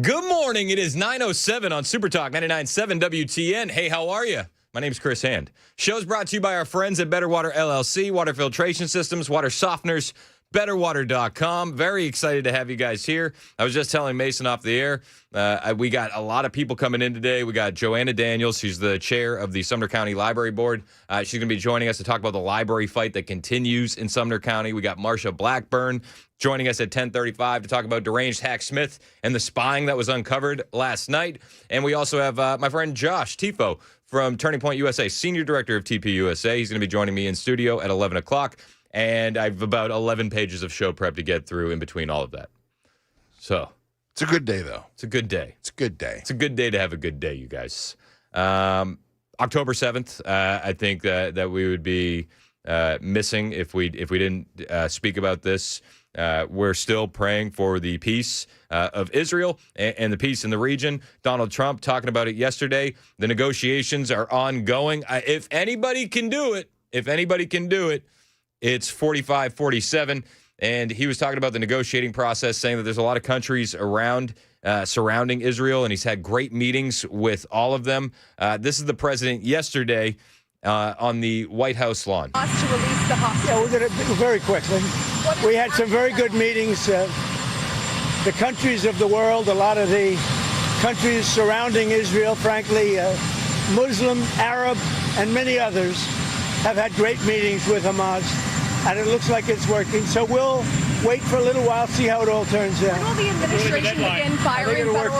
Good morning. It is 9:07 on Super Talk 99.7 WTN. Hey, how are you? My name's Chris Hand. Show's brought to you by our friends at Better Water LLC, water filtration systems, water softeners, betterwater.com. Very excited to have you guys here. I was just telling Mason off the air, we got a lot of people coming in today. We got Joanna Daniels. She's the chair of the Sumner County Library Board. She's going to be joining us to talk about the library fight that continues in Sumner County. We got Marsha Blackburn joining us at 10:35 to talk about deranged Hack Smith and the spying that was uncovered last night. And we also have my friend Josh Tifo from Turning Point USA, Senior Director of TP USA. He's going to be joining me in studio at 11 o'clock. And I have about 11 pages of show prep to get through in between all of that. So it's a good day, though. It's a good day. It's a good day. It's a good day to have a good day, you guys. October 7th, I think that we would be missing if we didn't speak about this. We're still praying for the peace of Israel and the peace in the region. Donald Trump talking about it yesterday. The negotiations are ongoing. If anybody can do it, it's 45-47. And he was talking about the negotiating process, saying that there's a lot of countries around surrounding Israel, and he's had great meetings with all of them. This is the president yesterday on the White House lawn. To release the hostages. Yeah, we're going to do very quickly. We had some very good meetings. The countries of the world, a lot of the countries surrounding Israel, frankly, Muslim, Arab, and many others have had great meetings with Hamas, and it looks like it's working. So we'll wait for a little while, see how it all turns out. When will the administration begin firing? I think it'll work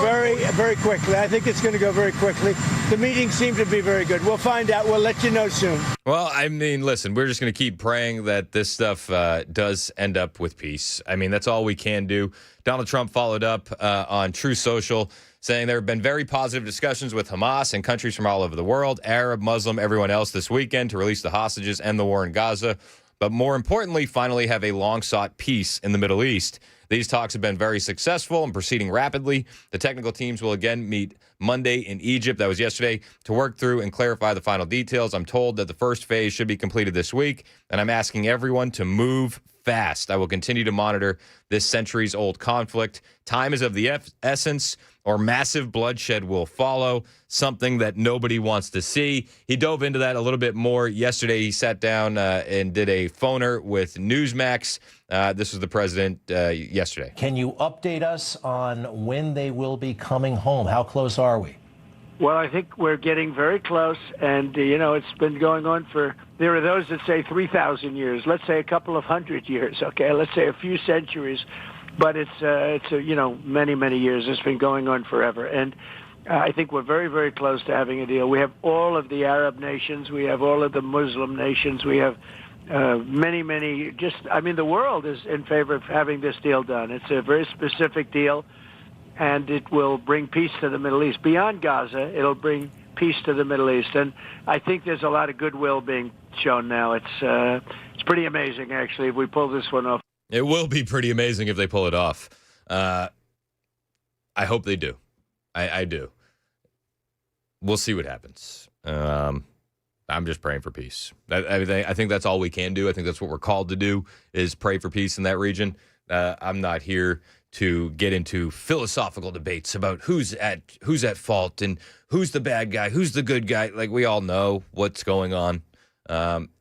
very quickly. I think it's going to go very quickly. The meetings seem to be very good. We'll find out. We'll let you know soon. Well, I mean, listen, we're just going to keep praying that this stuff does end up with peace. I mean, that's all we can do. Donald Trump followed up on True Social, saying there have been very positive discussions with Hamas and countries from all over the world, Arab, Muslim, everyone else this weekend to release the hostages and the war in Gaza. But more importantly, finally have a long-sought peace in the Middle East. These talks have been very successful and proceeding rapidly. The technical teams will again meet Monday in Egypt, that was yesterday, to work through and clarify the final details. I'm told that the first phase should be completed this week, and I'm asking everyone to move fast. I will continue to monitor this centuries-old conflict. Time is of the essence, or massive bloodshed will follow, something that nobody wants to see. He dove into that a little bit more yesterday. He sat down and did a phoner with Newsmax. This was the president yesterday. Can you update us on when they will be coming home? How close are we? Well, I think we're getting very close, and, it's been going on there are those that say 3,000 years. Let's say a couple of hundred years, okay? Let's say a few centuries. But it's many, many years. It's been going on forever. And I think we're very, very close to having a deal. We have all of the Arab nations. We have all of the Muslim nations. We have many, the world is in favor of having this deal done. It's a very specific deal, and it will bring peace to the Middle East. Beyond Gaza, it'll bring peace to the Middle East. And I think there's a lot of goodwill being shown now. It's pretty amazing, actually, if we pull this one off. It will be pretty amazing if they pull it off. I hope they do. I do. We'll see what happens. I'm just praying for peace. I think that's all we can do. I think that's what we're called to do, is pray for peace in that region. I'm not here to get into philosophical debates about who's at fault and who's the bad guy, who's the good guy. Like, we all know what's going on.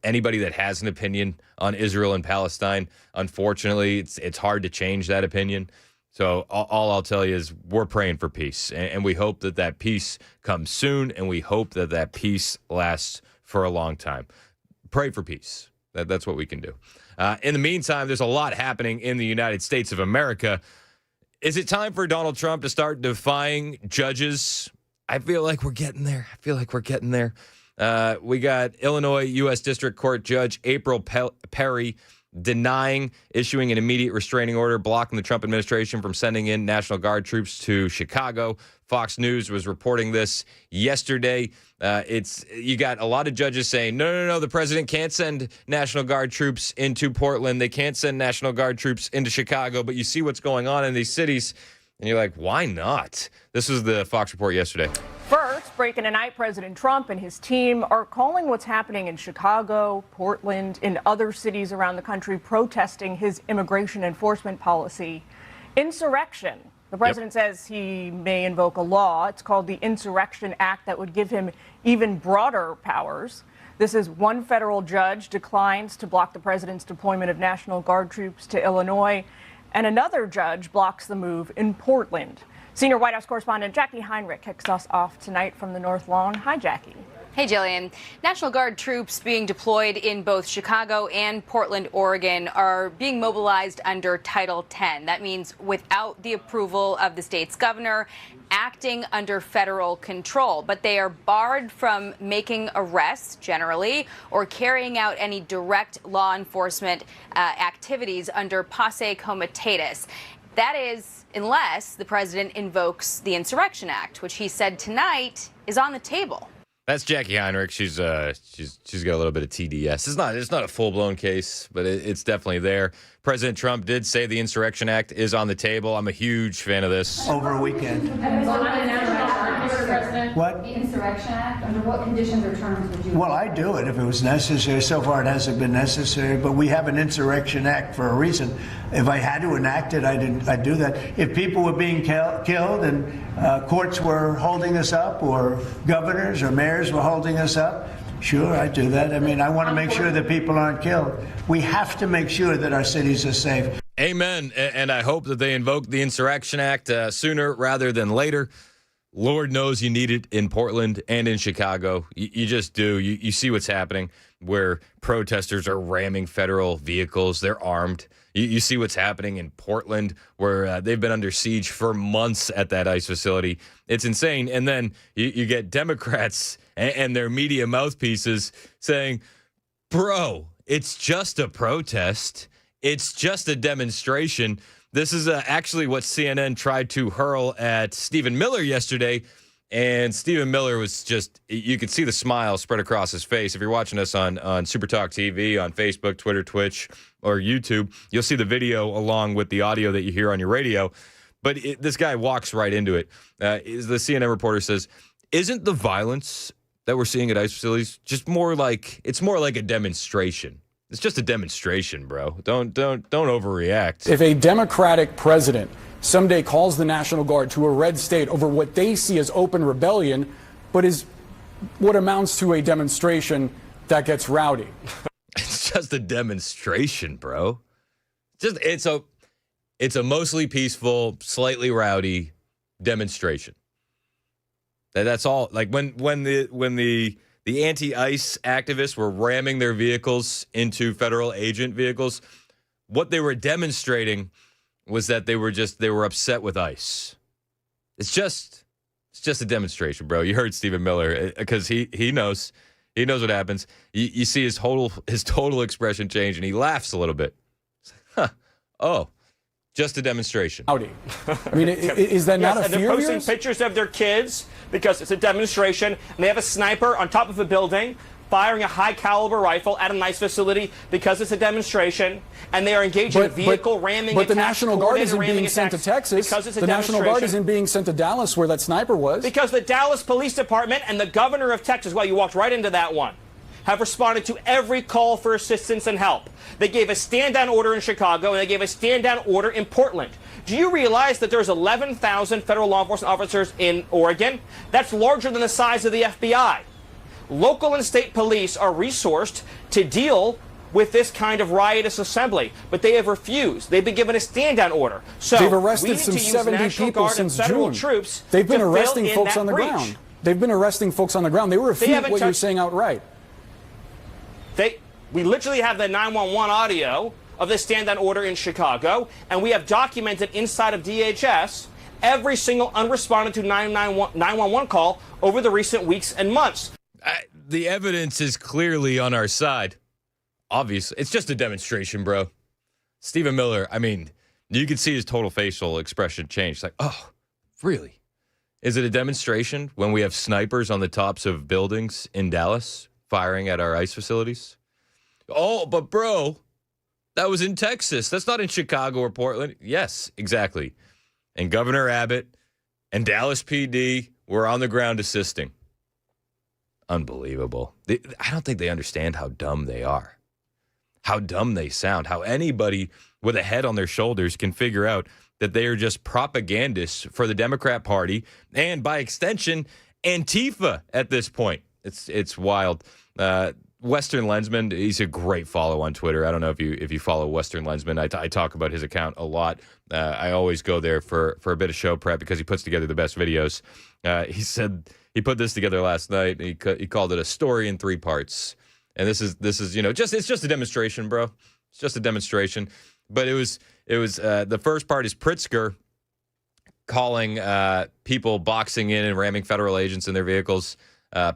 Anybody that has an opinion on Israel and Palestine, unfortunately, it's hard to change that opinion. So all I'll tell you is we're praying for peace, and we hope that peace comes soon, and we hope that peace lasts for a long time. Pray for peace. That's what we can do. In the meantime, there's a lot happening in the United States of America. Is it time for Donald Trump to start defying judges? I feel like we're getting there. We got Illinois U.S. District Court Judge April Perry denying issuing an immediate restraining order, blocking the Trump administration from sending in National Guard troops to Chicago. Fox News was reporting this yesterday. You got a lot of judges saying, no, the president can't send National Guard troops into Portland. They can't send National Guard troops into Chicago. But you see what's going on in these cities, and you're like, why not? This was the Fox report yesterday. First, breaking tonight, President Trump and his team are calling what's happening in Chicago, Portland, and other cities around the country protesting his immigration enforcement policy insurrection. The president says he may invoke a law. It's called the Insurrection Act that would give him even broader powers. This is one federal judge declines to block the president's deployment of National Guard troops to Illinois, and another judge blocks the move in Portland. Senior White House correspondent Jackie Heinrich kicks us off tonight from the North Lawn. Hi, Jackie. Hey, Jillian. National Guard troops being deployed in both Chicago and Portland, Oregon, are being mobilized under Title X. That means without the approval of the state's governor, acting under federal control. But they are barred from making arrests, generally, or carrying out any direct law enforcement activities under posse comitatus. That is, unless the president invokes the Insurrection Act, which he said tonight is on the table. That's Jackie Heinrich. She's got a little bit of TDS. It's not a full-blown case, but it's definitely there. President Trump did say the Insurrection Act is on the table. I'm a huge fan of this. Over a weekend. What? The Insurrection Act, under what conditions or terms would you? Well, I'd do it if it was necessary. So far, it hasn't been necessary, but we have an Insurrection Act for a reason. If I had to enact it, I'd do that. If people were being killed and courts were holding us up, or governors or mayors were holding us up, sure, I'd do that. I mean, I want to make sure that people aren't killed. We have to make sure that our cities are safe. Amen. And I hope that they invoke the Insurrection Act sooner rather than later. Lord knows you need it in Portland and in Chicago. You just do. You see what's happening where protesters are ramming federal vehicles. They're armed. You see what's happening in Portland where they've been under siege for months at that ICE facility. It's insane. And then you get Democrats and their media mouthpieces saying, bro, it's just a protest. It's just a demonstration. This is actually what CNN tried to hurl at Stephen Miller yesterday, and Stephen Miller was just, you could see the smile spread across his face. If you're watching us on Supertalk TV, on Facebook, Twitter, Twitch, or YouTube, you'll see the video along with the audio that you hear on your radio. But this guy walks right into it. The CNN reporter says, isn't the violence that we're seeing at ICE facilities just more like a demonstration? It's just a demonstration, bro. Don't overreact. If a Democratic president someday calls the National Guard to a red state over what they see as open rebellion, but is what amounts to a demonstration that gets rowdy. It's just a demonstration, bro. It's a mostly peaceful, slightly rowdy demonstration. That's all. Like when the anti-ICE activists were ramming their vehicles into federal agent vehicles, what they were demonstrating was that they were upset with ICE. It's just a demonstration, bro. You heard Stephen Miller, because he knows what happens. You see his total expression change, and he laughs a little bit. Huh. Oh, just a demonstration. Howdy. I mean, is that not a fear they're of posting yours? pictures of their kids because it's a demonstration, and they have a sniper on top of a building firing a high-caliber rifle at a ICE facility because it's a demonstration, and they are engaged in vehicle ramming. But the National Guard isn't being sent to Texas. Because it's a the National Guard demonstration. isn't being sent to Dallas, where that sniper was. Because the Dallas Police Department and the governor of Texas, well, you walked right into that one, have responded to every call for assistance and help. They gave a stand-down order in Chicago, and they gave a stand-down order in Portland. Do you realize that there's 11,000 federal law enforcement officers in Oregon? That's larger than the size of the FBI. Local and state police are resourced to deal with this kind of riotous assembly, but they have refused. They've been given a stand-down order. So they've arrested we need some to use 70 National people Guard and since federal June. Troops They've been to arresting fill in folks that on the breach. ground. They've been arresting folks on the ground. They refute what you're saying outright. We literally have the 911 audio of the stand-down order in Chicago, and we have documented inside of DHS every single unresponded to 911 call over the recent weeks and months. The evidence is clearly on our side. Obviously, it's just a demonstration, bro. Stephen Miller, I mean, you can see his total facial expression change. It's like, oh, really? Is it a demonstration when we have snipers on the tops of buildings in Dallas firing at our ICE facilities? Oh, but bro, that was in Texas. That's not in Chicago or Portland. Yes, exactly. And Governor Abbott and Dallas PD were on the ground assisting. Unbelievable. I don't think they understand how dumb they are, how dumb they sound, how anybody with a head on their shoulders can figure out that they are just propagandists for the Democrat Party and, by extension, Antifa at this point. It's wild. Western Lensman, he's a great follow on Twitter. I don't know if you follow Western Lensman. I talk about his account a lot. I always go there for a bit of show prep because he puts together the best videos. He said he put this together last night. He called it a story in 3 parts. And this is it's just a demonstration, bro. It's just a demonstration. But it was the first part is Pritzker calling people boxing in and ramming federal agents in their vehicles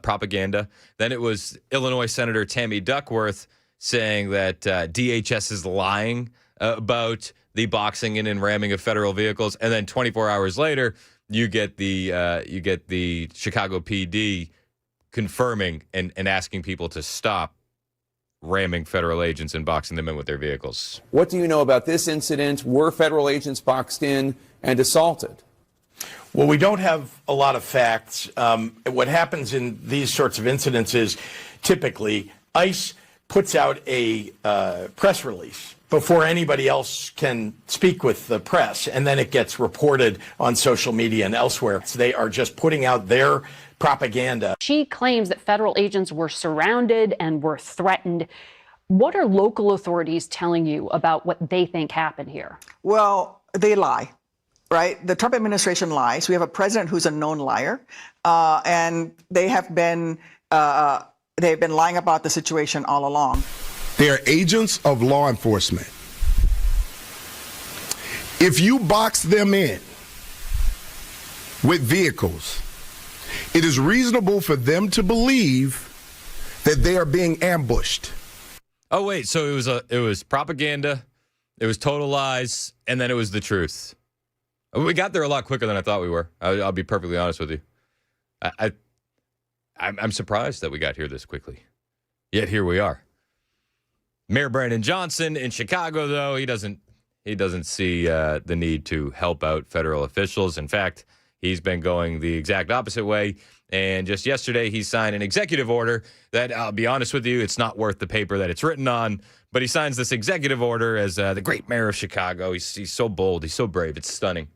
propaganda. Then it was Illinois Senator Tammy Duckworth saying that DHS is lying about the boxing in and ramming of federal vehicles. And then 24 hours later, you get the Chicago PD confirming and asking people to stop ramming federal agents and boxing them in with their vehicles. What do you know about this incident? Were federal agents boxed in and assaulted? Well, we don't have a lot of facts. What happens in these sorts of incidents is typically ICE puts out a press release before anybody else can speak with the press, and then it gets reported on social media and elsewhere. So they are just putting out their propaganda. She claims that federal agents were surrounded and were threatened. What are local authorities telling you about what they think happened here? Well, they lie. Right? The Trump administration lies. We have a president who's a known liar, and they have been lying about the situation all along. They are agents of law enforcement. If you box them in with vehicles, it is reasonable for them to believe that they are being ambushed. Oh wait, so it was propaganda, it was total lies, and then it was the truth. We got there a lot quicker than I thought we were. I'll be perfectly honest with you. I'm surprised that we got here this quickly. Yet here we are. Mayor Brandon Johnson in Chicago, though, he doesn't see the need to help out federal officials. In fact, he's been going the exact opposite way. And just yesterday, he signed an executive order that, I'll be honest with you, it's not worth the paper that it's written on. But he signs this executive order as the great mayor of Chicago. He's so bold. He's so brave. It's stunning.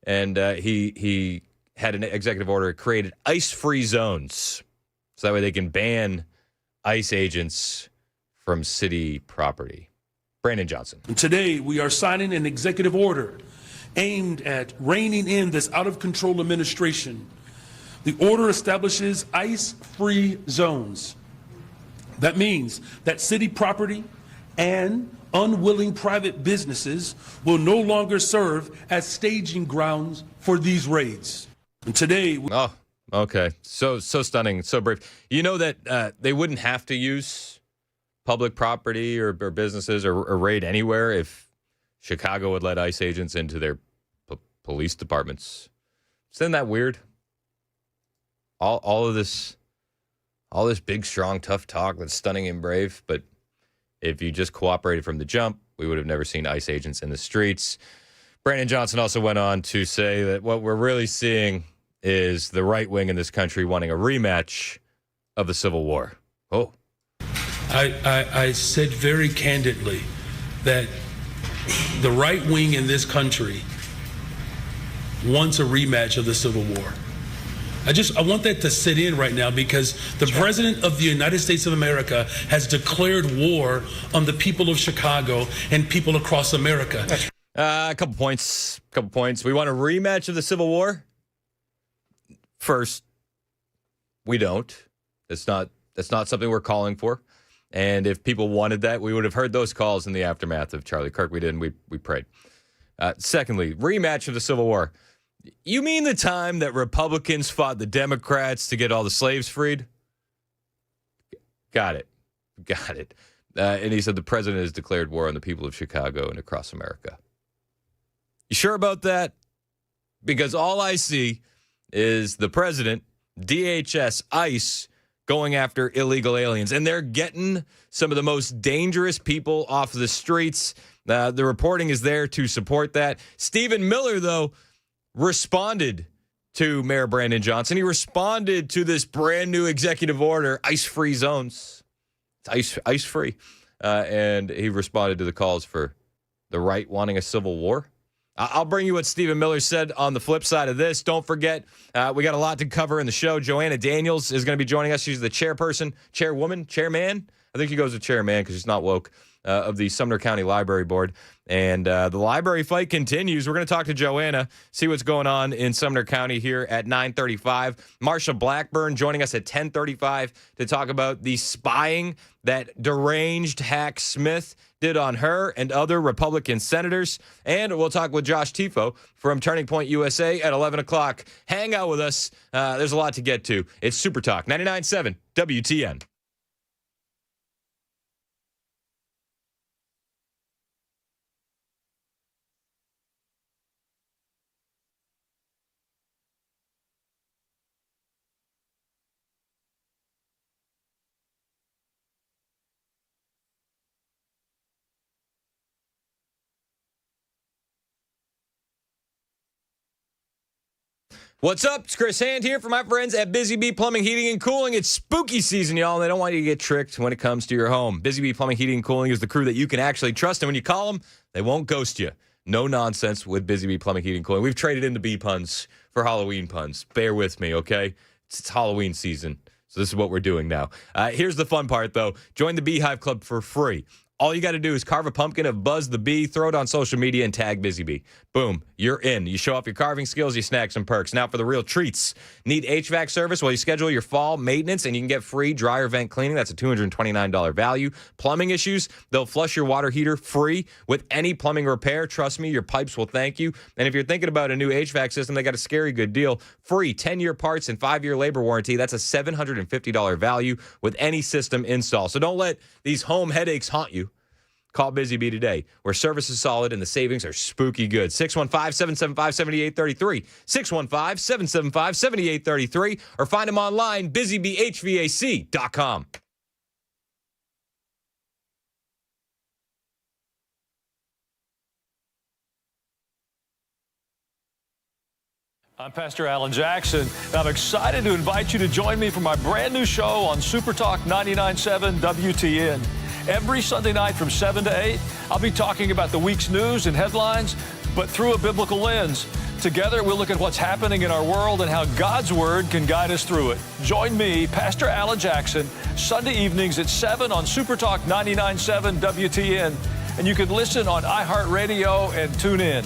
And he had an executive order created ICE-free zones. So that way they can ban ICE agents from city property. Brandon Johnson. Today, we are signing an executive order aimed at reining in this out-of-control administration. The order establishes ICE-free zones. That means that city property and unwilling private businesses will no longer serve as staging grounds for these raids. And today... Oh, okay. So stunning, so brave. You know that they wouldn't have to use public property or businesses or raid anywhere if Chicago would let ICE agents into their police departments. Isn't that weird? All this big, strong, tough talk that's stunning and brave, but if you just cooperated from the jump, we would have never seen ICE agents in the streets. Brandon Johnson also went on to say that what we're really seeing is the right wing in this country wanting a rematch of the Civil War. Oh. I said very candidly that the right wing in this country wants a rematch of the Civil War. I want that to sit in right now because the President of the United States of America has declared war on the people of Chicago and people across America. A couple points. We want a rematch of the Civil War. First, we don't. That's not something we're calling for. And if people wanted that, we would have heard those calls in the aftermath of Charlie Kirk. We didn't. We prayed. Secondly, rematch of the Civil War. You mean the time that Republicans fought the Democrats to get all the slaves freed? Got it. And he said the president has declared war on the people of Chicago and across America. You sure about that? Because all I see is the president, DHS, ICE, going after illegal aliens. And they're getting some of the most dangerous people off the streets. The reporting is there to support that. Stephen Miller, though, responded to Mayor Brandon Johnson. He responded to this brand new executive order, ICE-free zones. It's ice-free. And he responded to the calls for the right wanting a civil war. I'll bring you what Stephen Miller said on the flip side of this. Don't forget, we got a lot to cover in the show. Joanna Daniels is going to be joining us. She's the chairman. I think he goes to chairman because she's not woke, of the Sumner County Library Board. And the library fight continues. We're going to talk to Joanna, see what's going on in Sumner County here at 9:35. Marsha Blackburn joining us at 10:35 to talk about the spying that deranged hack Smith did on her and other Republican senators. And we'll talk with Josh Tifo from Turning Point USA at 11 o'clock. Hang out with us. There's a lot to get to. It's Super Talk 99.7 WTN. What's up? It's Chris Hand here for my friends at Busy Bee Plumbing, Heating, and Cooling. It's spooky season, y'all, and they don't want you to get tricked when it comes to your home. Busy Bee Plumbing, Heating, and Cooling is the crew that you can actually trust, and when you call them, they won't ghost you. No nonsense with Busy Bee Plumbing, Heating, and Cooling. We've traded in the bee puns for Halloween puns. Bear with me, okay? It's Halloween season, so this is what we're doing now. Here's the fun part, though. Join the Beehive Club for free. All you got to do is carve a pumpkin of Buzz the Bee, throw it on social media, and tag Busy Bee. Boom, you're in. You show off your carving skills, you snag some perks. Now for the real treats. Need HVAC service? Well, you schedule your fall maintenance, and you can get free dryer vent cleaning. That's a $229 value. Plumbing issues? They'll flush your water heater free with any plumbing repair. Trust me, your pipes will thank you. And if you're thinking about a new HVAC system, they got a scary good deal. Free 10-year parts and 5-year labor warranty. That's a $750 value with any system install. So don't let these home headaches haunt you. Call Busy Bee today, where service is solid and the savings are spooky good. 615-775-7833. 615-775-7833. Or find them online, busybeehvac.com. I'm Pastor Alan Jackson, and I'm excited to invite you to join me for my brand new show on Super Talk 99.7 WTN. Every Sunday night from 7 to 8, I'll be talking about the week's news and headlines, but through a biblical lens. Together, we'll look at what's happening in our world and how God's Word can guide us through it. Join me, Pastor Alan Jackson, Sunday evenings at 7 on Super Talk 99.7 WTN. And you can listen on iHeartRadio and tune in.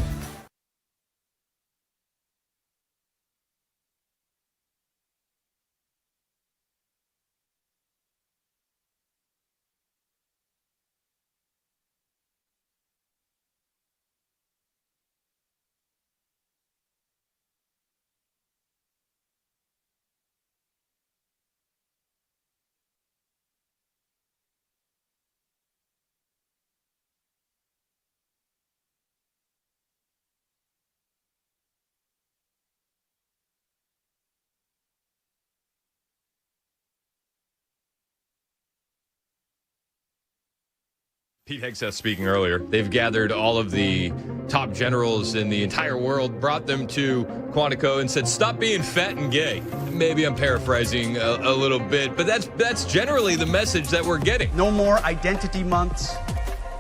Pete Hegseth speaking earlier. They've gathered all of the top generals in the entire world, brought them to Quantico and said, stop being fat and gay. Maybe I'm paraphrasing a little bit, but that's generally the message that we're getting. No more identity months,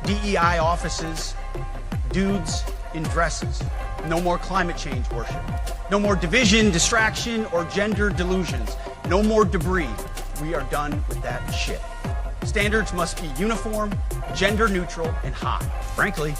DEI offices, dudes in dresses. No more climate change worship. No more division, distraction, or gender delusions. No more debris. We are done with that shit. Standards must be uniform, gender neutral, and high. Frankly,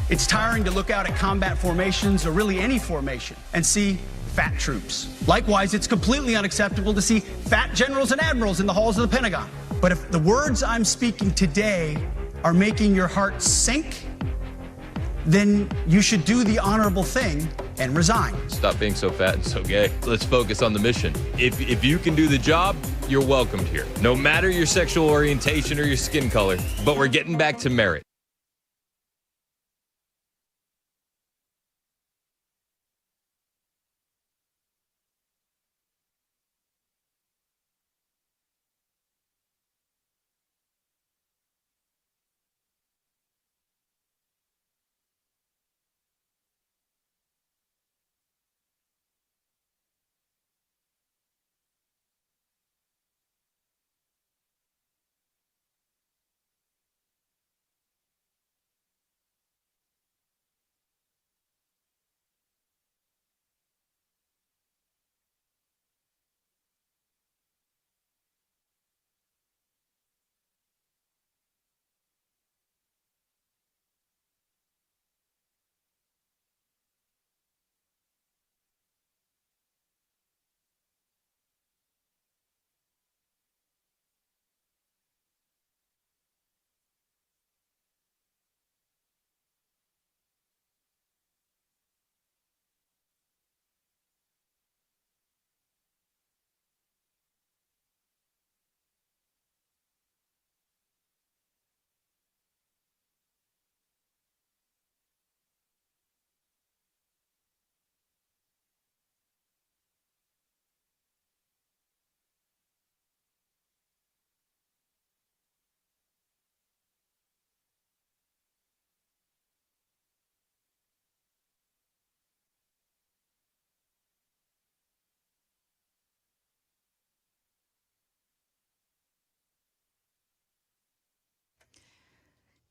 it's tiring to look out at combat formations, or really any formation, and see fat troops. Likewise, it's completely unacceptable to see fat generals and admirals in the halls of the Pentagon. But if the words I'm speaking today are making your heart sink, then you should do the honorable thing and resign. Stop being so fat and so gay. Let's focus on the mission. If you can do the job, you're welcomed here. No matter your sexual orientation or your skin color, but we're getting back to merit.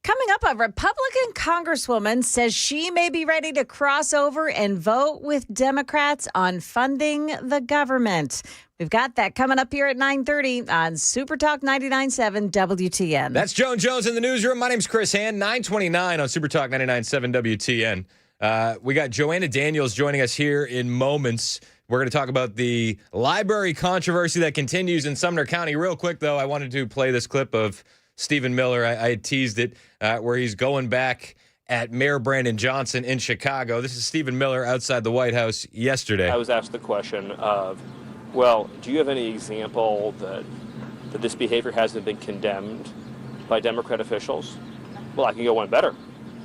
Coming up, a Republican congresswoman says she may be ready to cross over and vote with Democrats on funding the government. We've got that coming up here at 9:30 on Super Talk 99.7 WTN. That's Joan Jones in the newsroom. My name's Chris Hand, 9:29 on Super Talk 99.7 WTN. We got Joanna Daniels joining us here in moments. We're going to talk about the library controversy that continues in Sumner County. Real quick, though, I wanted to play this clip of Stephen Miller. I had teased it, where he's going back at Mayor Brandon Johnson in Chicago. This is Stephen Miller outside the White House yesterday. I was asked the question of, well, do you have any example that this behavior hasn't been condemned by Democrat officials? Well, I can go one better.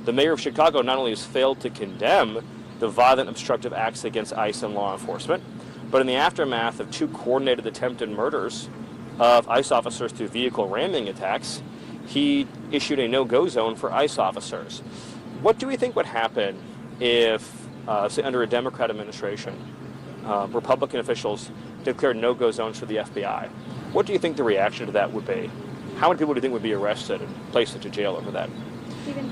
The mayor of Chicago not only has failed to condemn the violent obstructive acts against ICE and law enforcement, but in the aftermath of 2 coordinated attempted murders of ICE officers through vehicle ramming attacks, he issued a no-go zone for ICE officers. What do we think would happen if, say, under a Democrat administration, Republican officials declared no-go zones for the FBI? What do you think the reaction to that would be? How many people do you think would be arrested and placed into jail over that?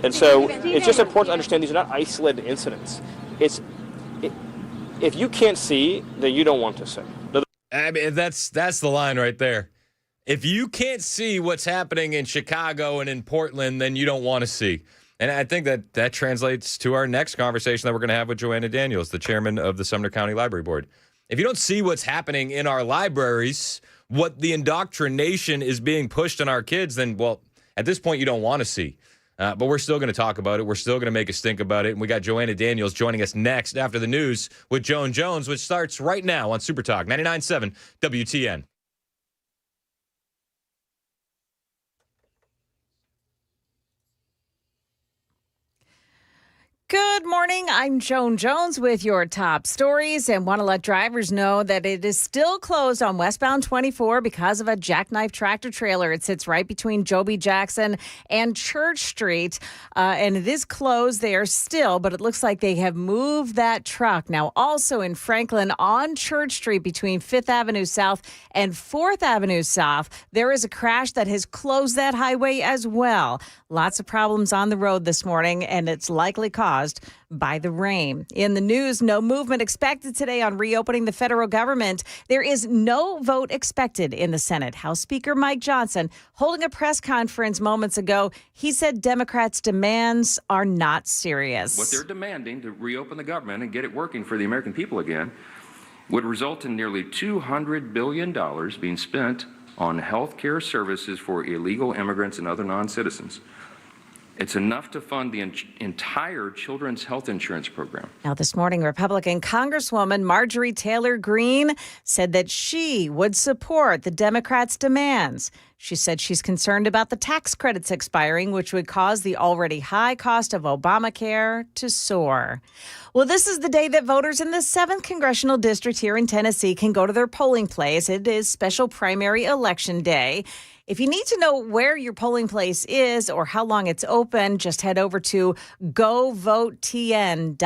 And so it's just important to understand these are not isolated incidents. If you can't see, then you don't want to see. I mean, that's the line right there. If you can't see what's happening in Chicago and in Portland, then you don't want to see. And I think that translates to our next conversation that we're going to have with Joanna Daniels, the chairman of the Sumner County Library Board. If you don't see what's happening in our libraries, what the indoctrination is being pushed on our kids, then, well, at this point, you don't want to see. But we're still going to talk about it. We're still going to make a stink about it. And we got Joanna Daniels joining us next after the news with Joan Jones, which starts right now on Super Talk 99.7 WTN. Good morning. I'm Joan Jones with your top stories and want to let drivers know that it is still closed on westbound 24 because of a jackknife tractor trailer. It sits right between Joby Jackson and Church Street, and it is closed there still, but it looks like they have moved that truck. Now, also in Franklin on Church Street between 5th Avenue South and 4th Avenue South, there is a crash that has closed that highway as well. Lots of problems on the road this morning, and it's likely caused by the rain. In the news, no movement expected today on reopening the federal government. There is no vote expected in the Senate. House Speaker Mike Johnson holding a press conference moments ago. He said Democrats' demands are not serious. What they're demanding to reopen the government and get it working for the American people again would result in nearly $200 billion being spent on health care services for illegal immigrants and other non-citizens. It's enough to fund the entire children's health insurance program. Now, this morning, Republican Congresswoman Marjorie Taylor Greene said that she would support the Democrats' demands. She said she's concerned about the tax credits expiring, which would cause the already high cost of Obamacare to soar. Well, this is the day that voters in the 7th Congressional District here in Tennessee can go to their polling place. It is special primary election day. If you need to know where your polling place is or how long it's open, just head over to govotn.gov.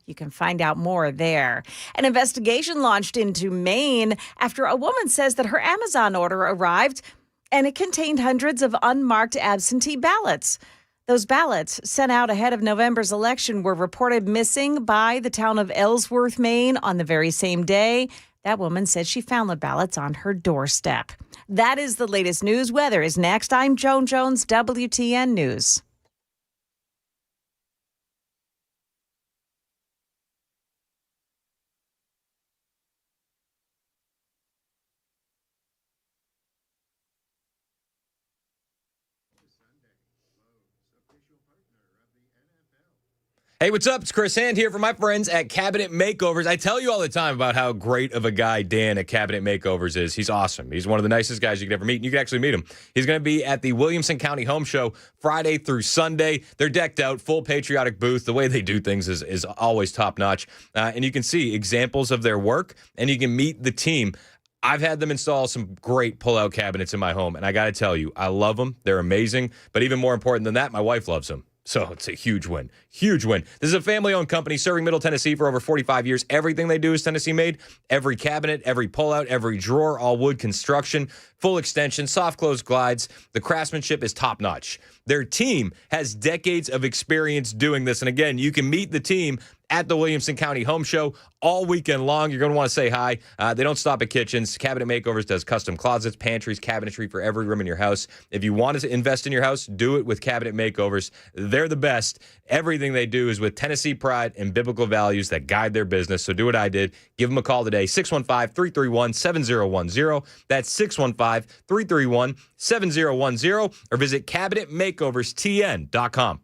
You can find out more there. An investigation launched into Maine after a woman says that her Amazon order arrived and it contained hundreds of unmarked absentee ballots. Those ballots sent out ahead of November's election were reported missing by the town of Ellsworth, Maine on the very same day. That woman said she found the ballots on her doorstep. That is the latest news. Weather is next. I'm Joan Jones, WTN News. Hey, what's up? It's Chris Hand here for my friends at Cabinet Makeovers. I tell you all the time about how great of a guy Dan at Cabinet Makeovers is. He's awesome. He's one of the nicest guys you could ever meet, and you can actually meet him. He's going to be at the Williamson County Home Show Friday through Sunday. They're decked out, full patriotic booth. The way they do things is always top-notch, and you can see examples of their work, and you can meet the team. I've had them install some great pull-out cabinets in my home, and I got to tell you, I love them. They're amazing, but even more important than that, my wife loves them. So it's a huge win. Huge win. This is a family-owned company serving Middle Tennessee for over 45 years. Everything they do is Tennessee-made. Every cabinet, every pull-out, every drawer, all wood construction. full extension, soft close glides. The craftsmanship is top notch. Their team has decades of experience doing this. And again, you can meet the team at the Williamson County Home Show all weekend long. You're going to want to say hi. They don't stop at kitchens. Cabinet Makeovers does custom closets, pantries, cabinetry for every room in your house. If you want to invest in your house, do it with Cabinet Makeovers. They're the best. Everything they do is with Tennessee pride and biblical values that guide their business. So do what I did. Give them a call today, 615-331-7010. That's 615-331-7010, or visit cabinetmakeoverstn.com.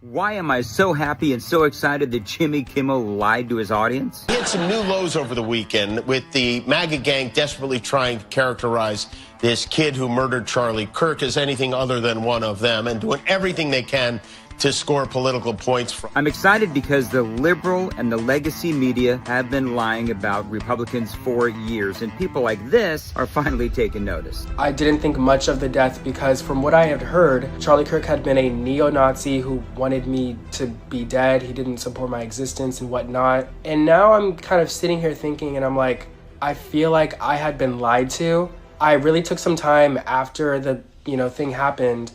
Why am I so happy and so excited that Jimmy Kimmel lied to his audience? He had some new lows over the weekend with the MAGA gang desperately trying to characterize this kid who murdered Charlie Kirk as anything other than one of them and doing everything they can to score political points from. I'm excited because the liberal and the legacy media have been lying about Republicans for years, and people like this are finally taking notice. I didn't think much of the death because from what I had heard, Charlie Kirk had been a neo-Nazi who wanted me to be dead. He didn't support my existence and whatnot. And now I'm kind of sitting here thinking, and I'm like, I feel like I had been lied to. I really took some time after the thing happened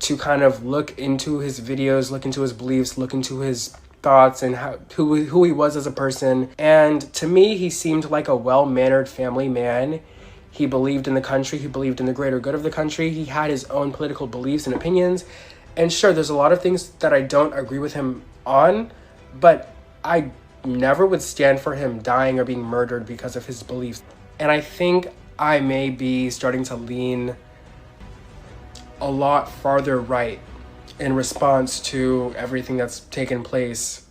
to kind of look into his videos, look into his beliefs, look into his thoughts and who he was as a person. And to me, he seemed like a well-mannered family man. He believed in the country. He believed in the greater good of the country. He had his own political beliefs and opinions. And sure, there's a lot of things that I don't agree with him on, but I never would stand for him dying or being murdered because of his beliefs. And I think I may be starting to lean a lot farther right in response to everything that's taken place.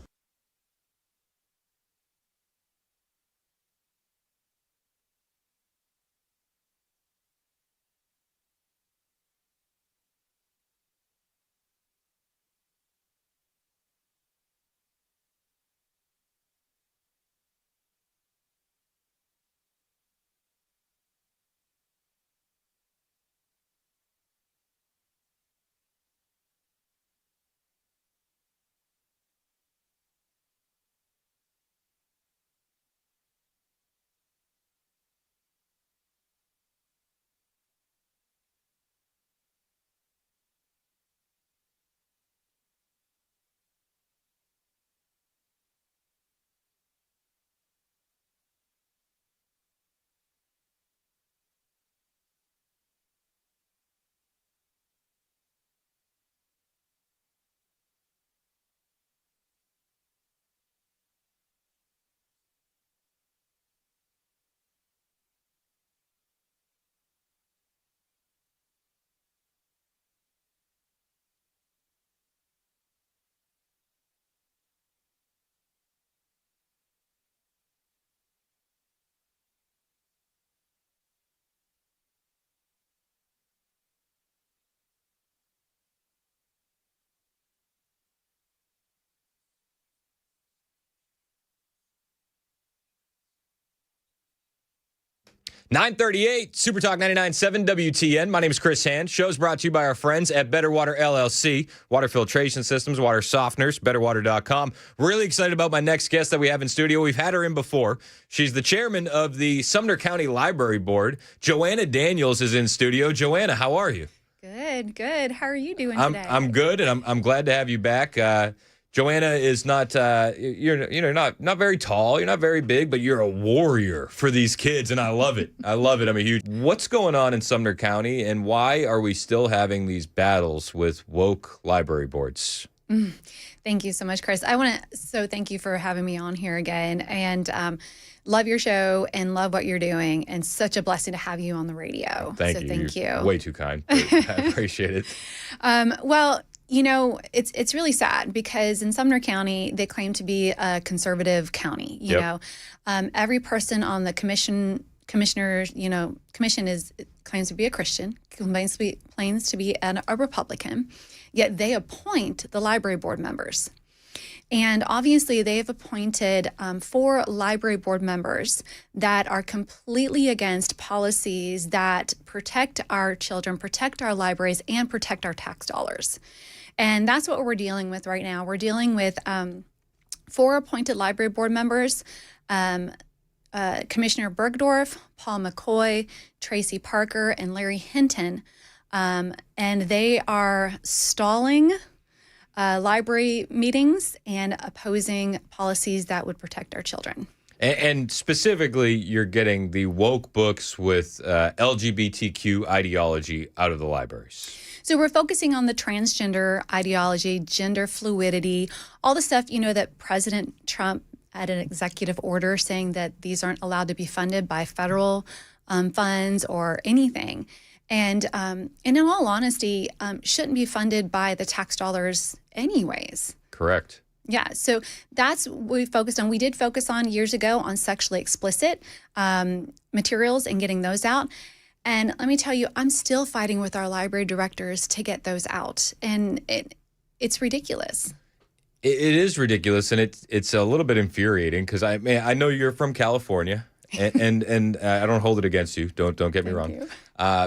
.938 Super Talk 99.7 WTN. My name is Chris Hand. Show's brought to you by our friends at Better Water LLC. Water filtration systems, water softeners, betterwater.com. Really excited about my next guest that we have in studio. We've had her in before. She's the chairman of the Sumner County Library Board. Joanna Daniels is in studio. Joanna, how are you? Good, good. How are you doing today? I'm good, and I'm glad to have you back. Joanna is not you're not very tall, you're not very big, but you're a warrior for these kids, and I love it. I love it. I'm a huge. What's going on in Sumner County, and why are we still having these battles with woke library boards? Thank you so much, Chris. So thank you for having me on here again. And love your show and love what you're doing, and such a blessing to have you on the radio. Thank so you. Thank You're you. way too kind. I appreciate it. Well, it's really sad because in Sumner County, they claim to be a conservative county. You know, every person on the commission claims to be a Christian, claims to be a Republican, yet they appoint the library board members. And obviously, they have appointed 4 library board members that are completely against policies that protect our children, protect our libraries, and protect our tax dollars. And that's what we're dealing with right now. We're dealing with 4 appointed library board members, Commissioner Bergdorf, Paul McCoy, Tracy Parker, and Larry Hinton. And they are stalling library meetings and opposing policies that would protect our children. And specifically, you're getting the woke books with LGBTQ ideology out of the libraries. So we're focusing on the transgender ideology, gender fluidity, all the stuff, that President Trump had an executive order saying that these aren't allowed to be funded by federal funds or anything. And in all honesty, shouldn't be funded by the tax dollars anyways. Correct. Yeah, so that's what we focused on. We did focus on years ago on sexually explicit materials and getting those out. And let me tell you, I'm still fighting with our library directors to get those out. And it's ridiculous. It is ridiculous, and it's a little bit infuriating because I know you're from California, and I don't hold it against you. Don't get me wrong,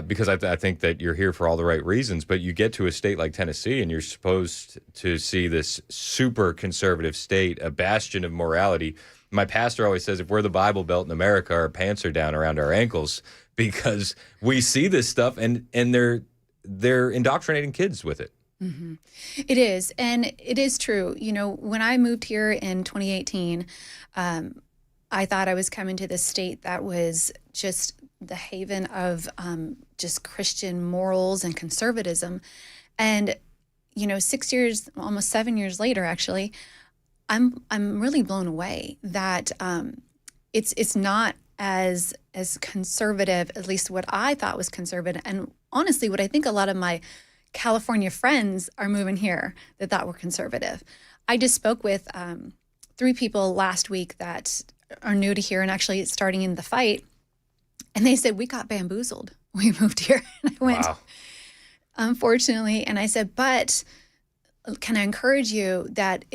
because I think that you're here for all the right reasons. But you get to a state like Tennessee, and you're supposed to see this super conservative state, a bastion of morality. My pastor always says, if we're the Bible Belt in America, our pants are down around our ankles because we see this stuff, and they're indoctrinating kids with it. Mm-hmm. It is. And it is true. When I moved here in 2018, I thought I was coming to this state that was just the haven of just Christian morals and conservatism. And, 6 years, almost 7 years later, actually, I'm really blown away that it's not as conservative, at least what I thought was conservative. And honestly, what I think a lot of my California friends are moving here that thought were conservative. I just spoke with 3 people last week that are new to here and actually starting in the fight. And they said, we got bamboozled. We moved here. And I went, wow. Unfortunately. And I said, but can I encourage you that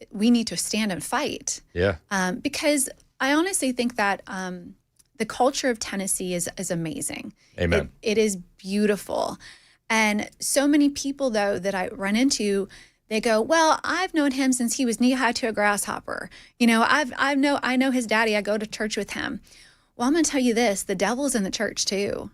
we need to stand and fight? Yeah. Because I honestly think that the culture of Tennessee is amazing. Amen. It is beautiful. And so many people, though, that I run into, they go, well, I've known him since he was knee-high to a grasshopper. I know his daddy. I go to church with him. Well, I'm going to tell you this. The devil's in the church, too.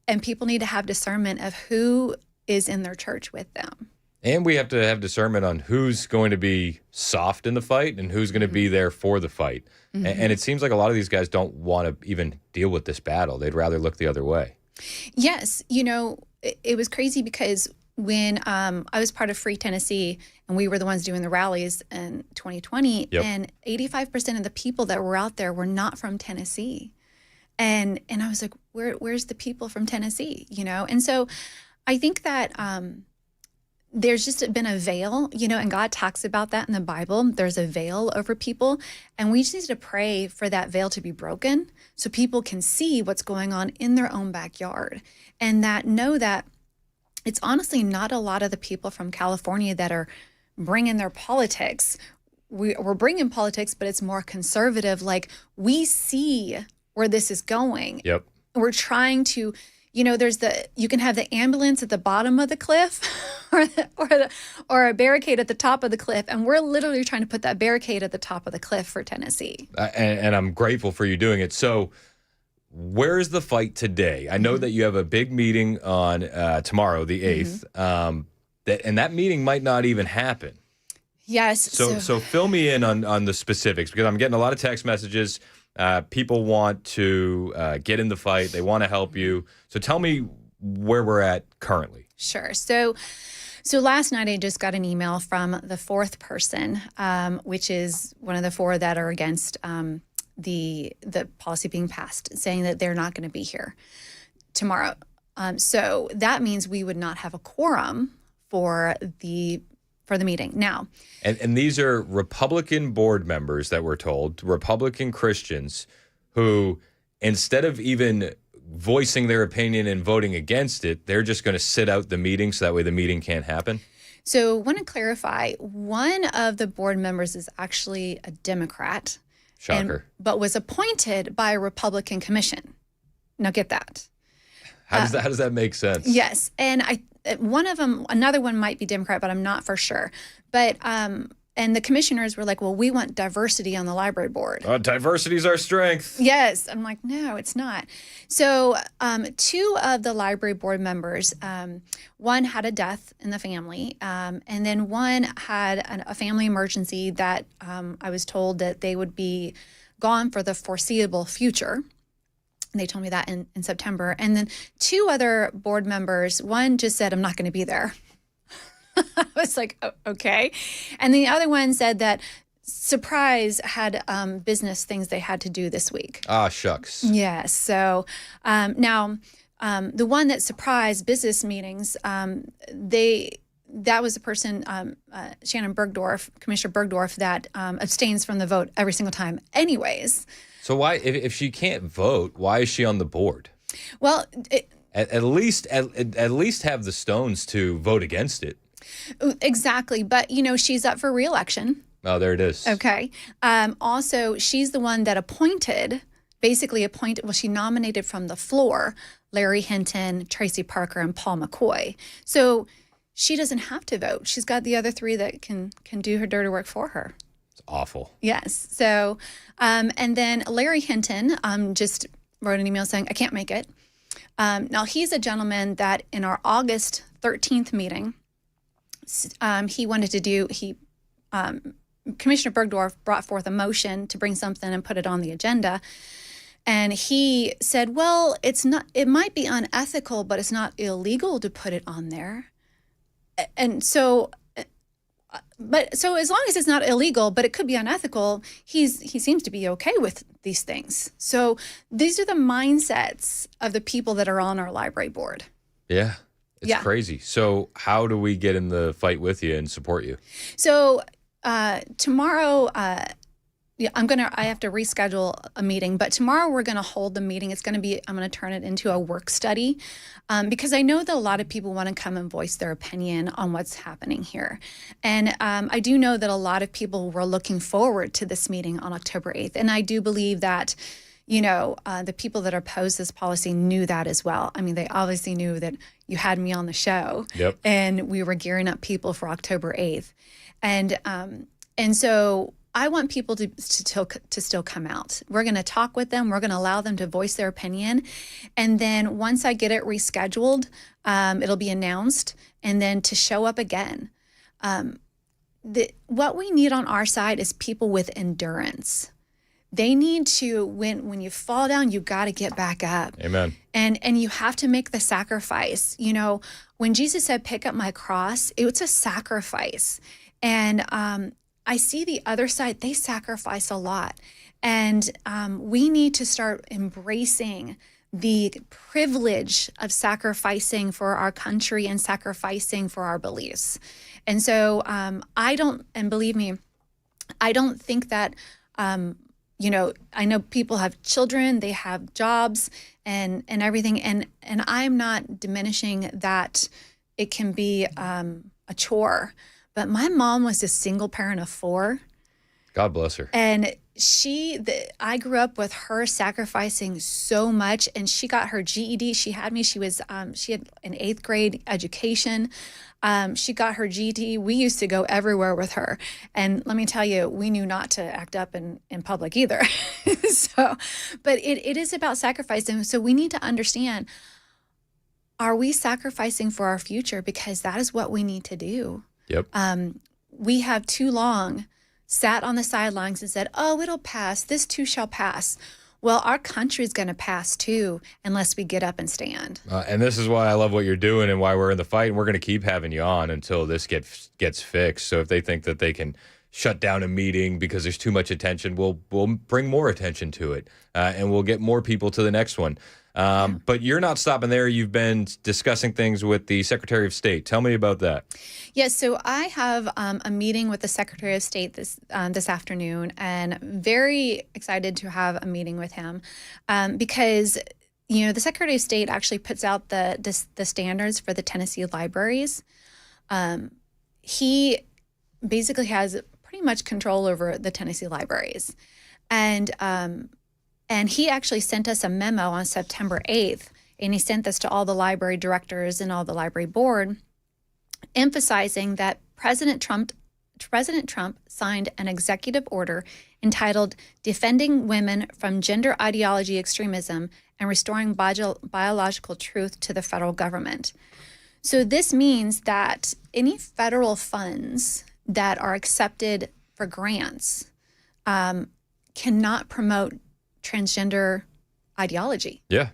And people need to have discernment of who is in their church with them. And we have to have discernment on who's going to be soft in the fight and who's going to be there for the fight. Mm-hmm. And it seems like a lot of these guys don't want to even deal with this battle. They'd rather look the other way. Yes. It was crazy because when I was part of Free Tennessee and we were the ones doing the rallies in 2020, and 85% of the people that were out there were not from Tennessee. And I was like, where's the people from Tennessee? And so I think that there's just been a veil, and God talks about that in the Bible. There's a veil over people, and we just need to pray for that veil to be broken so people can see what's going on in their own backyard, and that know that it's honestly not a lot of the people from California that are bringing their politics. We're bringing politics, but it's more conservative. Like, we see where this is going. Yep. We're trying to, you can have the ambulance at the bottom of the cliff or a barricade at the top of the cliff. And we're literally trying to put that barricade at the top of the cliff for Tennessee. And I'm grateful for you doing it. So where's the fight today? I know that you have a big meeting on tomorrow, the 8th, and that meeting might not even happen. Yes. So fill me in on the specifics, because I'm getting a lot of text messages. People want to get in the fight. They want to help you. So tell me where we're at currently. Sure. So last night I just got an email from the 4th person, which is one of the 4 that are against the policy being passed, saying that they're not going to be here tomorrow. So that means we would not have a quorum for the meeting. Now, and these are Republican board members that we're told, Republican Christians, who instead of even voicing their opinion and voting against it, they're just going to sit out the meeting so that way the meeting can't happen. so I want to clarify, one of the board members is actually a Democrat. Shocker. But was appointed by a Republican commission. Now get that. How does that make sense? Yes. And one of them, another one might be Democrat, but I'm not for sure. But, and the commissioners were like, well, we want diversity on the library board. Diversity is our strength. Yes. I'm like, no, it's not. So two of the library board members, one had a death in the family, and then one had a family emergency that I was told that they would be gone for the foreseeable future. And they told me that in September. And then two other board members, one just said, I'm not going to be there. I was like, oh, okay. And the other one said that surprise had business things they had to do this week. Ah, shucks. Yes. So now the one that surprised business meetings, that was a person, Shannon Bergdorf, Commissioner Bergdorf, that abstains from the vote every single time anyways. So why, if she can't vote, why is she on the board? Well, At least have the stones to vote against it. Exactly. But, she's up for re-election. Oh, there it is. Okay. Also, she's the one that she nominated from the floor Larry Hinton, Tracy Parker, and Paul McCoy. So she doesn't have to vote. She's got the other three that can do her dirty work for her. It's awful. Yes. So, and then Larry Hinton just wrote an email saying, I can't make it. Now, he's a gentleman that in our August 13th meeting, Commissioner Bergdorf brought forth a motion to bring something and put it on the agenda. And he said, well, it might be unethical, but it's not illegal to put it on there. And so as long as it's not illegal, but it could be unethical, he seems to be okay with these things. So these are the mindsets of the people that are on our library board. Yeah. It's crazy. So how do we get in the fight with you and support you? So tomorrow, I have to reschedule a meeting, but tomorrow we're going to hold the meeting. I'm going to turn it into a work study because I know that a lot of people want to come and voice their opinion on what's happening here. And I do know that a lot of people were looking forward to this meeting on October 8th. And I do believe that the people that opposed this policy knew that as well. I mean, they obviously knew that you had me on the show. Yep. And we were gearing up people for October 8th. And so I want people to still come out. We're going to talk with them. We're going to allow them to voice their opinion. And then once I get it rescheduled, it'll be announced, and then to show up again. What we need on our side is people with endurance. They need to, when you fall down, you got to get back up. Amen. And you have to make the sacrifice. When Jesus said, pick up my cross, it's a sacrifice. And I see the other side, they sacrifice a lot. And we need to start embracing the privilege of sacrificing for our country and sacrificing for our beliefs. And so believe me, I don't think that, I know people have children, they have jobs and everything. And I'm not diminishing that it can be a chore. But my mom was a single parent of 4. God bless her. And I grew up with her sacrificing so much, and she got her GED. She had me. She had an 8th grade education. She got her GED. We used to go everywhere with her. And let me tell you, we knew not to act up in public either. But it is about sacrificing. So we need to understand, are we sacrificing for our future? Because that is what we need to do. Yep. We have too long sat on the sidelines and said, oh, it'll pass. This too shall pass. Well, our country's going to pass too, unless we get up and stand. And this is why I love what you're doing and why we're in the fight. And we're going to keep having you on until this gets fixed. So if they think that they can shut down a meeting because there's too much attention. We'll bring more attention to it, and we'll get more people to the next one. But you're not stopping there. You've been discussing things with the Secretary of State. Tell me about that. Yes, so I have a meeting with the Secretary of State this afternoon, and very excited to have a meeting with him because the Secretary of State actually puts out the standards for the Tennessee libraries. He basically has pretty much control over the Tennessee libraries, and he actually sent us a memo on September 8th, and he sent this to all the library directors and all the library board, emphasizing that President Trump signed an executive order entitled Defending Women from Gender Ideology Extremism and Restoring Biological Truth to the Federal Government. So this means that any federal funds that are accepted for grants cannot promote transgender ideology. Yeah.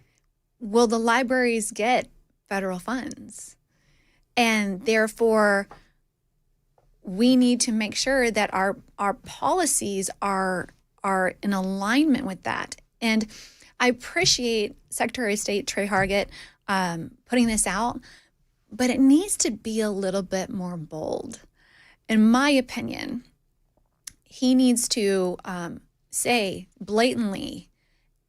Will the libraries get federal funds? And therefore, we need to make sure that our policies are in alignment with that. And I appreciate Secretary of State Trey Hargett putting this out, but it needs to be a little bit more bold. In my opinion, he needs to say blatantly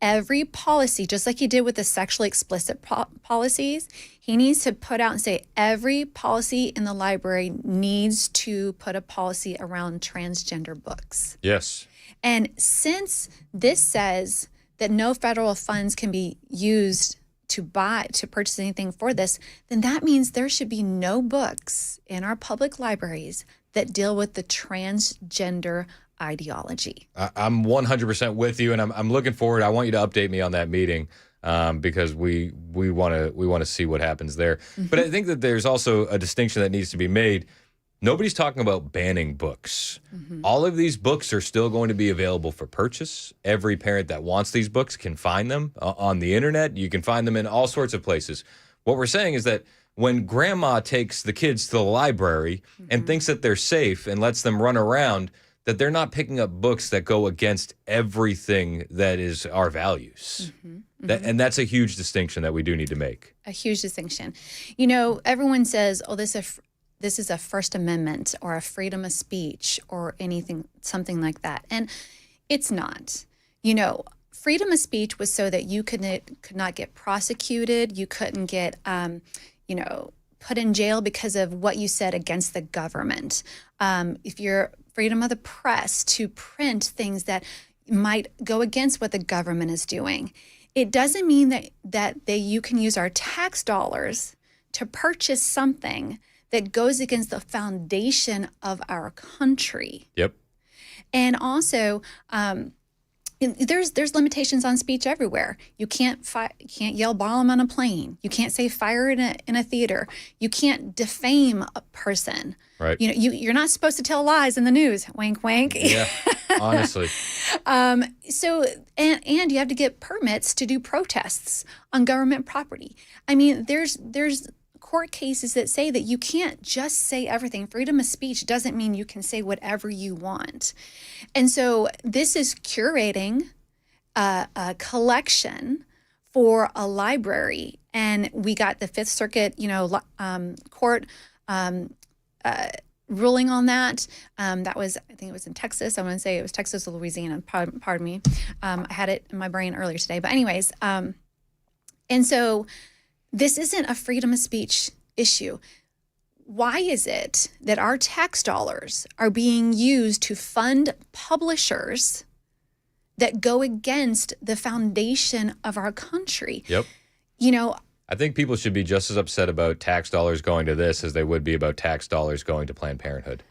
every policy, just like he did with the sexually explicit policies, he needs to put out and say every policy in the library needs to put a policy around transgender books. Yes. And since this says that no federal funds can be used to purchase anything for this, then that means there should be no books in our public libraries that deal with the transgender ideology. I'm 100% with you, and I'm looking forward. I want you to update me on that meeting because we want to see what happens there. Mm-hmm. But I think that there's also a distinction that needs to be made. Nobody's talking about banning books. Mm-hmm. All of these books are still going to be available for purchase. Every parent that wants these books can find them on the internet. You can find them in all sorts of places. What we're saying is that when grandma takes the kids to the library and thinks that they're safe and lets them run around, that they're not picking up books that go against everything that is our values. Mm-hmm. And that's a huge distinction that we do need to make. A huge distinction. Everyone says, oh, this is a First Amendment or a freedom of speech or something like that. And it's not. Freedom of speech was so that you could not get prosecuted. You couldn't get, put in jail because of what you said against the government. If you're freedom of the press to print things that might go against what the government is doing. It doesn't mean that you can use our tax dollars to purchase something that goes against the foundation of our country. Yep. And also, there's limitations on speech everywhere. You can't yell bomb on a plane. You can't say fire in a theater. You can't defame a person. Right. You're not supposed to tell lies in the news. Wink, wink. Yeah, honestly. So you have to get permits to do protests on government property. I mean, there's court cases that say that you can't just say everything. Freedom of speech doesn't mean you can say whatever you want. And so this is curating a collection for a library. And we got the Fifth Circuit, court ruling on that. That was, I think it was in Texas. I'm going to say it was Texas or Louisiana. Pardon me. I had it in my brain earlier today. But anyways, and so this isn't a freedom of speech issue. Why is it that our tax dollars are being used to fund publishers that go against the foundation of our country? Yep. I think people should be just as upset about tax dollars going to this as they would be about tax dollars going to Planned Parenthood.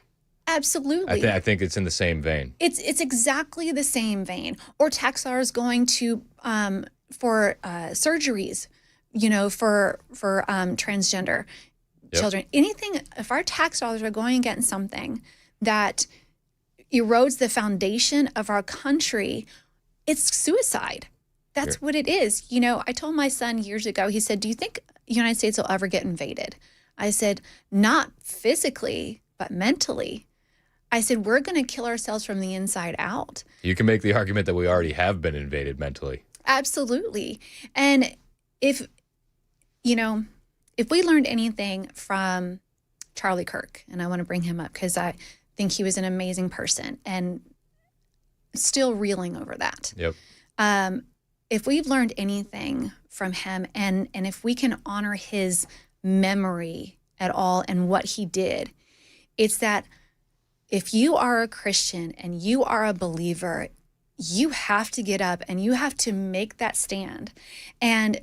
Absolutely. I think it's in the same vein. It's exactly the same vein. Or tax dollars going to for surgeries, for transgender children. Anything, if our tax dollars are going against something that erodes the foundation of our country, it's suicide. That's what it is. I told my son years ago, he said, do you think the United States will ever get invaded? I said, not physically, but mentally. I said, we're going to kill ourselves from the inside out. You can make the argument that we already have been invaded mentally. Absolutely. And if, if we learned anything from Charlie Kirk, and I want to bring him up because I think he was an amazing person and still reeling over that. Yep. If we've learned anything from him and if we can honor his memory at all and what he did, it's that if you are a Christian and you are a believer, you have to get up and you have to make that stand. And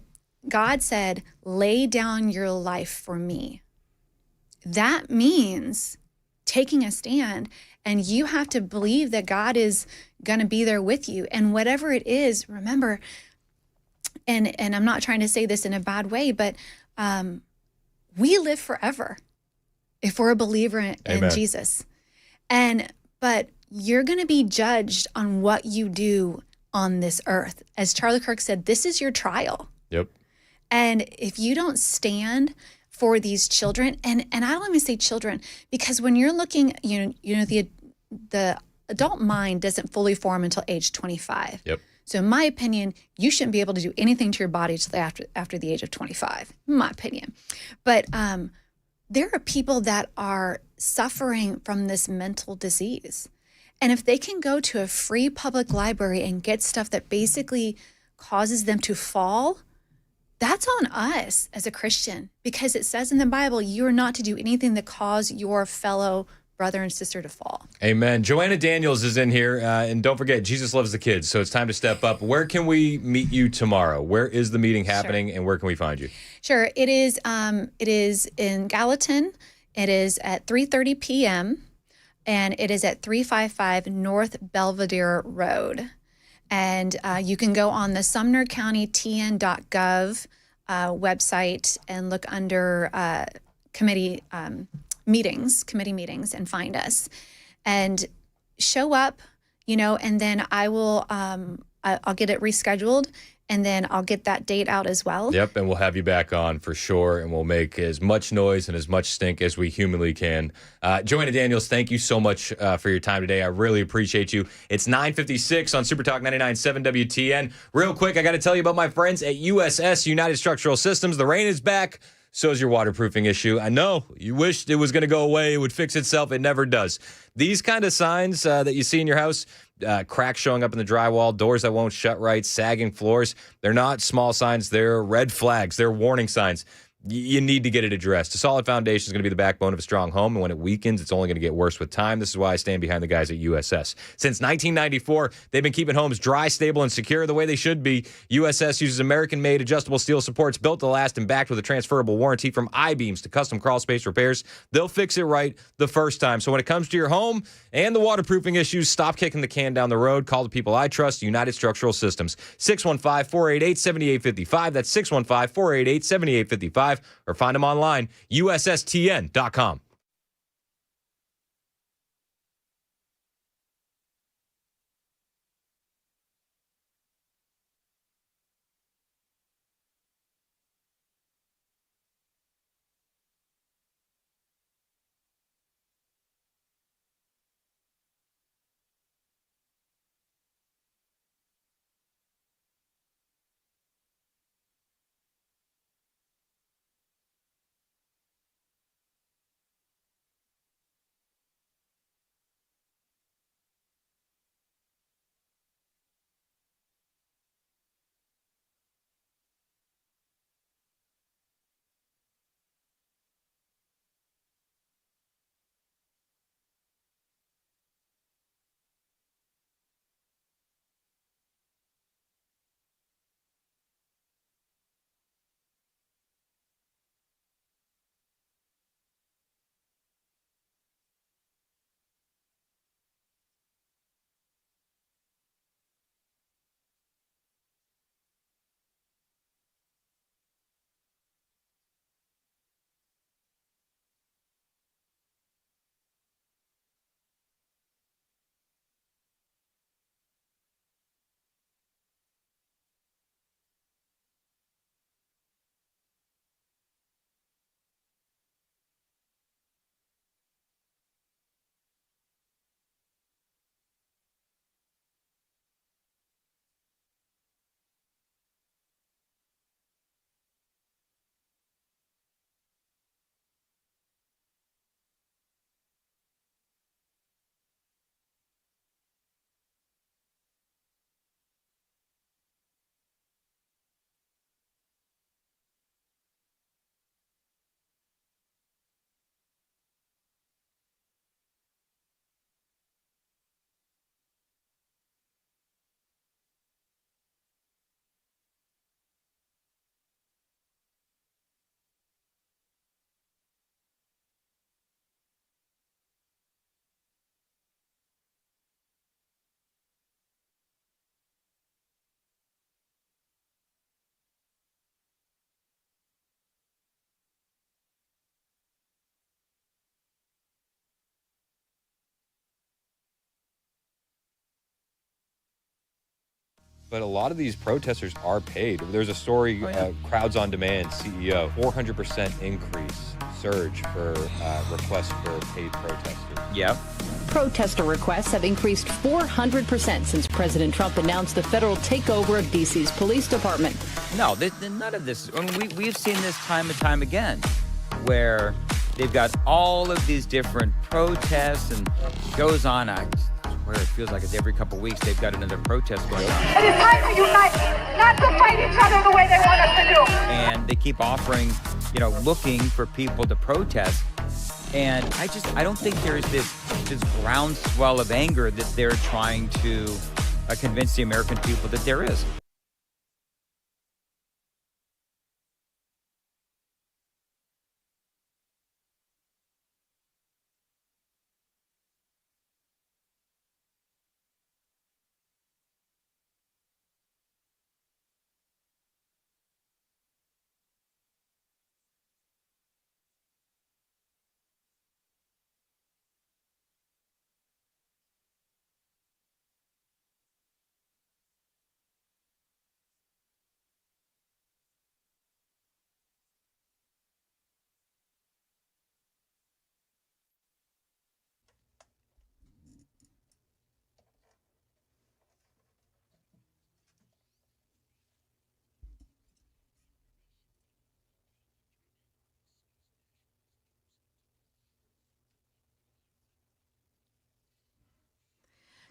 God said, lay down your life for me. That means taking a stand, and you have to believe that God is going to be there with you. And whatever it is, remember, and I'm not trying to say this in a bad way, but we live forever if we're a believer in Jesus. But you're going to be judged on what you do on this earth. As Charlie Kirk said, this is your trial. Yep. And if you don't stand for these children, and I don't even say children, because when you're looking, the adult mind doesn't fully form until age 25. Yep. So in my opinion, you shouldn't be able to do anything to your body till after the age of 25, in my opinion. But there are people that are suffering from this mental disease. And if they can go to a free public library and get stuff that basically causes them to fall, that's on us as a Christian, because it says in the Bible, you are not to do anything that cause your fellow brother and sister to fall. Amen. Joanna Daniels is in here. And don't forget, Jesus loves the kids. So it's time to step up. Where can we meet you tomorrow? Where is the meeting happening, and where can we find you? Sure. It is in Gallatin. It is at 3:30 p.m. and it is at 355 North Belvedere Road. And you can go on the SumnerCountyTN.gov website and look under committee meetings, and find us. And show up, and then I will, I'll get it rescheduled, and then I'll get that date out as well. Yep, and we'll have you back on for sure, and we'll make as much noise and as much stink as we humanly can. Joanna Daniels, thank you so much for your time today. I really appreciate you. It's 9:56 on Super Talk 99.7 WTN. Real quick, I got to tell you about my friends at USS United Structural Systems. The rain is back. So is your waterproofing issue. I know you wished it was going to go away. It would fix itself. It never does. These kind of signs that you see in your house, cracks showing up in the drywall, doors that won't shut right, sagging floors, they're not small signs. They're red flags. They're warning signs. You need to get it addressed. A solid foundation is going to be the backbone of a strong home, and when it weakens, it's only going to get worse with time. This is why I stand behind the guys at USS. Since 1994, they've been keeping homes dry, stable, and secure the way they should be. USS uses American-made adjustable steel supports built to last and backed with a transferable warranty from I-beams to custom crawl space repairs. They'll fix it right the first time. So when it comes to your home and the waterproofing issues, stop kicking the can down the road. Call the people I trust, United Structural Systems. 615-488-7855. That's 615-488-7855. Or find them online, USSTN.com. But a lot of these protesters are paid. There's a story, Crowds on Demand CEO, 400% increase, surge for requests for paid protesters. Yep. Protester requests have increased 400% since President Trump announced the federal takeover of D.C.'s police department. No, none of this. I mean, we've seen this time and time again, where they've got all of these different protests, and it goes on. Where it feels like it's every couple of weeks they've got another protest going on. It is time to unite, not to fight each other the way they want us to do. And they keep offering, looking for people to protest. And I don't think there's this groundswell of anger that they're trying to convince the American people that there is.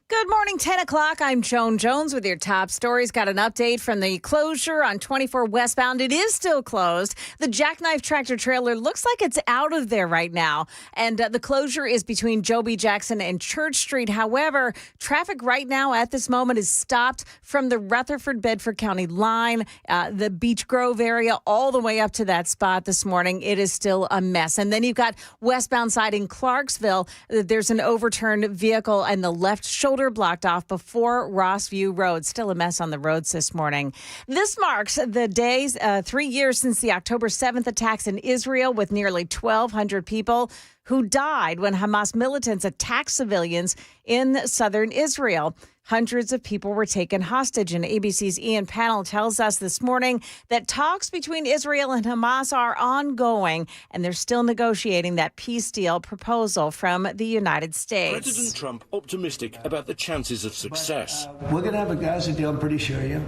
Good morning, 10 o'clock. I'm Joan Jones with your top stories. Got an update from the closure on 24 westbound. It is still closed. The jackknife tractor trailer looks like it's out of there right now. And the closure is between Joby Jackson and Church Street. However, traffic right now at this moment is stopped from the Rutherford-Bedford County line, the Beech Grove area, all the way up to that spot this morning. It is still a mess. And then you've got westbound side in Clarksville. There's an overturned vehicle and the left shoulder blocked off before Rossview Road. Still a mess on the roads this morning. This marks the days, 3 years since the October 7th attacks in Israel, with nearly 1,200 people who died when Hamas militants attacked civilians in southern Israel. Hundreds of people were taken hostage, and ABC's Ian Pannell tells us this morning that talks between Israel and Hamas are ongoing, and they're still negotiating that peace deal proposal from the United States. President Trump optimistic about the chances of success. We're going to have a Gaza deal, I'm pretty sure, yeah.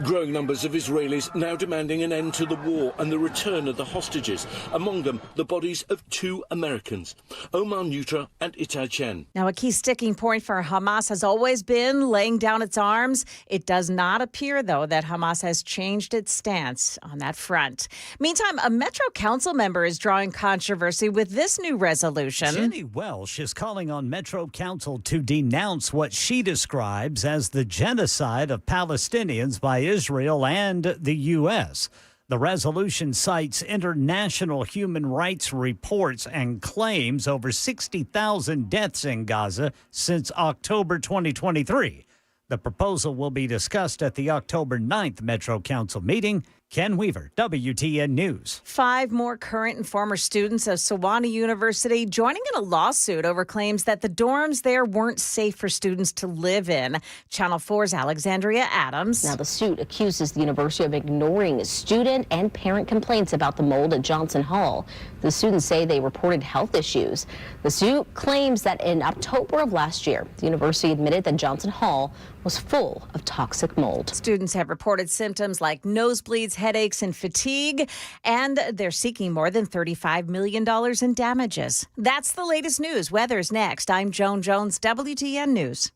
Growing numbers of Israelis now demanding an end to the war and the return of the hostages, among them the bodies of 2 Americans, Omar Nutra and Itai Chen. Now, a key sticking point for Hamas has always been laying down its arms. It does not appear, though, that Hamas has changed its stance on that front. Meantime, a Metro Council member is drawing controversy with this new resolution. Jenny Welsh is calling on Metro Council to denounce what she describes as the genocide of Palestinians by Israel and the U.S. The resolution cites international human rights reports and claims over 60,000 deaths in Gaza since October 2023. The proposal will be discussed at the October 9th Metro Council meeting. Ken Weaver, WTN News. 5 more current and former students of Sewanee University joining in a lawsuit over claims that the dorms there weren't safe for students to live in. Channel 4's Alexandria Adams. Now, the suit accuses the university of ignoring student and parent complaints about the mold at Johnson Hall. The students say they reported health issues. The suit claims that in October of last year, the university admitted that Johnson Hall was full of toxic mold. Students have reported symptoms like nosebleeds, headaches, and fatigue, and they're seeking more than $35 million in damages. That's the latest news. Weather's next. I'm Joan Jones, WTN News.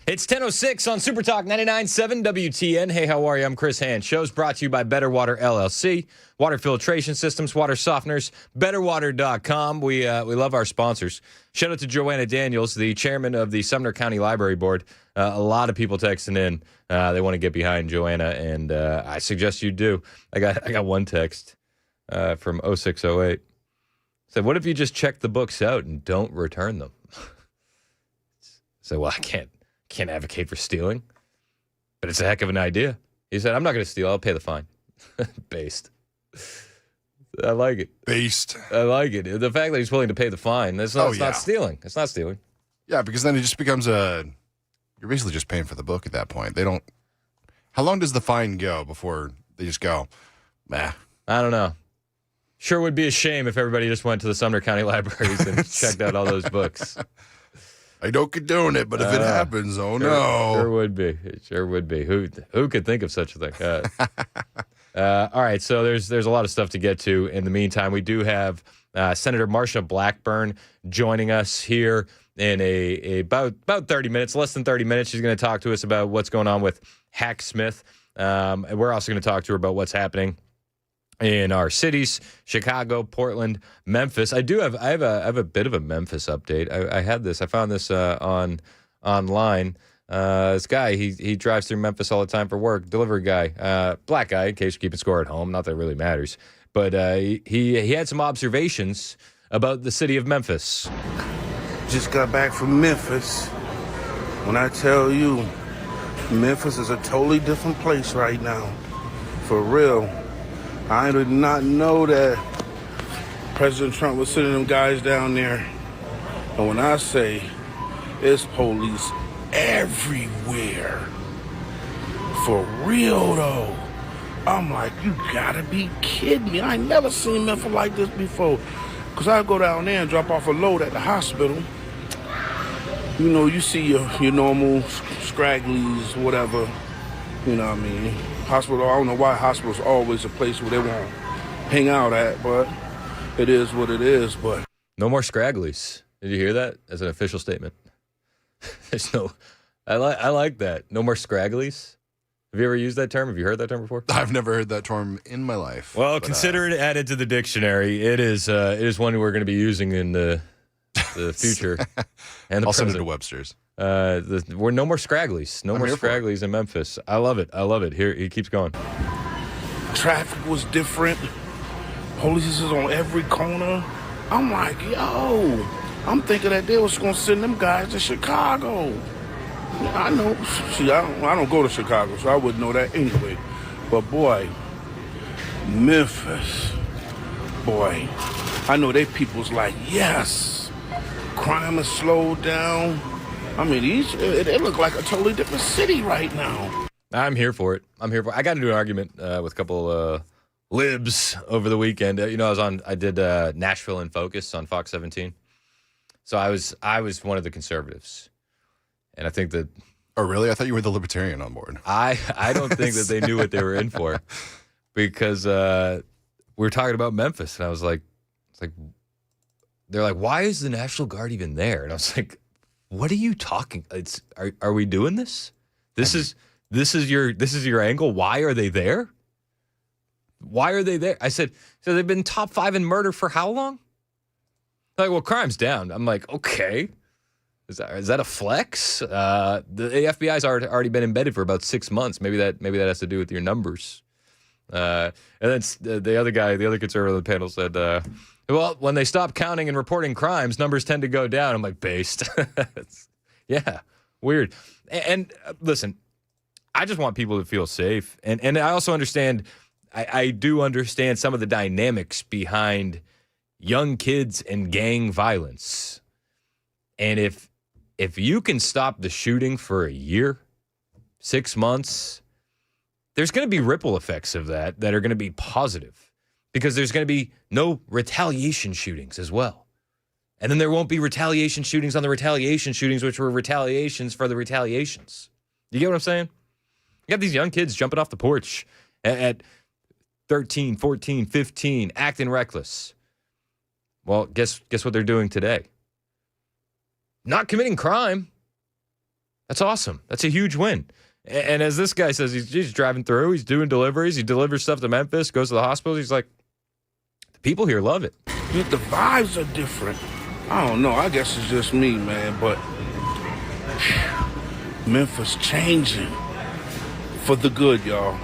It's 10:06 on Super Talk 99.7 WTN. Hey, how are you? I'm Chris Hand. Show's brought to you by Better Water LLC, water filtration systems, water softeners, betterwater.com. We love our sponsors. Shout out to Joanna Daniels, the chairman of the Sumner County Library Board. A lot of people texting in. They want to get behind Joanna, and I suggest you do. I got one text from 0608. Said, what if you just check the books out and don't return them? So, well, I can't advocate for stealing, but it's a heck of an idea. He said, I'm not going to steal. I'll pay the fine. Based. I like it. Based. I like it. The fact that he's willing to pay the fine, it's not stealing. It's not stealing. Yeah, because then it just becomes you're basically just paying for the book at that point. How long does the fine go before they just go, nah? I don't know. Sure would be a shame if everybody just went to the Sumner County libraries and checked out all those books. I don't condone it, but if it happens, no. Sure would be. It sure would be. Who could think of such a thing? All right, so there's a lot of stuff to get to. In the meantime, we do have Senator Marsha Blackburn joining us here in about 30 minutes, less than 30 minutes. She's going to talk to us about what's going on with Hack Smith. And we're also going to talk to her about what's happening in our cities, Chicago, Portland, Memphis. I have a bit of a Memphis update. I found this online. This guy, he drives through Memphis all the time for work, delivery guy, black guy, in case you're keeping score at home. Not that it really matters. But he had some observations about the city of Memphis. Just got back from Memphis. When I tell you, Memphis is a totally different place right now. For real. I did not know that President Trump was sending them guys down there. And when I say it's police everywhere, for real though, I'm like, you gotta be kidding me. I ain't never seen Memphis like this before. Because I go down there and drop off a load at the hospital. You know, you see your normal scragglies, whatever. You know what I mean? Hospital, I don't know why hospital's always a place where they won't hang out at, but it is what it is. But no more scragglies. Did you hear that as an official statement? I like that. No more scragglies. Have you ever used that term? Have you heard that term before? I've never heard that term in my life. Well, consider it added to the dictionary. It is one we're going to be using in the future. And I'll send it to Webster's. We're no more scragglies. No more scragglies in Memphis. I love it. Here, he keeps going. Traffic was different. Police is on every corner. I'm like, yo, I'm thinking that they was going to send them guys to Chicago. I know. See, I don't go to Chicago, so I wouldn't know that anyway. But boy, Memphis, boy, I know they people's like, yes, crime is slowed down. I mean, it look like a totally different city right now. I'm here for it. I got into an argument with a couple libs over the weekend. I did Nashville in Focus on Fox 17. So I was one of the conservatives. And I think that... Oh, really? I thought you were the libertarian on board. I don't think that they knew what they were in for. Because we were talking about Memphis. And I was like, they're like, why is the National Guard even there? And I was like, what are you talking? Are we doing this? This is your angle. Why are they there? Why are they there? I said, so they've been top 5 in murder for how long? They're like, well, crime's down. I'm like, okay. Is that a flex? The FBI's already been embedded for about 6 months. Maybe that has to do with your numbers. And then the other conservative on the panel said, well, when they stop counting and reporting crimes, numbers tend to go down. I'm like, based. Yeah, weird. And listen, I just want people to feel safe. And I also understand, I do understand some of the dynamics behind young kids and gang violence. And if you can stop the shooting for a year, 6 months, there's going to be ripple effects of that are going to be positive because there's going to be no retaliation shootings as well. And then there won't be retaliation shootings on the retaliation shootings, which were retaliations for the retaliations. You get what I'm saying? You got these young kids jumping off the porch at 13, 14, 15, acting reckless. Well, guess what they're doing today? Not committing crime. That's awesome. That's a huge win. And as this guy says, he's driving through, he's doing deliveries, he delivers stuff to Memphis, goes to the hospital. He's like, the people here love it. The vibes are different. I don't know. I guess it's just me, man. But Memphis changing for the good, y'all.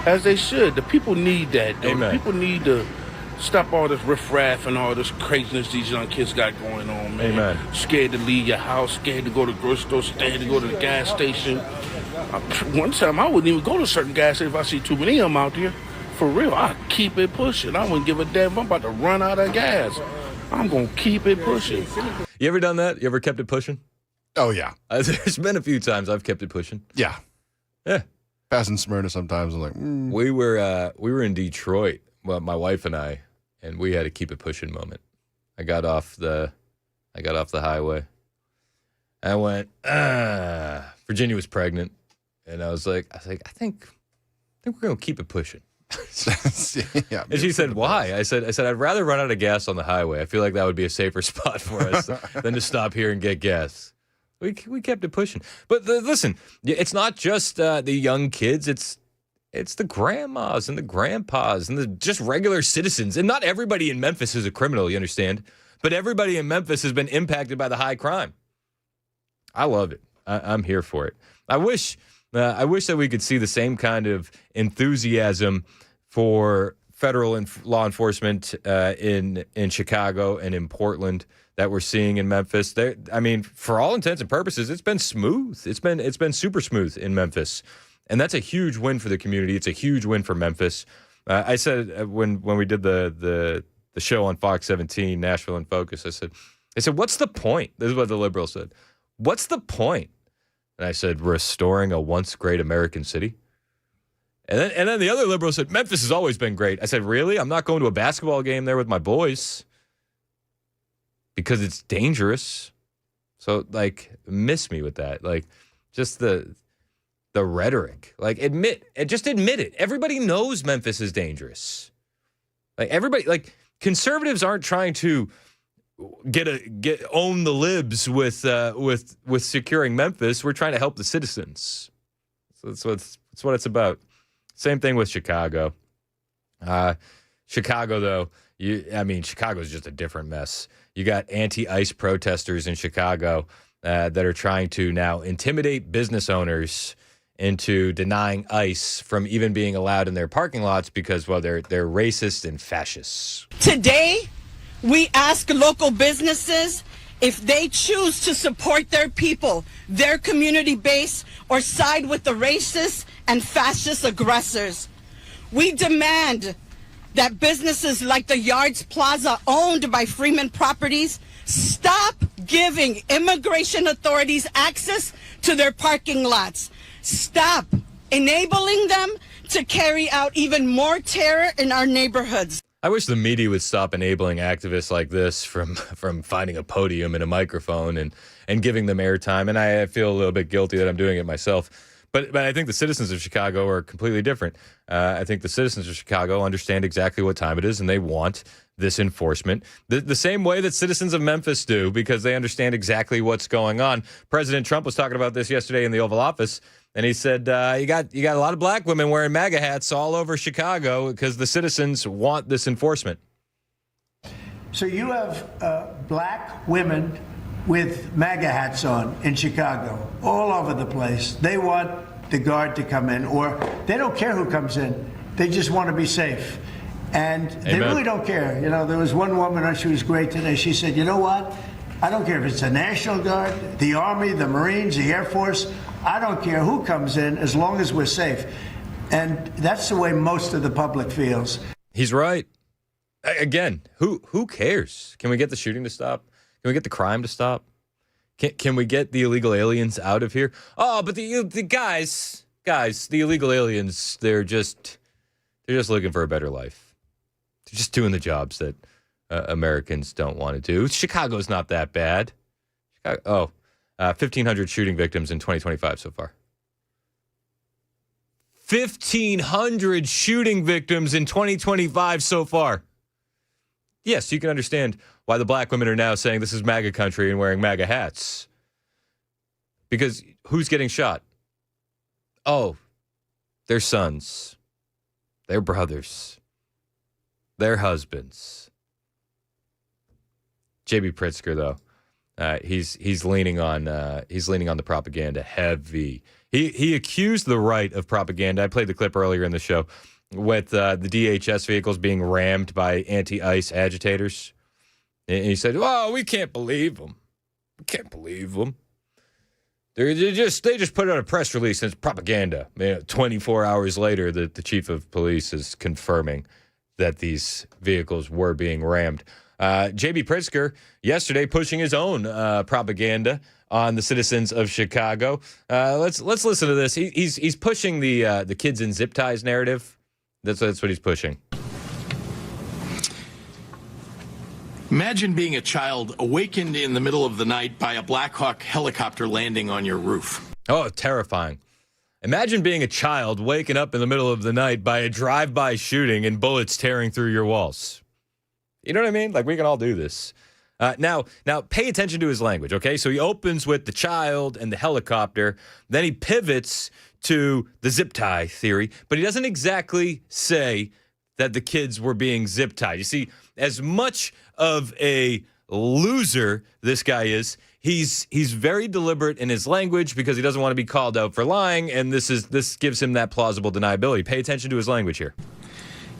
As they should. The people need that. Though. Amen. The people need to stop all this riffraff and all this craziness these young kids got going on, man. Amen. Scared to leave your house, scared to go to the grocery store, scared to go to the gas station. One time I wouldn't even go to certain gas stations if I see too many of them out there. For real, I keep it pushing. I wouldn't give a damn if I'm about to run out of gas. I'm going to keep it pushing. You ever done that? You ever kept it pushing? Oh, yeah. There's been a few times I've kept it pushing. Yeah. Yeah. Passing Smyrna sometimes. I'm like, We were in Detroit, well, my wife and I, and we had a keep it pushing moment. I got off the highway. I went, Virginia was pregnant, and I was like, I think we're gonna keep it pushing. Yeah, and she said, why? I said, I'd rather run out of gas on the highway. I feel like that would be a safer spot for us than to stop here and get gas. We kept it pushing. But listen, it's not just the young kids. It's the grandmas and the grandpas and the just regular citizens. And not everybody in Memphis is a criminal, you understand? But everybody in Memphis has been impacted by the high crime. I love it. I'm here for it. I wish that we could see the same kind of enthusiasm for federal law enforcement in Chicago and in Portland that we're seeing in Memphis. I mean, for all intents and purposes, it's been smooth. It's been super smooth in Memphis, and that's a huge win for the community. It's a huge win for Memphis. I said when we did the show on Fox 17, Nashville in Focus, I said, what's the point? This is what the liberal said. What's the point? And I said, restoring a once great American city. And then the other liberal said, Memphis has always been great. I said, really? I'm not going to a basketball game there with my boys because it's dangerous. So, miss me with that. Just the rhetoric. Just admit it. Everybody knows Memphis is dangerous. Conservatives aren't trying to own the libs with securing Memphis. We're trying to help the citizens. So that's what it's about. Same thing with Chicago. Chicago, though, Chicago is just a different mess. You got anti-ICE protesters in Chicago that are trying to now intimidate business owners into denying ICE from even being allowed in their parking lots because, well, they're racist and fascists. Today, we ask local businesses if they choose to support their people, their community base, or side with the racist and fascist aggressors. We demand that businesses like the Yards Plaza owned by Freeman Properties stop giving immigration authorities access to their parking lots. Stop enabling them to carry out even more terror in our neighborhoods. I wish the media would stop enabling activists like this from finding a podium and a microphone and giving them airtime. And I feel a little bit guilty that I'm doing it myself. But I think the citizens of Chicago are completely different. I think the citizens of Chicago understand exactly what time it is, and they want this enforcement the same way that citizens of Memphis do, because they understand exactly what's going on. President Trump was talking about this yesterday in the Oval Office, and he said, you got a lot of black women wearing MAGA hats all over Chicago because the citizens want this enforcement. So you have black women with MAGA hats on in Chicago, all over the place. They want the guard to come in, or they don't care who comes in. They just want to be safe. And they really don't care. You know, there was one woman, she was great today. She said, you know what? I don't care if it's the National Guard, the Army, the Marines, the Air Force. I don't care who comes in as long as we're safe. And that's the way most of the public feels. He's right. Again, who cares? Can we get the shooting to stop? Can we get the crime to stop? Can we get the illegal aliens out of here? Oh, but the guys, the illegal aliens, they're just looking for a better life. They're just doing the jobs that Americans don't want to do. Chicago's not that bad. 1,500 shooting victims in 2025 so far. 1,500 shooting victims in 2025 so far. Yes, you can understand why the black women are now saying this is MAGA country and wearing MAGA hats. Because who's getting shot? Oh, their sons, their brothers, their husbands. J.B. Pritzker, though, he's leaning on the propaganda heavy. He accused the right of propaganda. I played the clip earlier in the show with the DHS vehicles being rammed by anti-ICE agitators. And he said, "Oh, we can't believe them. We can't believe them. They just put out a press release and it's propaganda." 24 hours later, the chief of police is confirming that these vehicles were being rammed. J.B. Pritzker yesterday pushing his own propaganda on the citizens of Chicago. Let's listen to this. He's pushing the kids in zip ties narrative. That's what he's pushing. Imagine being a child awakened in the middle of the night by a Black Hawk helicopter landing on your roof. Oh, terrifying. Imagine being a child waking up in the middle of the night by a drive-by shooting and bullets tearing through your walls. You know what I mean? Like, we can all do this. Now, pay attention to his language, okay? So he opens with the child and the helicopter. Then he pivots to the zip tie theory, but he doesn't exactly say that the kids were being zip tied. You see, as much of a loser this guy is, he's very deliberate in his language because he doesn't want to be called out for lying, and this gives him that plausible deniability. Pay attention to his language here.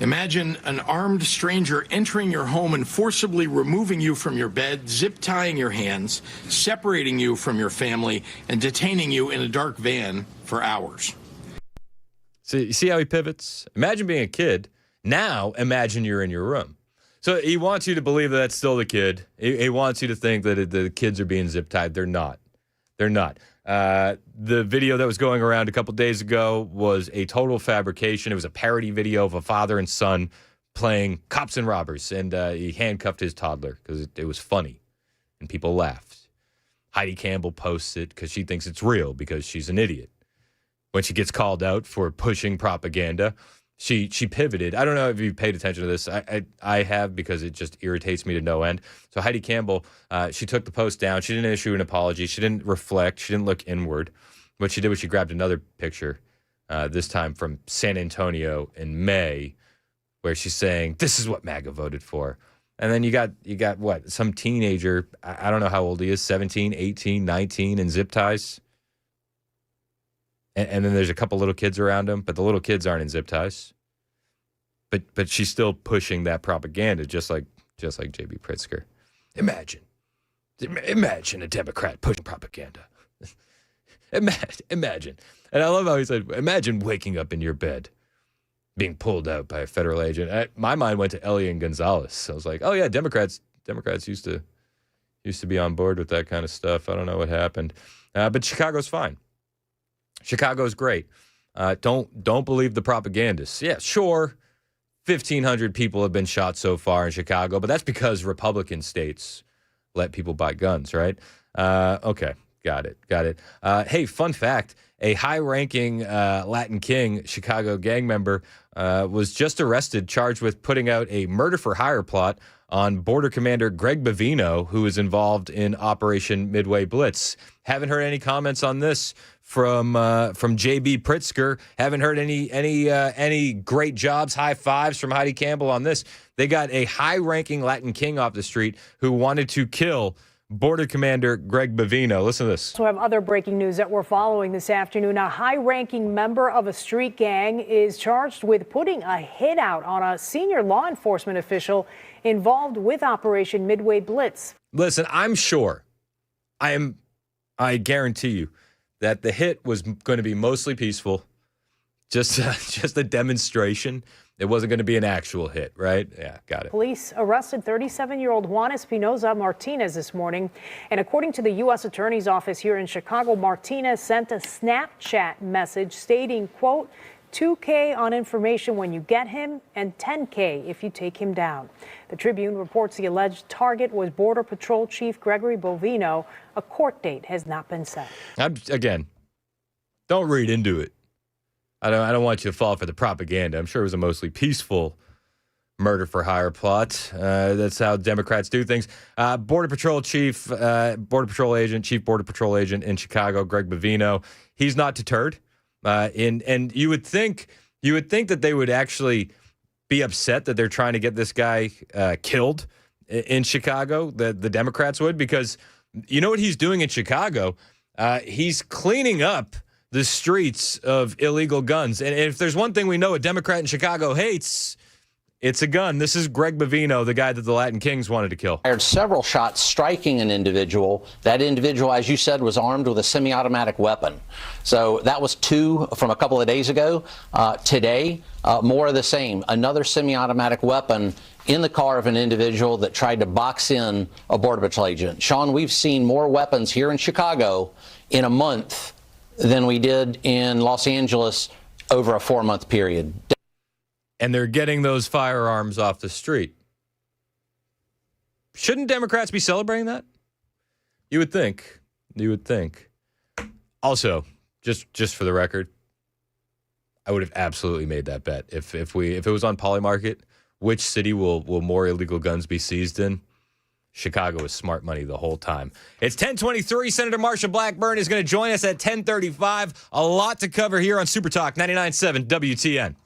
Imagine an armed stranger entering your home and forcibly removing you from your bed, zip tying your hands, separating you from your family, and detaining you in a dark van for hours. So you see how he pivots? Imagine being a kid. Now imagine you're in your room. So he wants you to believe that that's still the kid. He wants you to think that the kids are being zip tied. They're not. They're not. The video that was going around a couple days ago was a total fabrication. It was a parody video of a father and son playing cops and robbers, and he handcuffed his toddler because it was funny, and people laughed. Heidi Campbell posts it because she thinks it's real because she's an idiot. When she gets called out for pushing propaganda, she pivoted. I don't know if you paid attention to this. I have, because it just irritates me to no end. So Heidi Campbell, she took the post down. She didn't issue an apology. She didn't reflect. She didn't look inward. What she did was she grabbed another picture, this time from San Antonio in May, where she's saying, "This is what MAGA voted for." And then you got what? Some teenager, I don't know how old he is, 17, 18, 19, in zip ties. And then there's a couple little kids around him, but the little kids aren't in zip ties. But she's still pushing that propaganda, just like J.B. Pritzker. Imagine a Democrat pushing propaganda. Imagine. And I love how he said, imagine waking up in your bed, being pulled out by a federal agent. My mind went to Elian Gonzalez. I was like, oh yeah, Democrats used to be on board with that kind of stuff. I don't know what happened, but Chicago's fine. Chicago's great. Don't believe the propagandists. Yeah, sure, 1,500 people have been shot so far in Chicago, but that's because Republican states let people buy guns, right? Okay, got it. Hey, fun fact, a high-ranking Latin King Chicago gang member was just arrested, charged with putting out a murder-for-hire plot on Border Commander Greg Bavino, who is involved in Operation Midway Blitz. Haven't heard any comments on this from J.B. Pritzker. Haven't heard any great jobs, high fives from Heidi Campbell on this. They got a high-ranking Latin King off the street who wanted to kill Border Commander Greg Bavino. Listen to this. So we have other breaking news that we're following this afternoon. A high-ranking member of a street gang is charged with putting a hit out on a senior law enforcement official involved with Operation Midway Blitz. Listen, I'm sure, I guarantee you that the hit was going to be mostly peaceful, just a demonstration. It wasn't going to be an actual hit, right? Yeah, got it. Police arrested 37-year-old Juan Espinoza Martinez this morning. And according to the U.S. Attorney's Office here in Chicago, Martinez sent a Snapchat message stating, quote, $2K on information when you get him and $10K if you take him down. The Tribune reports the alleged target was Border Patrol Chief Gregory Bovino. A court date has not been set. Again, don't read into it. I don't want you to fall for the propaganda. I'm sure it was a mostly peaceful murder for hire plot. That's how Democrats do things. Border Patrol Chief Border Patrol Agent in Chicago, Greg Bavino, he's not deterred. And you would think that they would actually be upset that they're trying to get this guy killed in Chicago, the Democrats would, because you know what he's doing in Chicago? He's cleaning up the streets of illegal guns. And if there's one thing we know a Democrat in Chicago hates, it's a gun. This is Greg Bavino, the guy that the Latin Kings wanted to kill. Fired several shots striking an individual. That individual, as you said, was armed with a semi-automatic weapon. So that was 2 from a couple of days ago. Today, more of the same. Another semi-automatic weapon in the car of an individual that tried to box in a Border Patrol agent. Sean, we've seen more weapons here in Chicago in a month than we did in Los Angeles over a 4-month period. And they're getting those firearms off the street. Shouldn't Democrats be celebrating that? You would think. Also, just for the record, I would have absolutely made that bet. If it was on Polymarket, which city will more illegal guns be seized in? Chicago was smart money the whole time. It's 10:23. Senator Marsha Blackburn is going to join us at 10:35. A lot to cover here on Super Talk 99.7 WTN.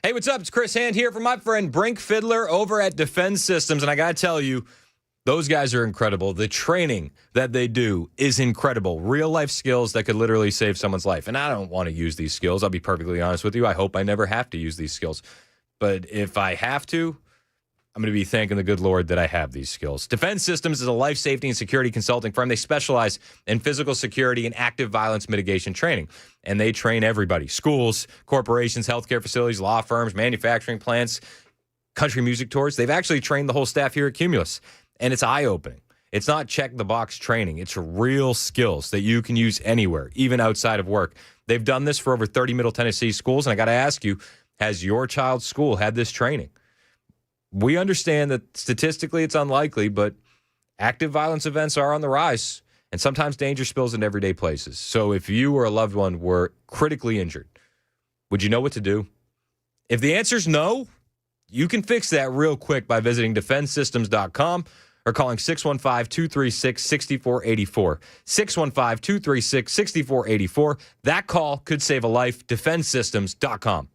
Hey, what's up? It's Chris Hand here from my friend Brink Fiddler over at Defense Systems. And I got to tell you, those guys are incredible. The training that they do is incredible. Real life skills that could literally save someone's life. And I don't want to use these skills. I'll be perfectly honest with you. I hope I never have to use these skills. But if I have to, I'm going to be thanking the good Lord that I have these skills. Defense Systems is a life safety and security consulting firm. They specialize in physical security and active violence mitigation training. And they train everybody. Schools, corporations, healthcare facilities, law firms, manufacturing plants, country music tours. They've actually trained the whole staff here at Cumulus. And it's eye-opening. It's not check-the-box training. It's real skills that you can use anywhere, even outside of work. They've done this for over 30 Middle Tennessee schools. And I got to ask you, has your child's school had this training? We understand that statistically it's unlikely, but active violence events are on the rise, and sometimes danger spills in everyday places. So if you or a loved one were critically injured, would you know what to do? If the answer is no, you can fix that real quick by visiting defensesystems.com or calling 615-236-6484. 615-236-6484. That call could save a life. defensesystems.com.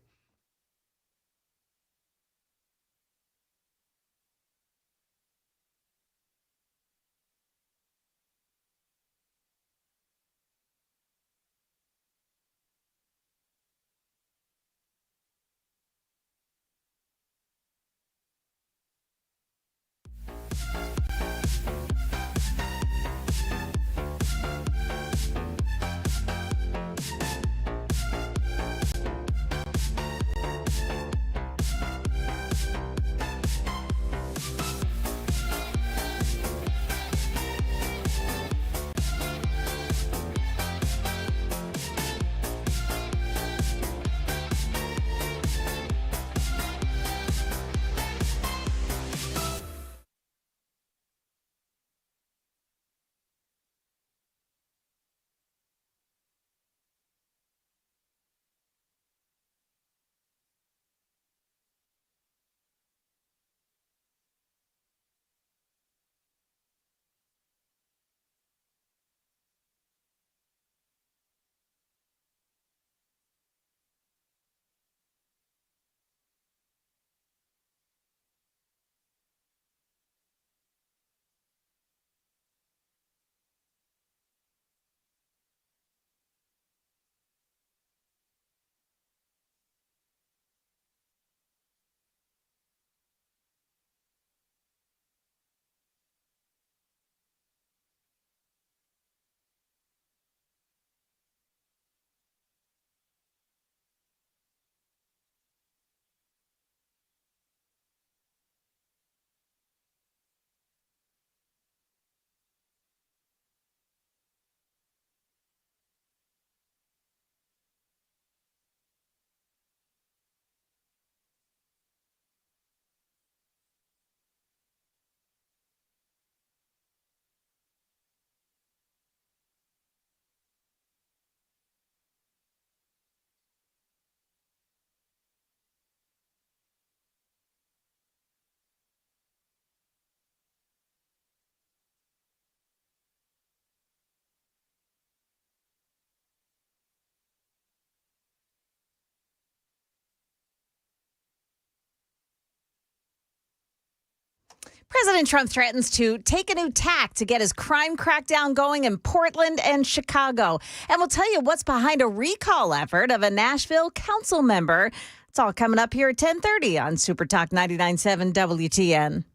President Trump threatens to take a new tack to get his crime crackdown going in Portland and Chicago. And we'll tell you what's behind a recall effort of a Nashville council member. It's all coming up here at 10:30 on Super Talk 99.7 WTN.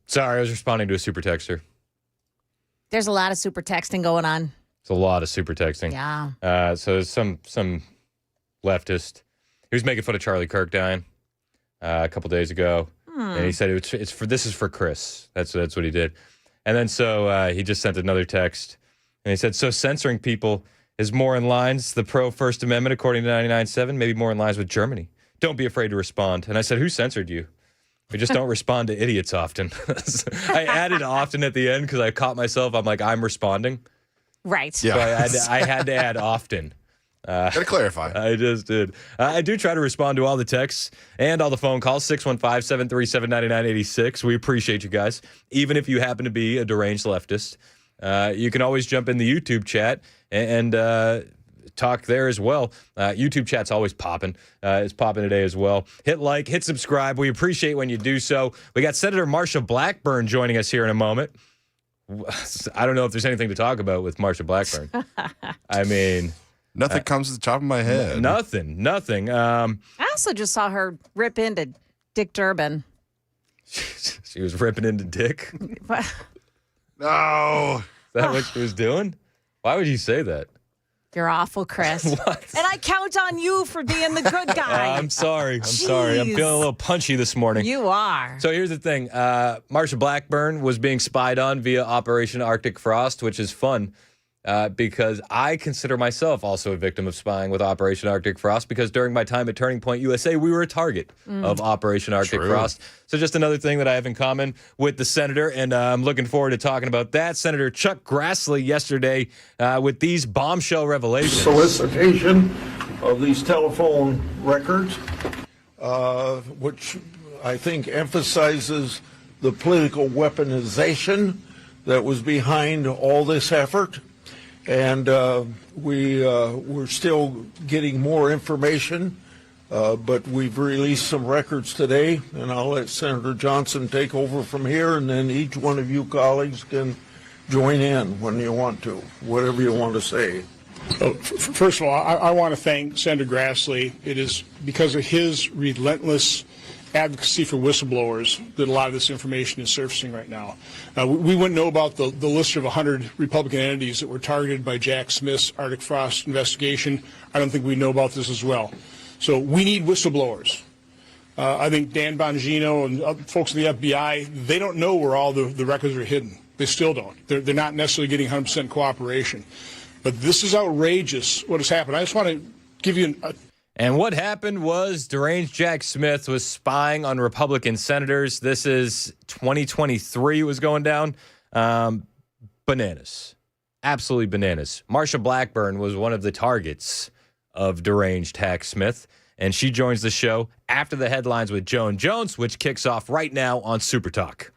Sorry, I was responding to a super texter. There's a lot of super texting going on. It's a lot of super texting. Yeah. So some leftist, he was making fun of Charlie Kirk dying a couple days ago, and he said this is for Chris. That's what he did, and then so he just sent another text, and he said, so censoring people is more in lines the pro First Amendment according to 99.7, maybe more in lines with Germany. Don't be afraid to respond. And I said, who censored you? We just don't respond to idiots often. I added often at the end because I caught myself. I'm like, I'm responding. Right. Yeah. So I had to add often. Gotta clarify. I just did. I do try to respond to all the texts and all the phone calls, 615-737-9986. We appreciate you guys. Even if you happen to be a deranged leftist, you can always jump in the YouTube chat and talk there as well. YouTube chat's always popping. It's popping today as well. Hit like, hit subscribe. We appreciate when you do so. We got Senator Marsha Blackburn joining us here in a moment. I don't know if there's anything to talk about with Marsha Blackburn. I mean, nothing comes to the top of my head. Nothing. I also just saw her rip into Dick Durbin. She was ripping into Dick? No. Is that what she was doing? Why would you say that? You're awful, Chris. What? And I count on you for being the good guy. I'm sorry. I'm feeling a little punchy this morning. You are. So here's the thing. Marsha Blackburn was being spied on via Operation Arctic Frost, which is fun because I consider myself also a victim of spying with Operation Arctic Frost because during my time at Turning Point USA, we were a target of Operation Arctic Frost. So just another thing that I have in common with the senator, and I'm looking forward to talking about that. Senator Chuck Grassley yesterday with these bombshell revelations. Solicitation of these telephone records, which I think emphasizes the political weaponization that was behind all this effort. And we're still getting more information, but we've released some records today, and I'll let Senator Johnson take over from here, and then each one of you colleagues can join in when you want to, whatever you want to say. First of all, I want to thank Senator Grassley. It is because of his relentless advocacy for whistleblowers that a lot of this information is surfacing right now. We wouldn't know about the list of 100 Republican entities that were targeted by Jack Smith's Arctic Frost investigation. I don't think we know about this as well. So we need whistleblowers. I think Dan Bongino and other folks in the FBI, they don't know where all the records are hidden. They still don't. They're not necessarily getting 100% cooperation. But this is outrageous what has happened. I just want to give you And what happened was deranged Jack Smith was spying on Republican senators. This is 2023 was going down. Bananas. Absolutely bananas. Marsha Blackburn was one of the targets of deranged Jack Smith, and she joins the show after the headlines with Joan Jones, which kicks off right now on Super Talk.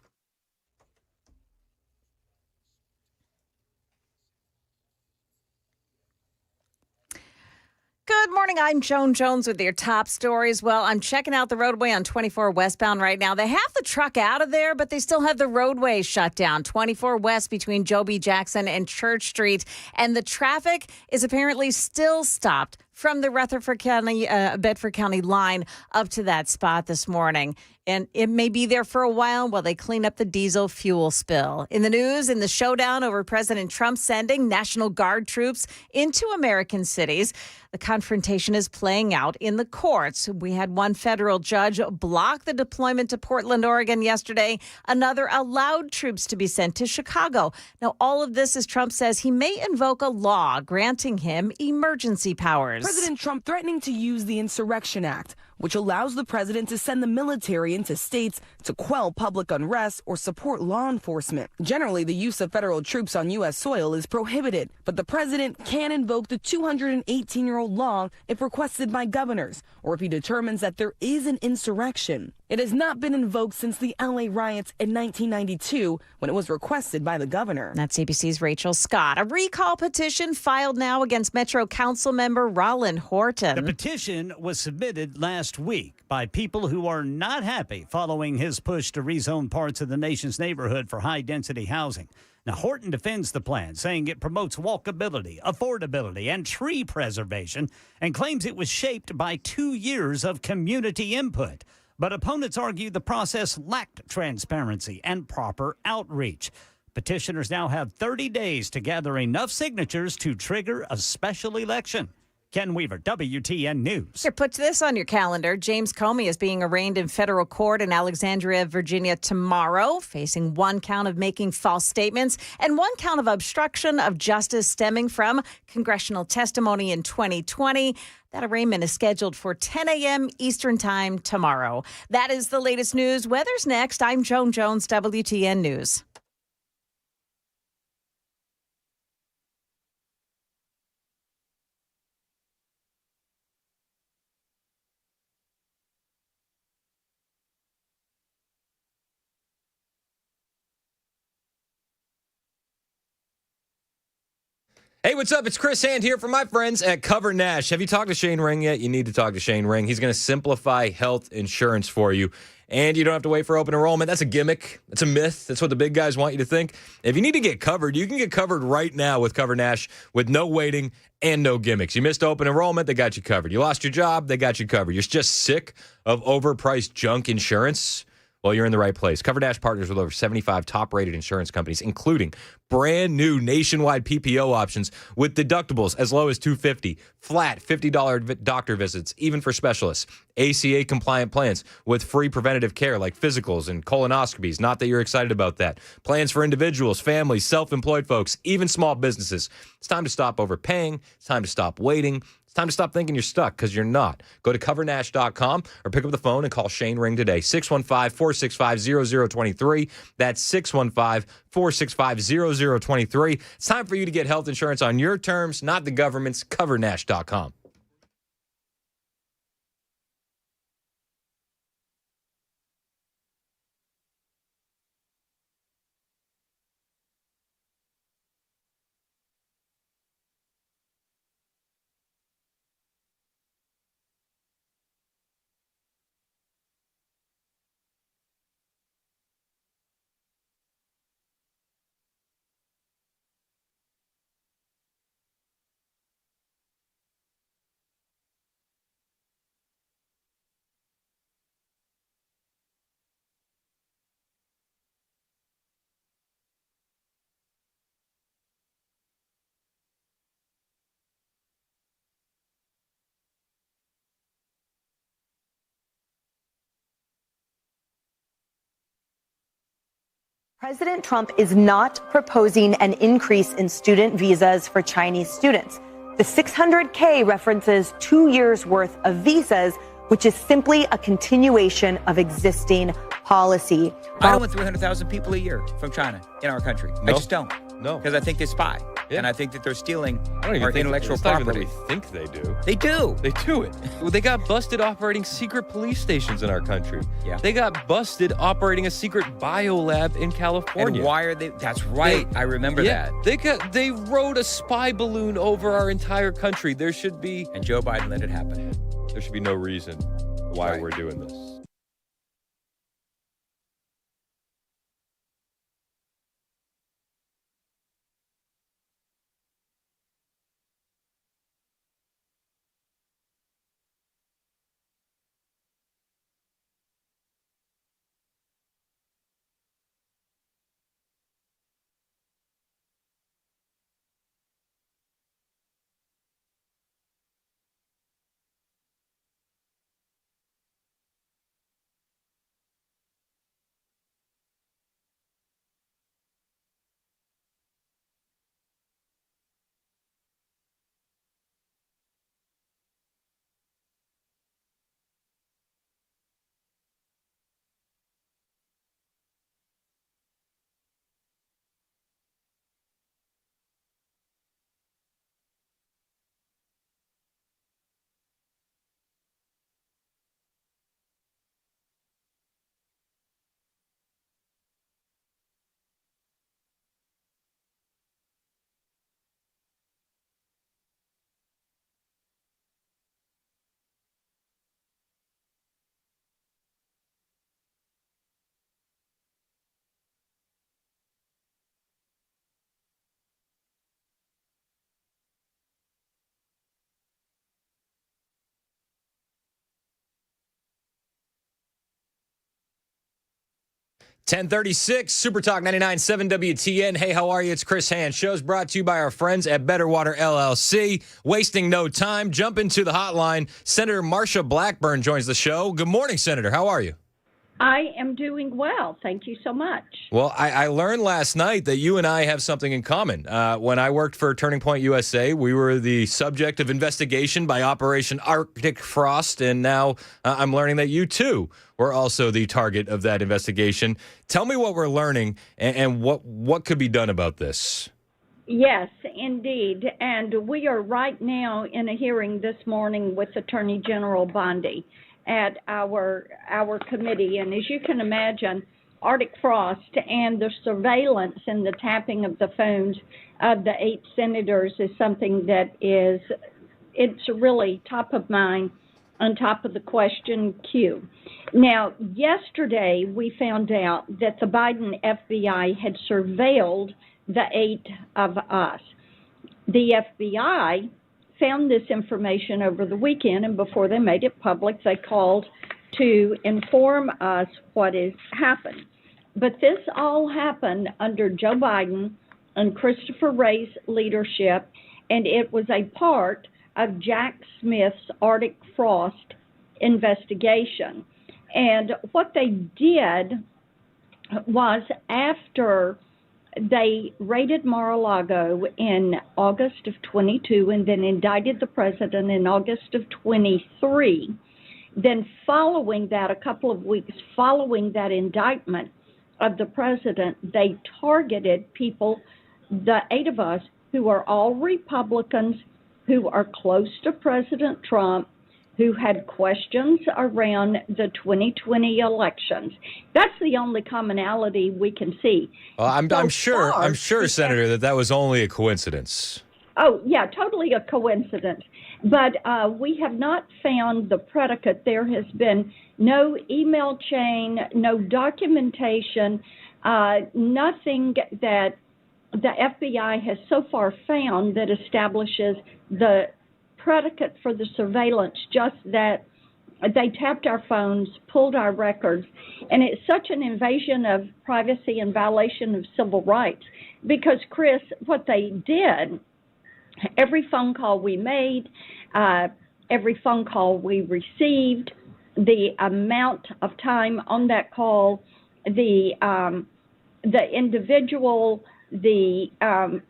Good morning. I'm Joan Jones with your top stories. Well, I'm checking out the roadway on 24 westbound right now. They have the truck out of there, but they still have the roadway shut down. 24 west between Joe B. Jackson and Church Street. And the traffic is apparently still stopped from the Rutherford County, Bedford County line up to that spot this morning. And it may be there for a while they clean up the diesel fuel spill. In the news, in the showdown over President Trump sending National Guard troops into American cities, the confrontation is playing out in the courts. We had one federal judge block the deployment to Portland, Oregon yesterday. Another allowed troops to be sent to Chicago. Now, all of this as Trump says he may invoke a law granting him emergency powers. President Trump threatening to use the Insurrection Act, which allows the president to send the military into states to quell public unrest or support law enforcement. Generally, the use of federal troops on U.S. soil is prohibited, but the president can invoke the 218-year-old law if requested by governors or if he determines that there is an insurrection. It has not been invoked since the L.A. riots in 1992 when it was requested by the governor. That's ABC's Rachel Scott. A recall petition filed now against Metro Council member Rollin Horton. The petition was submitted last last week by people who are not happy following his push to rezone parts of the nation's neighborhood for high-density housing. Now, Horton defends the plan, saying it promotes walkability, affordability, and tree preservation, and claims it was shaped by 2 years of community input. But opponents argue the process lacked transparency and proper outreach. Petitioners now have 30 days to gather enough signatures to trigger a special election. Ken Weaver, WTN News. Here, put this on your calendar. James Comey is being arraigned in federal court in Alexandria, Virginia tomorrow, facing 1 count of making false statements and 1 count of obstruction of justice stemming from congressional testimony in 2020. That arraignment is scheduled for 10 a.m. Eastern Time tomorrow. That is the latest news. Weather's next. I'm Joan Jones, WTN News. Hey, what's up? It's Chris Hand here from my friends at Cover Nash. Have you talked to Shane Ring yet? You need to talk to Shane Ring. He's going to simplify health insurance for you, and you don't have to wait for open enrollment. That's a gimmick. That's a myth. That's what the big guys want you to think. If you need to get covered, you can get covered right now with Cover Nash with no waiting and no gimmicks. You missed open enrollment, they got you covered. You lost your job, they got you covered. You're just sick of overpriced junk insurance? Well, you're in the right place. Cover Dash partners with over 75 top-rated insurance companies, including brand new nationwide PPO options with deductibles as low as $250, flat $50 doctor visits, even for specialists, ACA-compliant plans with free preventative care like physicals and colonoscopies. Not that you're excited about that. Plans for individuals, families, self-employed folks, even small businesses. It's time to stop overpaying. It's time to stop waiting. It's time to stop thinking you're stuck, because you're not. Go to covernash.com or pick up the phone and call Shane Ring today. 615-465-0023. That's 615-465-0023. It's time for you to get health insurance on your terms, not the government's. Covernash.com. President Trump is not proposing an increase in student visas for Chinese students. The 600K references 2 years' worth of visas, which is simply a continuation of existing policy. I don't want 300,000 people a year from China in our country. No. I just don't. No. Because I think they spy. Yeah. And I think that they're stealing I don't even our think intellectual it's not even property. that we think they do. They do. They do it. Well, they got busted operating secret police stations in our country. Yeah. They got busted operating a secret biolab in California. And why are they? That's right. I remember that. They rode a spy balloon over our entire country. There should be. And Joe Biden let it happen. There should be no reason why we're doing this. 1036, Super Talk 99.7 WTN. Hey, how are you? It's Chris Hand. Show's brought to you by our friends at Better Water LLC. Wasting no time, jump into the hotline. Senator Marsha Blackburn joins the show. Good morning, Senator. How are you? I am doing well. Thank you so much. Well, I learned last night that you and I have something in common. When I worked for Turning Point USA, we were the subject of investigation by Operation Arctic Frost, and now I'm learning that you, too, were also the target of that investigation. Tell me what we're learning and what could be done about this. Yes, indeed. And we are right now in a hearing this morning with Attorney General Bondi at our committee. And as you can imagine, Arctic frost and the surveillance and the tapping of the phones of the 8 senators is something that it's really top of mind, on top of the question queue. Now, yesterday we found out that the Biden FBI had surveilled the 8 of us. The FBI found this information over the weekend, and before they made it public, they called to inform us what has happened. But this all happened under Joe Biden and Christopher Wray's leadership, and it was a part of Jack Smith's Arctic Frost investigation. And what they did was, after they raided Mar-a-Lago in August of 22 and then indicted the president in August of 23. Then following that, a couple of weeks following that indictment of the president, they targeted people, the 8 of us, who are all Republicans, who are close to President Trump, who had questions around the 2020 elections. That's the only commonality we can see. Well, I'm sure, Senator, that was only a coincidence. Oh, yeah, totally a coincidence. But we have not found the predicate. There has been no email chain, no documentation, nothing that the FBI has so far found that establishes the predicate for the surveillance, just that they tapped our phones, pulled our records, and it's such an invasion of privacy and violation of civil rights. Because, Chris, what they did, every phone call we made, every phone call we received, the amount of time on that call, the individual, the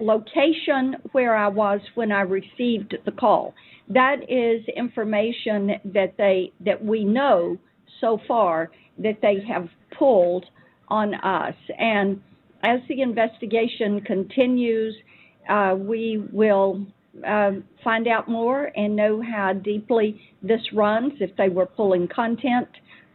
location where I was when I received the call. That is information that we know so far that they have pulled on us. And as the investigation continues, we will find out more and know how deeply this runs, if they were pulling content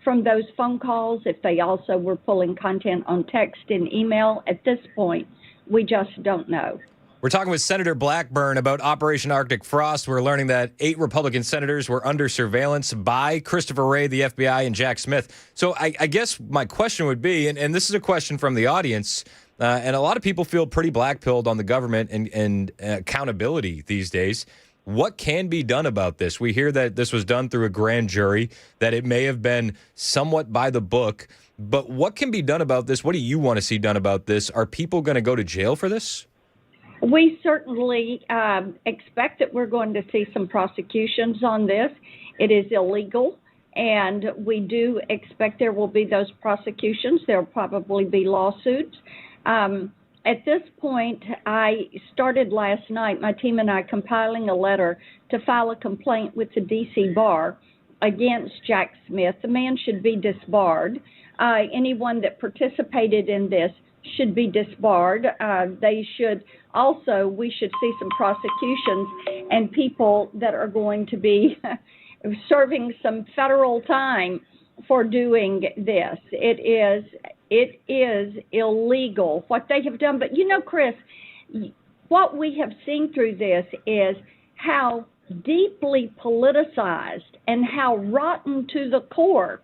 from those phone calls, if they also were pulling content on text and email. At this point, we just don't know. We're talking with Senator Blackburn about Operation Arctic Frost. We're learning that 8 Republican senators were under surveillance by Christopher Wray, the FBI, and Jack Smith. So I guess my question would be, and this is a question from the audience, and a lot of people feel pretty black-pilled on the government and accountability these days. What can be done about this? We hear that this was done through a grand jury, that it may have been somewhat by the book. But what can be done about this? What do you want to see done about this? Are people going to go to jail for this? We certainly expect that we're going to see some prosecutions on this. It is illegal, and we do expect there will be those prosecutions. There will probably be lawsuits. At this point, I started last night, my team and I, compiling a letter to file a complaint with the D.C. Bar against Jack Smith. The man should be disbarred. Anyone that participated in this should be disbarred. We should see some prosecutions and people that are going to be serving some federal time for doing this. It is illegal what they have done. But Chris, what we have seen through this is how deeply politicized and how rotten to the core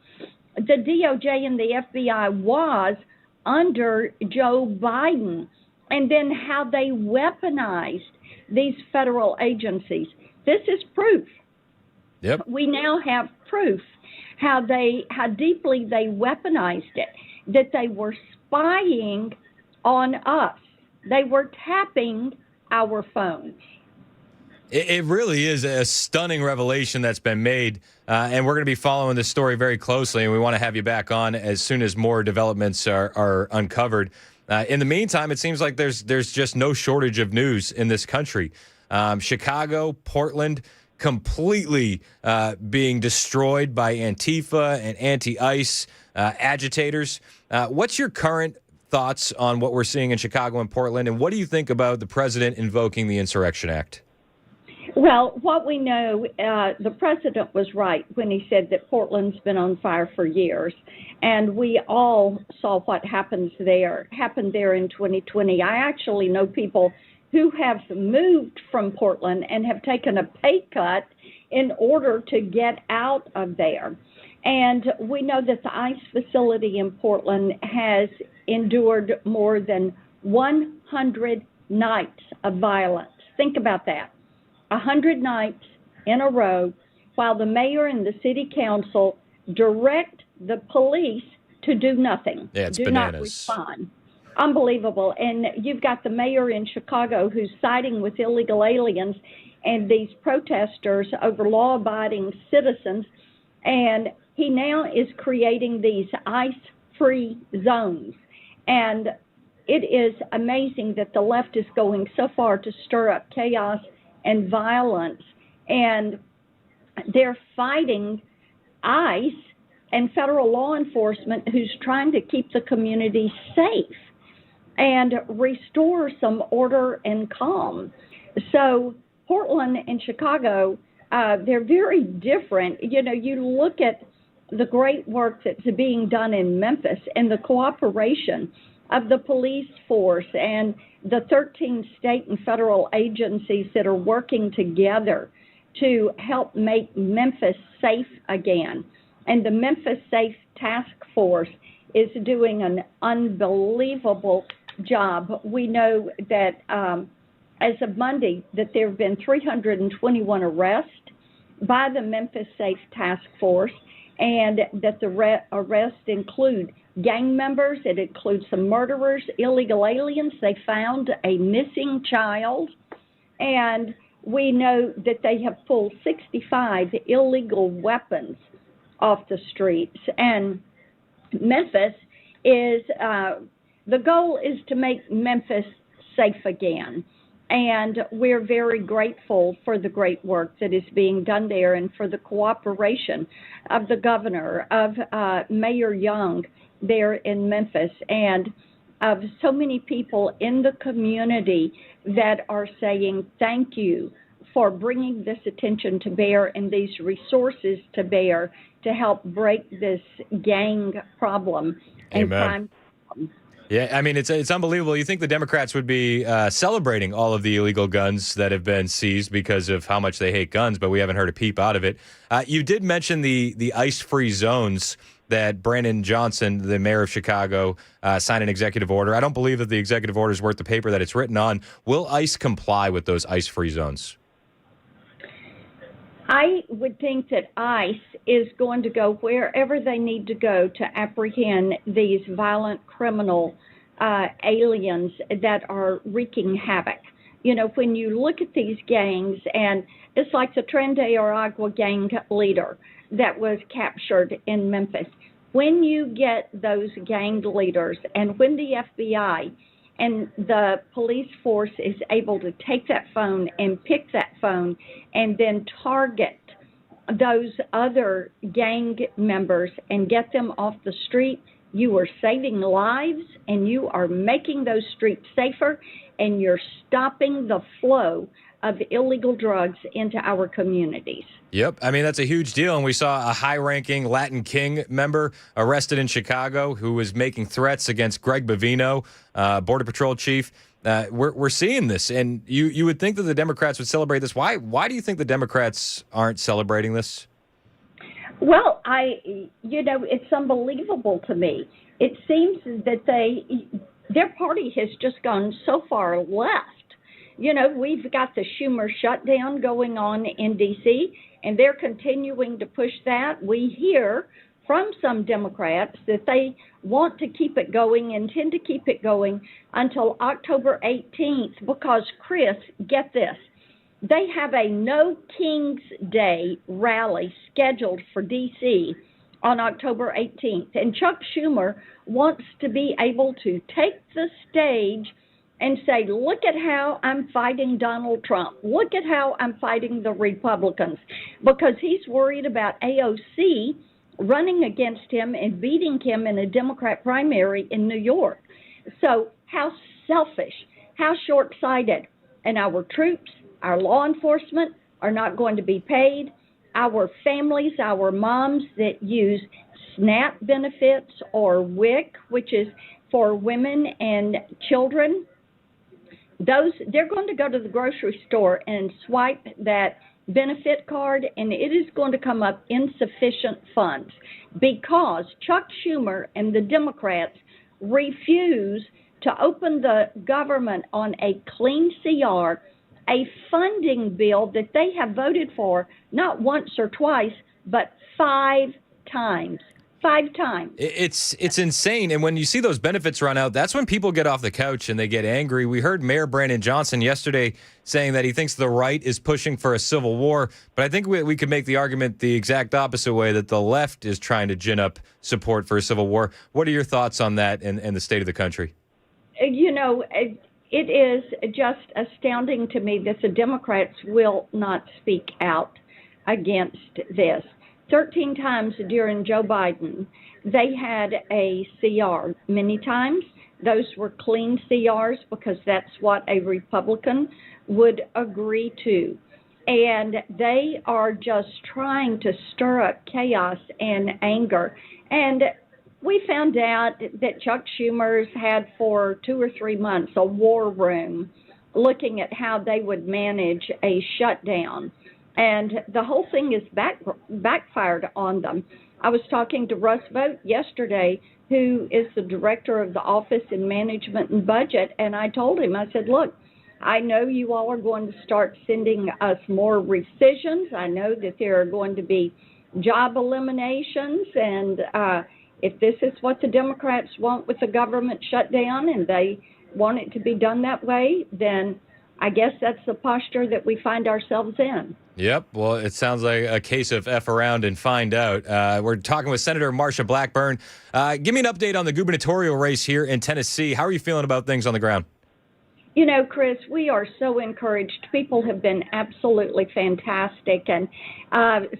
the DOJ and the FBI was under Joe Biden, and then how they weaponized these federal agencies. This is proof. Yep. We now have proof how deeply they weaponized it. that they were spying on us. They were tapping our phones. It really is a stunning revelation that's been made, and we're going to be following this story very closely, and we want to have you back on as soon as more developments are uncovered. In the meantime, it seems like there's just no shortage of news in this country. Chicago, Portland, completely being destroyed by Antifa and anti-ICE agitators. What's your current thoughts on what we're seeing in Chicago and Portland, and what do you think about the president invoking the Insurrection Act? Well, what we know, the president was right when he said that Portland's been on fire for years, and we all saw what happened there in 2020. I actually know people who have moved from Portland and have taken a pay cut in order to get out of there. And we know that the ICE facility in Portland has endured more than 100 nights of violence. Think about that. 100 nights in a row, while the mayor and the city council direct the police to do nothing. Yeah, it's do bananas. Not respond. Unbelievable. And you've got the mayor in Chicago who's siding with illegal aliens and these protesters over law-abiding citizens, and he now is creating these ICE-free zones. And it is amazing that the left is going so far to stir up chaos and violence, and they're fighting ICE and federal law enforcement who's trying to keep the community safe and restore some order and calm. So Portland and Chicago, they're very different. You know, you look at the great work that's being done in Memphis and the cooperation of the police force and the 13 state and federal agencies that are working together to help make Memphis safe again. And the Memphis Safe Task Force is doing an unbelievable job. We know that as of Monday that there have been 321 arrests by the Memphis Safe Task Force, and that the arrests include gang members, it includes some murderers, illegal aliens. They found a missing child, and we know that they have pulled 65 illegal weapons off the streets. And Memphis is, the goal is to make Memphis safe again. And we're very grateful for the great work that is being done there and for the cooperation of the governor, of Mayor Young there in Memphis, and of so many people in the community that are saying thank you for bringing this attention to bear and these resources to bear to help break this gang problem and crime problem. Yeah, I mean, it's unbelievable. You think the Democrats would be celebrating all of the illegal guns that have been seized because of how much they hate guns, but we haven't heard a peep out of it. You did mention the ICE-free zones that Brandon Johnson, the mayor of Chicago, signed an executive order. I don't believe that the executive order is worth the paper that it's written on. Will ICE comply with those ICE-free zones? I would think that ICE is going to go wherever they need to go to apprehend these violent criminal aliens that are wreaking havoc. You know, when you look at these gangs, and it's like the Tren de Aragua gang leader that was captured in Memphis. When you get those gang leaders, and when the FBI and the police force is able to take that phone and pick that phone and then target those other gang members and get them off the street, you are saving lives and you are making those streets safer, and you're stopping the flow of illegal drugs into our communities. Yep. I mean, that's a huge deal. And we saw a high-ranking Latin King member arrested in Chicago who was making threats against Greg Bovino, Border Patrol chief. We're seeing this, and you would think that the Democrats would celebrate this. Why do you think the Democrats aren't celebrating this? Well, it's unbelievable to me. It seems that their party has just gone so far left. You know, we've got the Schumer shutdown going on in D.C., and they're continuing to push that. We hear from some Democrats that they want to keep it going, intend to keep it going until October 18th because, Chris, get this, they have a No King's Day rally scheduled for D.C. on October 18th. And Chuck Schumer wants to be able to take the stage and say, look at how I'm fighting Donald Trump. Look at how I'm fighting the Republicans. Because he's worried about AOC running against him and beating him in a Democrat primary in New York. So how selfish, how short-sighted. And our troops, our law enforcement are not going to be paid. Our families, our moms that use SNAP benefits or WIC, which is for women and children, they're going to go to the grocery store and swipe that benefit card, and it is going to come up insufficient funds because Chuck Schumer and the Democrats refuse to open the government on a clean CR, a funding bill that they have voted for not once or twice, but 5 times. 5 times. It's insane. And when you see those benefits run out, that's when people get off the couch and they get angry. We heard Mayor Brandon Johnson yesterday saying that he thinks the right is pushing for a civil war. But I think we could make the argument the exact opposite way, that the left is trying to gin up support for a civil war. What are your thoughts on that and the state of the country? You know, it is just astounding to me that the Democrats will not speak out against this. 13 times during Joe Biden, they had a CR. Many times those were clean CRs because that's what a Republican would agree to. And they are just trying to stir up chaos and anger. And we found out that Chuck Schumer's had for 2 or 3 months a war room looking at how they would manage a shutdown. And the whole thing is backfired on them. I was talking to Russ Vogt yesterday, who is the director of the Office in Management and Budget, and I told him, I said, look, I know you all are going to start sending us more rescissions. I know that there are going to be job eliminations, and if this is what the Democrats want with the government shutdown and they want it to be done that way, then I guess that's the posture that we find ourselves in. Yep. Well, it sounds like a case of F around and find out. We're talking with Senator Marsha Blackburn. Give me an update on the gubernatorial race here in Tennessee. How are you feeling about things on the ground? You know, Chris, we are so encouraged. People have been absolutely fantastic. And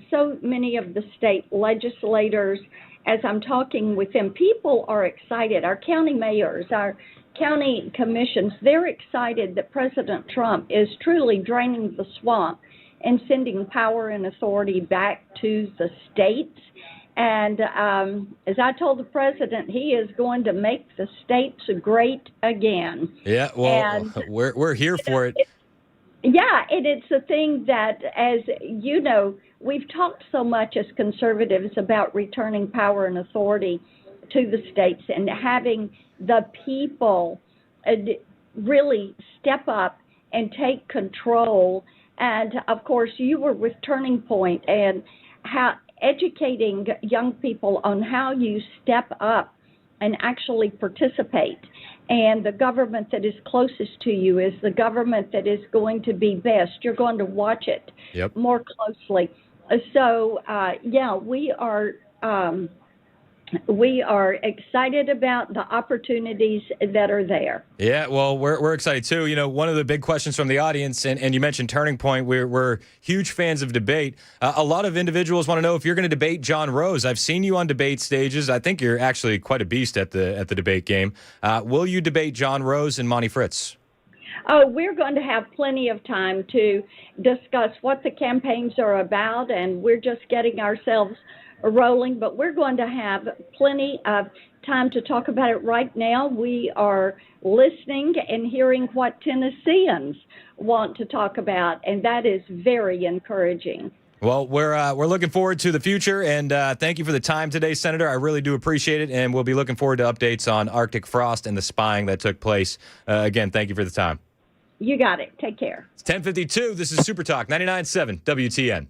so many of the state legislators, as I'm talking with them, people are excited. Our county mayors, our county commissions, they're excited that President Trump is truly draining the swamp and sending power and authority back to the states. And as I told the president, he is going to make the states great again. Yeah, well, and, we're here for it. Yeah, and it's a thing that, as you know, we've talked so much as conservatives about returning power and authority to the states and having the people really step up and take control. And, of course, you were with Turning Point and how educating young people on how you step up and actually participate. And the government that is closest to you is the government that is going to be best. You're going to watch it more closely. So, yeah, we are excited about the opportunities that are there. Yeah, well, we're excited too. You know, one of the big questions from the audience, and you mentioned Turning Point, we're huge fans of debate. A lot of individuals want to know if you're going to debate John Rose. I've seen you on debate stages. I think you're actually quite a beast at the debate game. Will you debate John Rose and Monty Fritz? Oh, we're going to have plenty of time to discuss what the campaigns are about, and we're just getting ourselves rolling, but we're going to have plenty of time to talk about it. Right now, we are listening and hearing what Tennesseans want to talk about, and that is very encouraging. Well, we're looking forward to the future, and thank you for the time today, Senator. I really do appreciate it, and we'll be looking forward to updates on Arctic frost and the spying that took place. Again, thank you for the time. You got it. Take care. It's 10:52. This is Super Talk 99.7 WTN.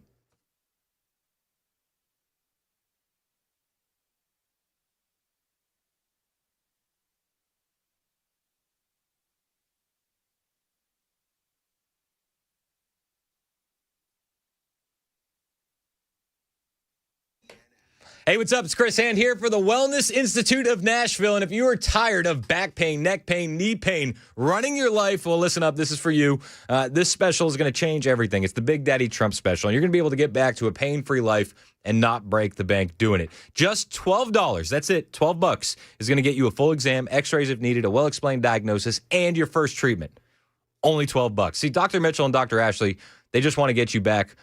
Hey, what's up? It's Chris Hand here for the Wellness Institute of Nashville. And if you are tired of back pain, neck pain, knee pain, running your life, well, listen up. This is for you. This special is going to change everything. It's the Big Daddy Trump special. And you're going to be able to get back to a pain-free life and not break the bank doing it. Just $12. That's it. $12 is going to get you a full exam, x-rays if needed, a well-explained diagnosis, and your first treatment. Only $12. See, Dr. Mitchell and Dr. Ashley, they just want to get you back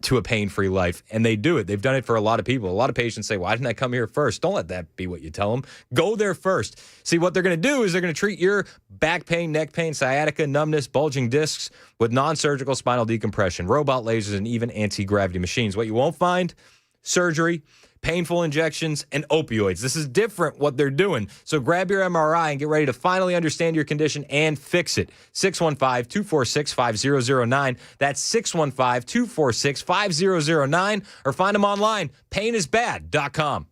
to a pain-free life, and they do it. They've done it for a lot of people. A lot of patients say, why didn't I come here first? Don't let that be what you tell them. Go there first. See, what they're going to do is they're going to treat your back pain, neck pain, sciatica, numbness, bulging discs with non-surgical spinal decompression, robot lasers, and even anti-gravity machines. What you won't find? Surgery, painful injections, and opioids. This is different what they're doing. So grab your MRI and get ready to finally understand your condition and fix it. 615-246-5009. That's 615-246-5009. Or find them online, painisbad.com.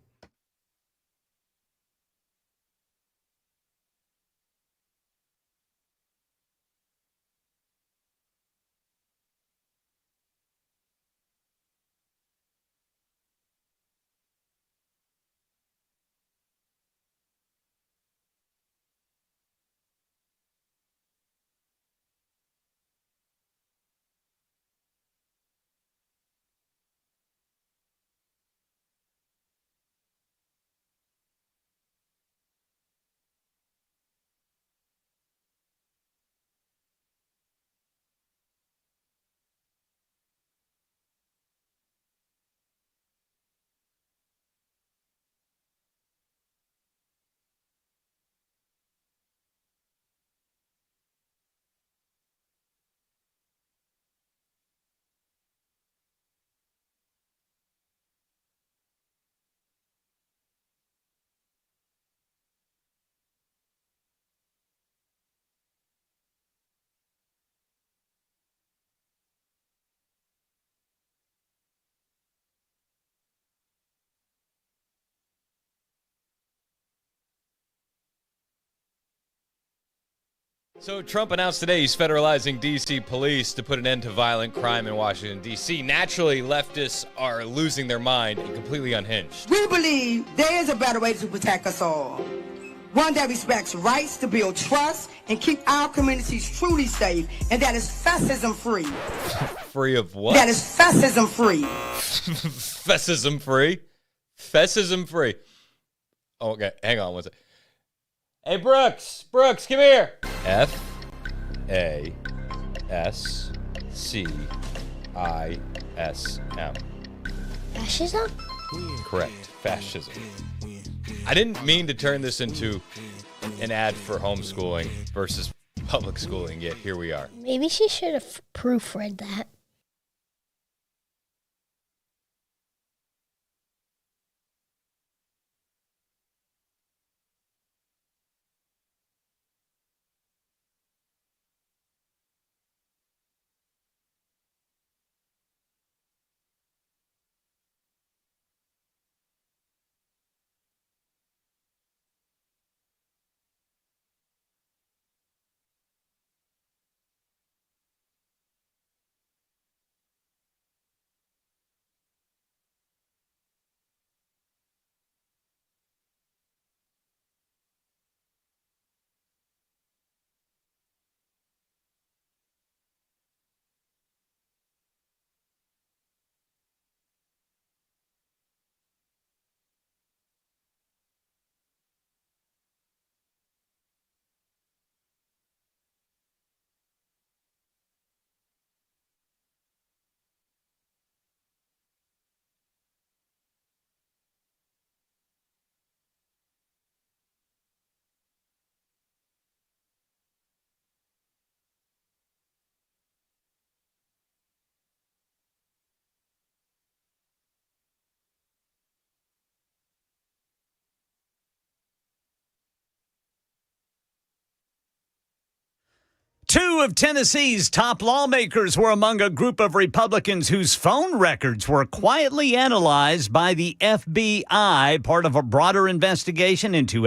So Trump announced today he's federalizing D.C. police to put an end to violent crime in Washington, D.C. Naturally, leftists are losing their mind and completely unhinged. We believe there is a better way to protect us all. One that respects rights, to build trust, and keep our communities truly safe, and that is fascism-free. Free of what? That is fascism-free. Fascism-free? Fascism-free. Oh, okay, hang on one second. Hey, Brooks, come here. F-A-S-C-I-S-M. Fascism? Correct, fascism. I didn't mean to turn this into an ad for homeschooling versus public schooling, yet here we are. Maybe she should have proofread that. Two of Tennessee's top lawmakers were among a group of Republicans whose phone records were quietly analyzed by the FBI, part of a broader investigation into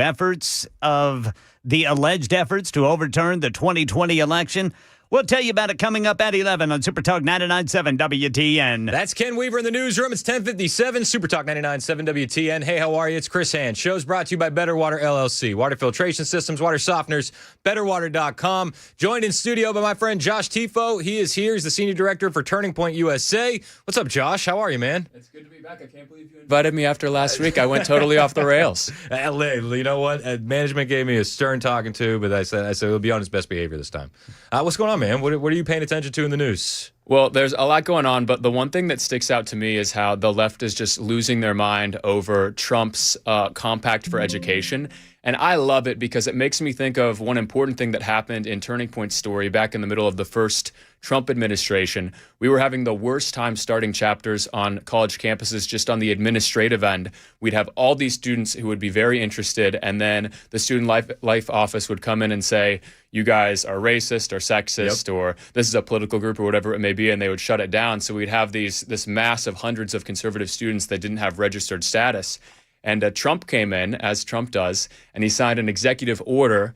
the alleged efforts to overturn the 2020 election. We'll tell you about it coming up at 11 on Super Talk 99.7 WTN. That's Ken Weaver in the newsroom. It's 10:57, Super Talk 99.7 WTN. Hey, how are you? It's Chris Hand. Show's brought to you by Better Water LLC. Water filtration systems, water softeners, betterwater.com. Joined in studio by my friend Josh Tifo. He is here. He's the Senior Director for Turning Point USA. What's up, Josh? How are you, man? It's good to be back. I can't believe you invited me after last week. I went totally off the rails. You know what? Management gave me a stern talking to, but I said he'll be on his best behavior this time. What's going on, man? What are you paying attention to in the news? Well, there's a lot going on, but the one thing that sticks out to me is how the left is just losing their mind over Trump's compact for education. And I love it because it makes me think of one important thing that happened in Turning Point's story back in the middle of the first Trump administration. We were having the worst time starting chapters on college campuses just on the administrative end. We'd have all these students who would be very interested, and then the student life office would come in and say, you guys are racist or sexist, or this is a political group or whatever it may be, and they would shut it down. So we'd have this mass of hundreds of conservative students that didn't have registered status. And Trump came in, as Trump does, and he signed an executive order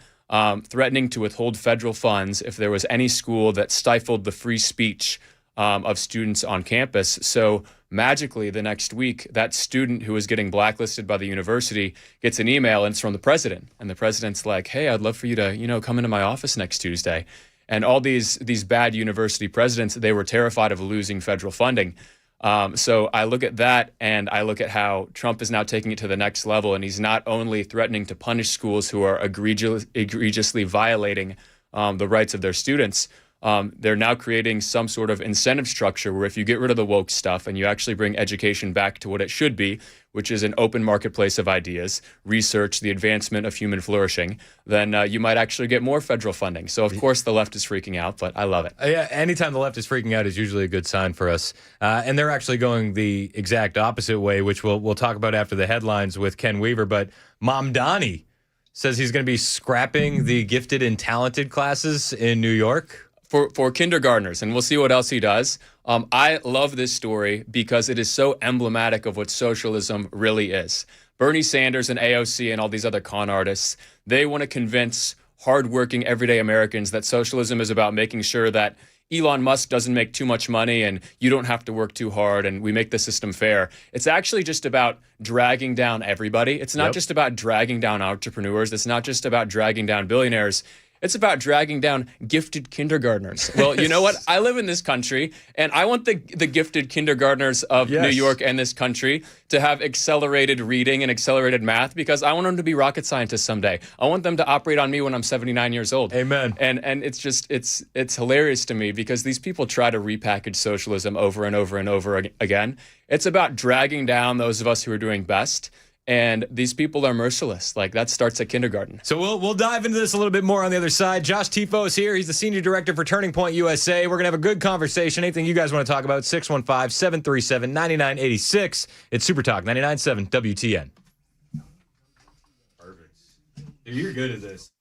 threatening to withhold federal funds if there was any school that stifled the free speech of students on campus. So magically, the next week, that student who was getting blacklisted by the university gets an email, and it's from the president. And the president's like, hey, I'd love for you to, come into my office next Tuesday. And all these bad university presidents, they were terrified of losing federal funding. So I look at that, and I look at how Trump is now taking it to the next level, and he's not only threatening to punish schools who are egregiously violating the rights of their students. They're now creating some sort of incentive structure where if you get rid of the woke stuff and you actually bring education back to what it should be, which is an open marketplace of ideas, research, the advancement of human flourishing, then you might actually get more federal funding. So, of course, the left is freaking out, but I love it. Yeah, anytime the left is freaking out is usually a good sign for us. And they're actually going the exact opposite way, which we'll talk about after the headlines with Ken Weaver. But Mom Donnie says he's going to be scrapping the gifted and talented classes in New York. For kindergartners, and we'll see what else he does. I love this story because it is so emblematic of what socialism really is. Bernie Sanders and AOC and all these other con artists, they want to convince hardworking everyday Americans that socialism is about making sure that Elon Musk doesn't make too much money and you don't have to work too hard and we make the system fair. It's actually just about dragging down everybody. It's not just about dragging down entrepreneurs. It's not just about dragging down billionaires. It's about dragging down gifted kindergartners. Well, you know what? I live in this country, and I want the gifted kindergartners of New York and this country to have accelerated reading and accelerated math because I want them to be rocket scientists someday. I want them to operate on me when I'm 79 years old. Amen. And it's just it's hilarious to me because these people try to repackage socialism over and over and over again. It's about dragging down those of us who are doing best. And these people are merciless. Like, that starts at kindergarten. So we'll dive into this a little bit more on the other side. Josh Tifo is here. He's the Senior Director for Turning Point USA. We're going to have a good conversation. Anything you guys want to talk about, 615-737-9986. It's Super Talk 99.7 WTN. Perfect. Dude, you're good at this.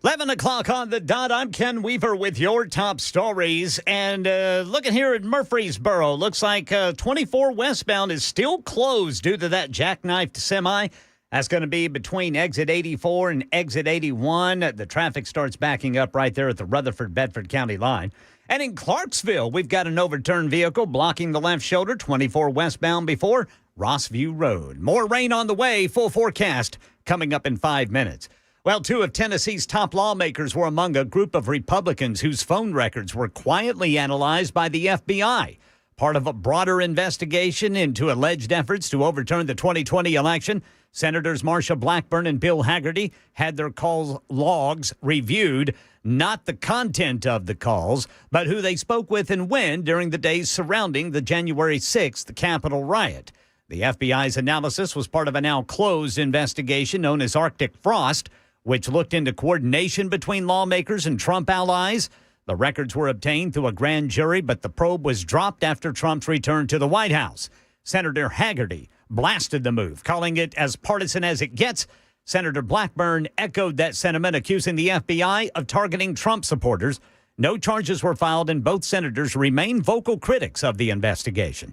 Eleven o'clock on the dot. I'm Ken Weaver with your top stories. And looking here at Murfreesboro, looks like 24 westbound is still closed due to that jackknifed semi. That's going to be between exit 84 and exit 81. The traffic starts backing up right there at the Rutherford-Bedford County line. And in Clarksville, we've got an overturned vehicle blocking the left shoulder, 24 westbound before Rossview Road. More rain on the way. Full forecast coming up in 5 minutes. Well, two of Tennessee's top lawmakers were among a group of Republicans whose phone records were quietly analyzed by the FBI. Part of a broader investigation into alleged efforts to overturn the 2020 election, Senators Marsha Blackburn and Bill Hagerty had their call logs reviewed, not the content of the calls, but who they spoke with and when during the days surrounding the January 6th Capitol riot. The FBI's analysis was part of a now closed investigation known as Arctic Frost, which looked into coordination between lawmakers and Trump allies. The records were obtained through a grand jury, but the probe was dropped after Trump's return to the White House. Senator Hagerty blasted the move, calling it as partisan as it gets. Senator Blackburn echoed that sentiment, accusing the FBI of targeting Trump supporters. No charges were filed, and both senators remain vocal critics of the investigation.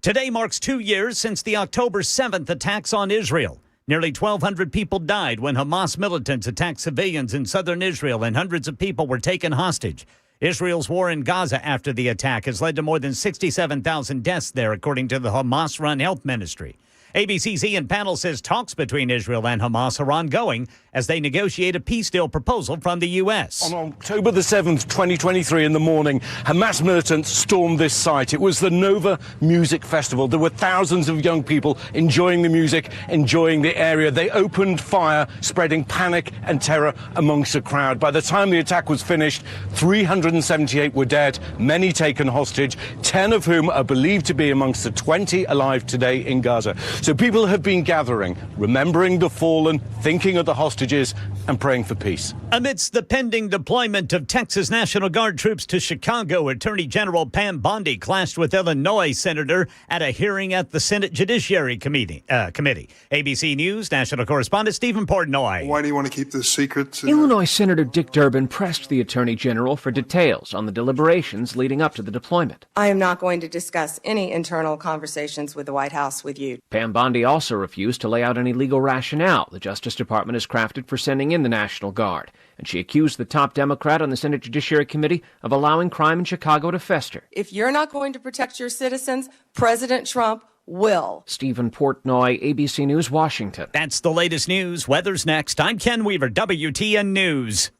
Today marks 2 years since the October 7th attacks on Israel. Nearly 1,200 people died when Hamas militants attacked civilians in southern Israel, and hundreds of people were taken hostage. Israel's war in Gaza after the attack has led to more than 67,000 deaths there, according to the Hamas-run health ministry. ABC's Ian Pannell says talks between Israel and Hamas are ongoing as they negotiate a peace deal proposal from the U.S. On October the 7th, 2023, in the morning, Hamas militants stormed this site. It was the Nova Music Festival. There were thousands of young people enjoying the music, enjoying the area. They opened fire, spreading panic and terror amongst the crowd. By the time the attack was finished, 378 were dead, many taken hostage, 10 of whom are believed to be amongst the 20 alive today in Gaza. So people have been gathering, remembering the fallen, thinking of the hostages, and praying for peace. Amidst the pending deployment of Texas National Guard troops to Chicago, Attorney General Pam Bondi clashed with Illinois Senator at a hearing at the Senate Judiciary Committee. ABC News national correspondent Stephen Portnoy. Why do you want to keep this secret? Illinois Senator Dick Durbin pressed the Attorney General for details on the deliberations leading up to the deployment. I am not going to discuss any internal conversations with the White House with you. Pam Bondi also refused to lay out any legal rationale the Justice Department has crafted for sending in the National Guard, and she accused the top Democrat on the Senate Judiciary Committee of allowing crime in Chicago to fester. If you're not going to protect your citizens, President Trump will. Stephen Portnoy, ABC News, Washington. That's the latest news. Weather's next. I'm Ken Weaver, WTN News.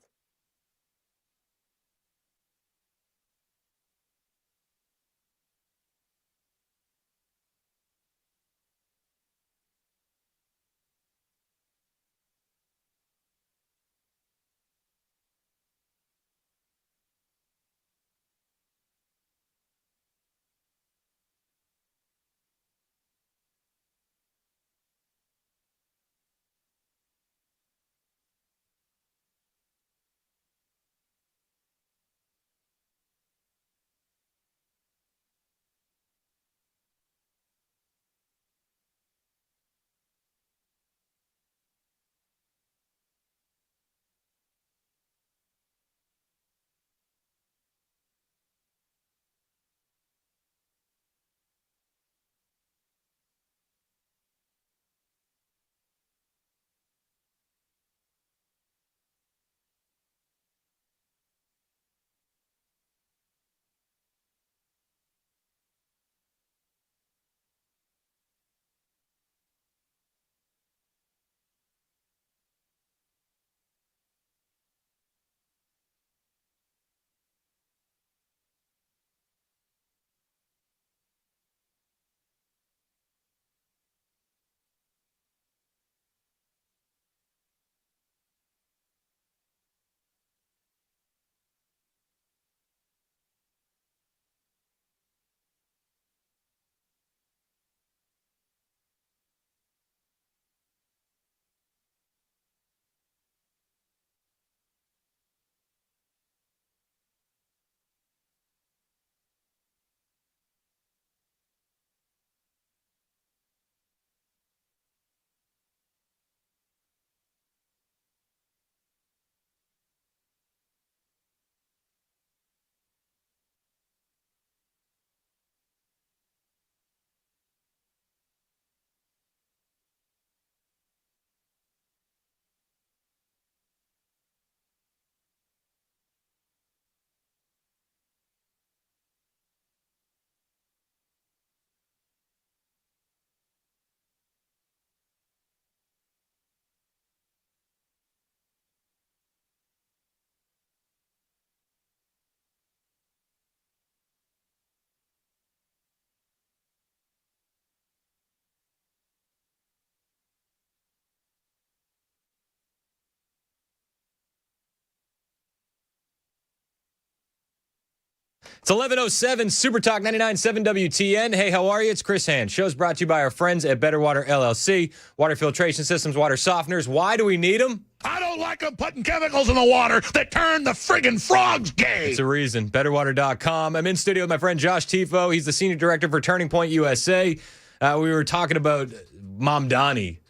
It's 11:07, Super Talk 99.7 WTN. Hey, how are you? It's Chris Hand. Show's brought to you by our friends at Better Water LLC. Water filtration systems, water softeners. Why do we need them? I don't like them putting chemicals in the water that turn the friggin' frogs gay. It's a reason. BetterWater.com. I'm in studio with my friend Josh Tifo. He's the senior director for Turning Point USA. We were talking about Mom Donnie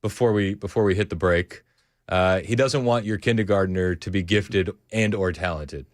before we hit the break. He doesn't want your kindergartner to be gifted and or talented.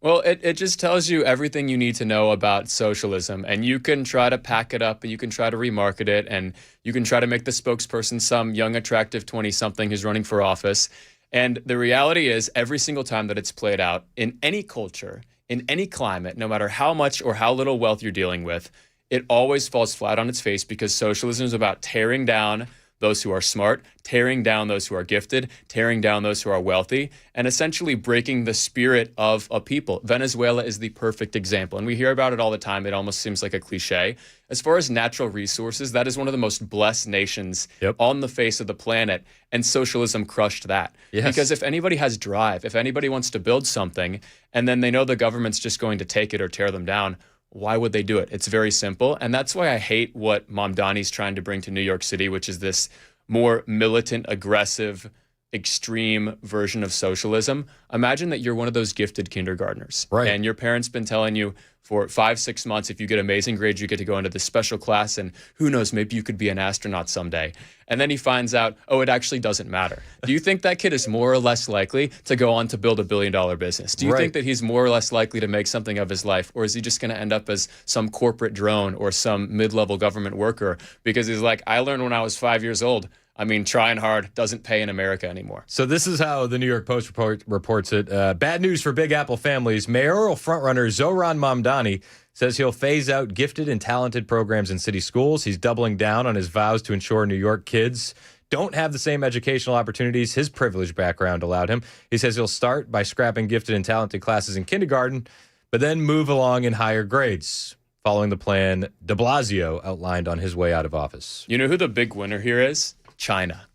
Well, it just tells you everything you need to know about socialism. And you can try to pack it up and you can try to remarket it. And you can try to make the spokesperson some young, attractive 20-something who's running for office. And the reality is, every single time that it's played out in any culture, in any climate, no matter how much or how little wealth you're dealing with, it always falls flat on its face, because socialism is about tearing down those who are smart, tearing down those who are gifted, tearing down those who are wealthy, and essentially breaking the spirit of a people. Venezuela is the perfect example, and we hear about it all the time. It almost seems like a cliche. As far as natural resources, that is one of the most blessed nations on the face of the planet, and socialism crushed that. Yes. Because if anybody has drive, if anybody wants to build something, and then they know the government's just going to take it or tear them down, why would they do it? It's very simple. And that's why I hate what Mamdani's trying to bring to New York City, which is this more militant, aggressive, extreme version of socialism. Imagine that you're one of those gifted kindergartners. Right. And your parents been telling you for 5-6 months, if you get amazing grades, you get to go into this special class, and who knows, maybe you could be an astronaut someday. And then he finds out, oh, it actually doesn't matter. Do you think that kid is more or less likely to go on to build $1 billion business? Do you think that he's more or less likely to make something of his life? Or is he just going to end up as some corporate drone or some mid-level government worker? Because he's like, I learned when I was 5 years old. I mean, trying hard doesn't pay in America anymore. So this is how the New York Post reports it. Bad news for Big Apple families. Mayoral frontrunner Zohran Mamdani says he'll phase out gifted and talented programs in city schools. He's doubling down on his vows to ensure New York kids don't have the same educational opportunities his privileged background allowed him. He says he'll start by scrapping gifted and talented classes in kindergarten, but then move along in higher grades, following the plan de Blasio outlined on his way out of office. You know who the big winner here is? China.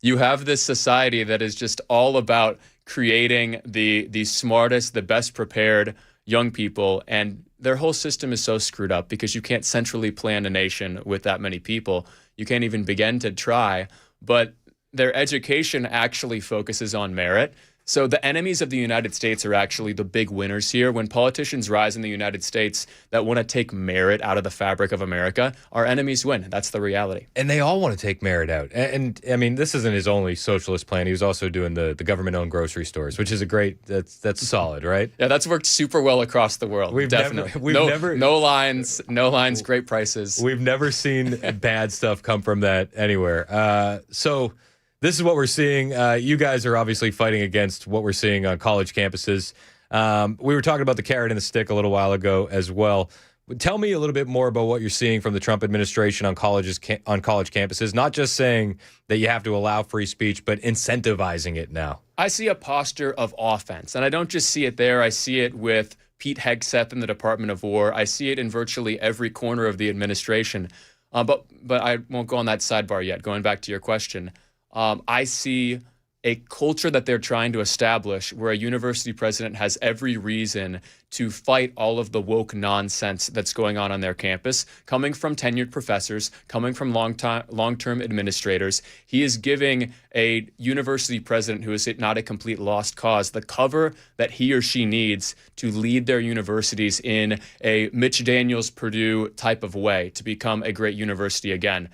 You have this society that is just all about creating the smartest, the best prepared young people, and their whole system is so screwed up because you can't centrally plan a nation with that many people. You can't even begin to try, but their education actually focuses on merit. So the enemies of the United States are actually the big winners here. When politicians rise in the United States that want to take merit out of the fabric of America, our enemies win. That's the reality. And they all want to take merit out. And I mean, this isn't his only socialist plan. He was also doing the government-owned grocery stores, which is a great, that's solid, right? Yeah, that's worked super well across the world. Definitely. No lines, great prices. We've never seen bad stuff come from that anywhere. So this is what we're seeing. You guys are obviously fighting against what we're seeing on college campuses. We were talking about the carrot and the stick a little while ago as well. Tell me a little bit more about what you're seeing from the Trump administration on college campuses, not just saying that you have to allow free speech, but incentivizing it now. I see a posture of offense, and I don't just see it there. I see it with Pete Hegseth in the Department of War. I see it in virtually every corner of the administration. But I won't go on that sidebar yet. Going back to your question, I see a culture that they're trying to establish where a university president has every reason to fight all of the woke nonsense that's going on their campus, coming from tenured professors, coming from long-term administrators. He is giving a university president who is not a complete lost cause the cover that he or she needs to lead their universities in a Mitch Daniels Purdue type of way to become a great university again.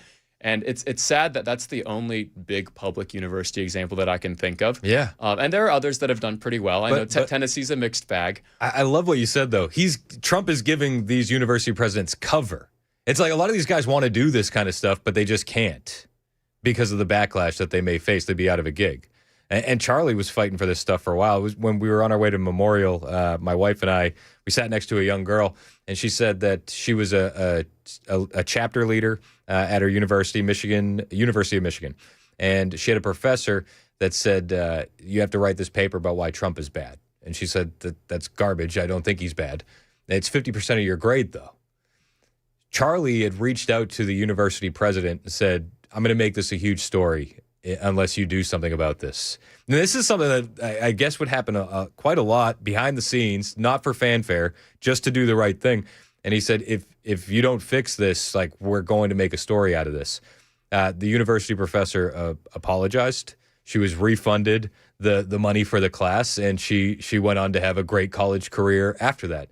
And it's sad that that's the only big public university example that I can think of. Yeah. And there are others that have done pretty well. I know Tennessee's a mixed bag. I love what you said, though. Trump is giving these university presidents cover. It's like a lot of these guys want to do this kind of stuff, but they just can't because of the backlash that they may face. They'd be out of a gig. And Charlie was fighting for this stuff for a while. It was when we were on our way to Memorial, my wife and I, we sat next to a young girl, and she said that she was a chapter leader at her University of Michigan. And she had a professor that said, you have to write this paper about why Trump is bad. And she said, that's garbage. I don't think he's bad. It's 50% of your grade, though. Charlie had reached out to the university president and said, I'm going to make this a huge story unless you do something about this. And this is something that I guess would happen quite a lot behind the scenes, not for fanfare, just to do the right thing. And he said, if you don't fix this, like, we're going to make a story out of this. The university professor apologized. She was refunded the money for the class, and she went on to have a great college career after that.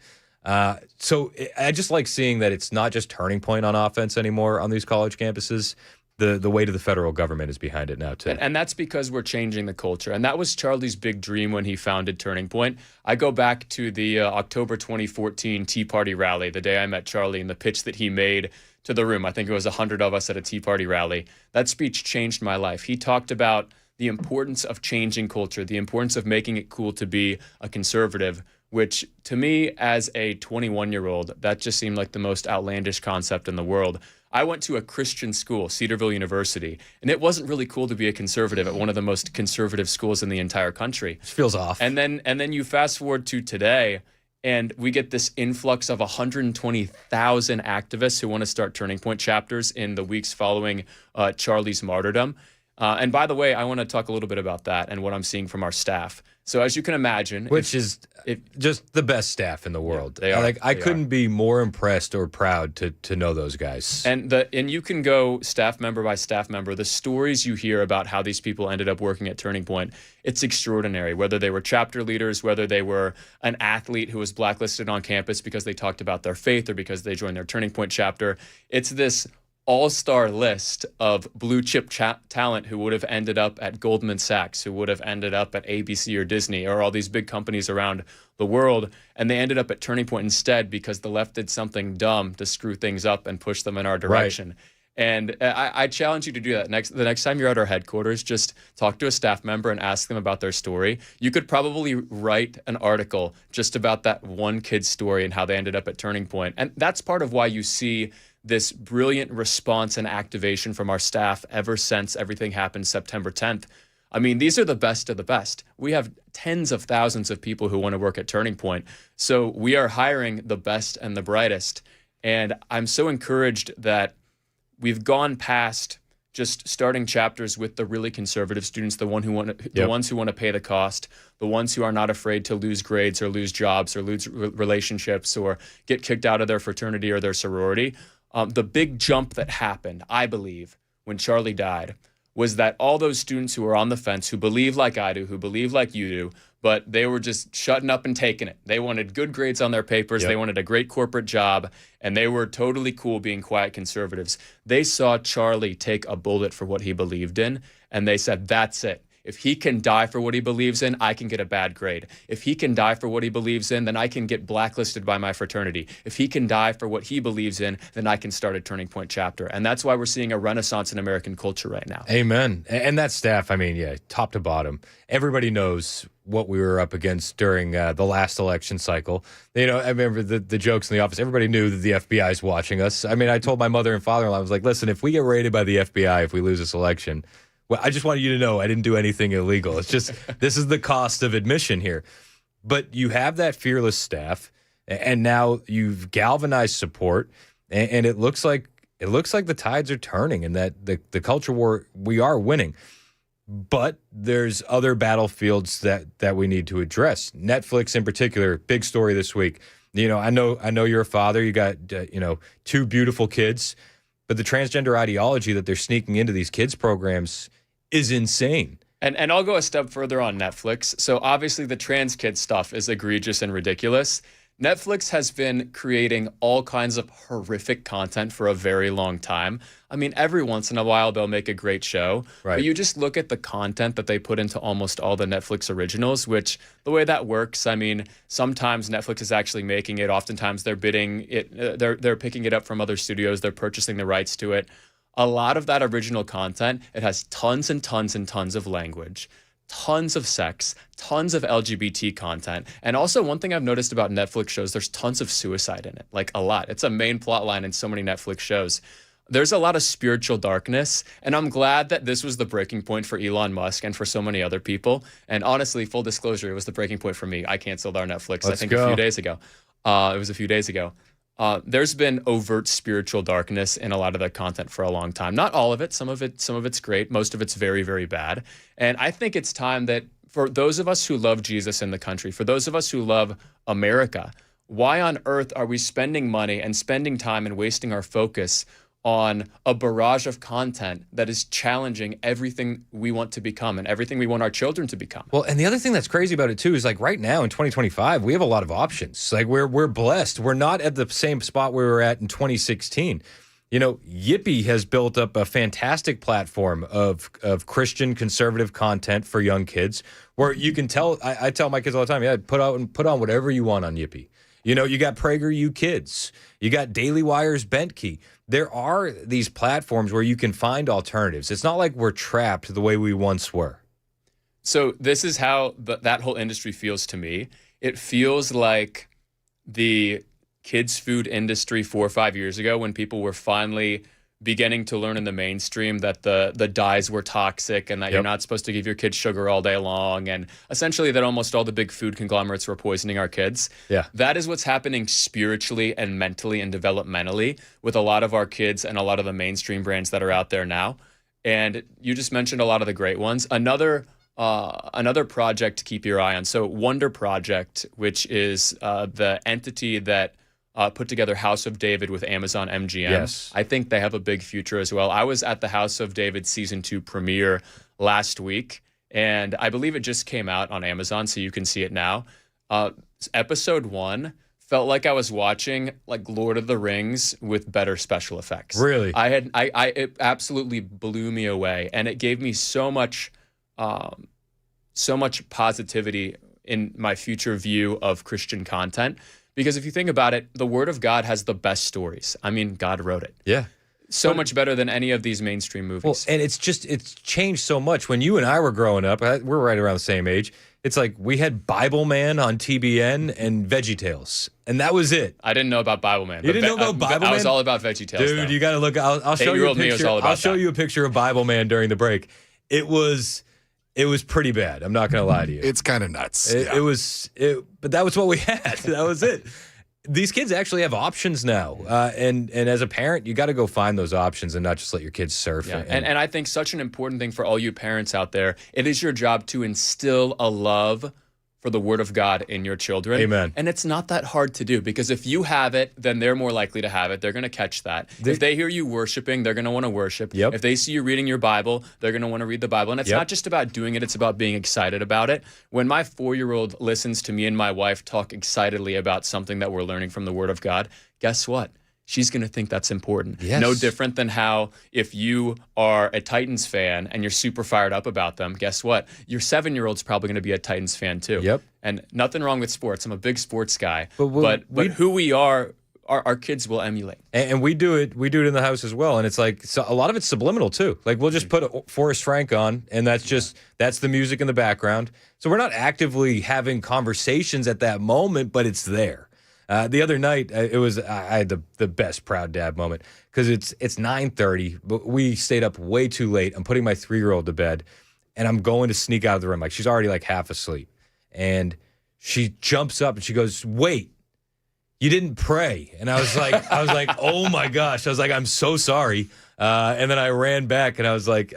So I just like seeing that it's not just Turning Point on offense anymore on these college campuses, the weight of the federal government is behind it now, too. And that's because we're changing the culture. And that was Charlie's big dream when he founded Turning Point. I go back to the October 2014 Tea Party rally, the day I met Charlie, and the pitch that he made to the room. I think it was 100 of us at a Tea Party rally. That speech changed my life. He talked about the importance of changing culture, the importance of making it cool to be a conservative, which to me as a 21-year-old, that just seemed like the most outlandish concept in the world. I went to a Christian school, Cedarville University, and it wasn't really cool to be a conservative at one of the most conservative schools in the entire country. It feels off. And then you fast forward to today, and we get this influx of 120,000 activists who want to start Turning Point chapters in the weeks following Charlie's martyrdom. And by the way, I want to talk a little bit about that and what I'm seeing from our staff. So as you can imagine, which is just the best staff in the world. Yeah, they are. I couldn't be more impressed or proud to know those guys. And you can go staff member by staff member. The stories you hear about how these people ended up working at Turning Point, it's extraordinary. Whether they were chapter leaders, whether they were an athlete who was blacklisted on campus because they talked about their faith or because they joined their Turning Point chapter. It's this all-star list of blue chip talent who would have ended up at Goldman Sachs, who would have ended up at ABC or Disney or all these big companies around the world. And they ended up at Turning Point instead because the left did something dumb to screw things up and push them in our direction. Right. And I challenge you to do that. The next time you're at our headquarters, just talk to a staff member and ask them about their story. You could probably write an article just about that one kid's story and how they ended up at Turning Point. And that's part of why you see this brilliant response and activation from our staff ever since everything happened September 10th. I mean, these are the best of the best. We have tens of thousands of people who want to work at Turning Point. So we are hiring the best and the brightest. And I'm so encouraged that we've gone past just starting chapters with the really conservative students, the ones who want to pay the cost, the ones who are not afraid to lose grades or lose jobs or lose relationships or get kicked out of their fraternity or their sorority. The big jump that happened, I believe, when Charlie died, was that all those students who were on the fence, who believe like I do, who believe like you do, but they were just shutting up and taking it. They wanted good grades on their papers. They wanted a great corporate job, and they were totally cool being quiet conservatives. They saw Charlie take a bullet for what he believed in, and they said, that's it. If he can die for what he believes in, I can get a bad grade. If he can die for what he believes in, then I can get blacklisted by my fraternity. If he can die for what he believes in, then I can start a Turning Point chapter. And that's why we're seeing a renaissance in American culture right now. Amen. And that staff, I mean, yeah, top to bottom, everybody knows what we were up against during the last election cycle. You know, I remember the jokes in the office. Everybody knew that the FBI is watching us. I mean, I told my mother and father-in-law, I was like, listen, if we get raided by the FBI, if we lose this election, well, I just want you to know I didn't do anything illegal. It's just this is the cost of admission here. But you have that fearless staff, and now you've galvanized support, and it looks like the tides are turning, and that the culture war, we are winning. But there's other battlefields that we need to address. Netflix in particular, big story this week. You know, I know you're a father. You got two beautiful kids, but the transgender ideology that they're sneaking into these kids programs is insane. And I'll go a step further on Netflix. So obviously the trans kid stuff is egregious and ridiculous. Netflix has been creating all kinds of horrific content for a very long time. I mean, every once in a while they'll make a great show. Right. But you just look at the content that they put into almost all the Netflix originals, which the way that works, I mean, sometimes Netflix is actually making it. Oftentimes they're bidding it. They're picking it up from other studios. They're purchasing the rights to it. A lot of that original content, it has tons and tons and tons of language, tons of sex, tons of LGBT content. And also one thing I've noticed about Netflix shows, there's tons of suicide in it, like a lot. It's a main plot line in so many Netflix shows. There's a lot of spiritual darkness, and I'm glad that this was the breaking point for Elon Musk and for so many other people. And honestly, full disclosure, it was the breaking point for me. I canceled our Netflix, I think a few days ago. It was a few days ago. There's been overt spiritual darkness in a lot of that content for a long time. Not all of it. Some of it's great. Most of it's very, very bad. And I think it's time that for those of us who love Jesus in the country, for those of us who love America, why on earth are we spending money and spending time and wasting our focus on a barrage of content that is challenging everything we want to become and everything we want our children to become? Well, and the other thing that's crazy about it too is like right now in 2025, we have a lot of options. Like we're blessed. We're not at the same spot we were at in 2016. Yippee has built up a fantastic platform of Christian conservative content for young kids where you can tell. I tell my kids all the time, yeah, put on whatever you want on Yippee. You got PragerU Kids, you got Daily Wire's Bent Key. There are these platforms where you can find alternatives. It's not like we're trapped the way we once were. So this is how that whole industry feels to me. It feels like the kids' food industry 4 or 5 years ago when people were finally beginning to learn in the mainstream that the dyes were toxic and that you're not supposed to give your kids sugar all day long, and essentially that almost all the big food conglomerates were poisoning our kids. Yeah. That is what's happening spiritually and mentally and developmentally with a lot of our kids and a lot of the mainstream brands that are out there now. And you just mentioned a lot of the great ones. Another project to keep your eye on. So Wonder Project, which is the entity that put together House of David with Amazon MGM. Yes. I think they have a big future as well. I was at the House of David season 2 premiere last week, and I believe it just came out on Amazon, so you can see it now. Episode 1 felt like I was watching like Lord of the Rings with better special effects. Really? It absolutely blew me away, and it gave me so much positivity in my future view of Christian content. Because if you think about it, the Word of God has the best stories. I mean, God wrote it. Yeah. So much better than any of these mainstream movies. Well, and it's changed so much. When you and I were growing up, we're right around the same age. It's like we had Bible Man on TBN and VeggieTales, and that was it. I didn't know about Bible Man. You didn't know about Bible Man? I was all about VeggieTales. Dude, though. you got to look. I'll show you a me was picture. all about I'll show you a picture of Bible Man during the break. It was pretty bad. I'm not going to lie to you. It's kind of nuts. But that was what we had. That was it. These kids actually have options now, and as a parent, you got to go find those options and not just let your kids surf. Yeah. And I think such an important thing for all you parents out there, it is your job to instill a love for the Word of God in your children. Amen. And it's not that hard to do, because if you have it, then they're more likely to have it. They're going to catch that. If they hear you worshiping, they're going to want to worship. Yep. If they see you reading your Bible, they're going to want to read the Bible. And it's not just about doing it, it's about being excited about it. When my 4-year-old listens to me and my wife talk excitedly about something that we're learning from the Word of God, guess what? She's going to think that's important. Yes. No different than how if you are a Titans fan and you're super fired up about them, guess what? Your 7-year-old's probably going to be a Titans fan too. Yep. And nothing wrong with sports. I'm a big sports guy. But who we are, our kids will emulate. And we do it. We do it in the house as well. And it's like a lot of it's subliminal too. Like we'll just put Forrest Frank on, and that's the music in the background. So we're not actively having conversations at that moment, but it's there. The other night, I had the best proud dad moment because it's 9:30, but we stayed up way too late. I'm putting my 3-year-old to bed, and I'm going to sneak out of the room. Like she's already like half asleep, and she jumps up and she goes, "Wait, you didn't pray?" And I was like, "Oh my gosh!" I was like, "I'm so sorry." And then I ran back and I was like,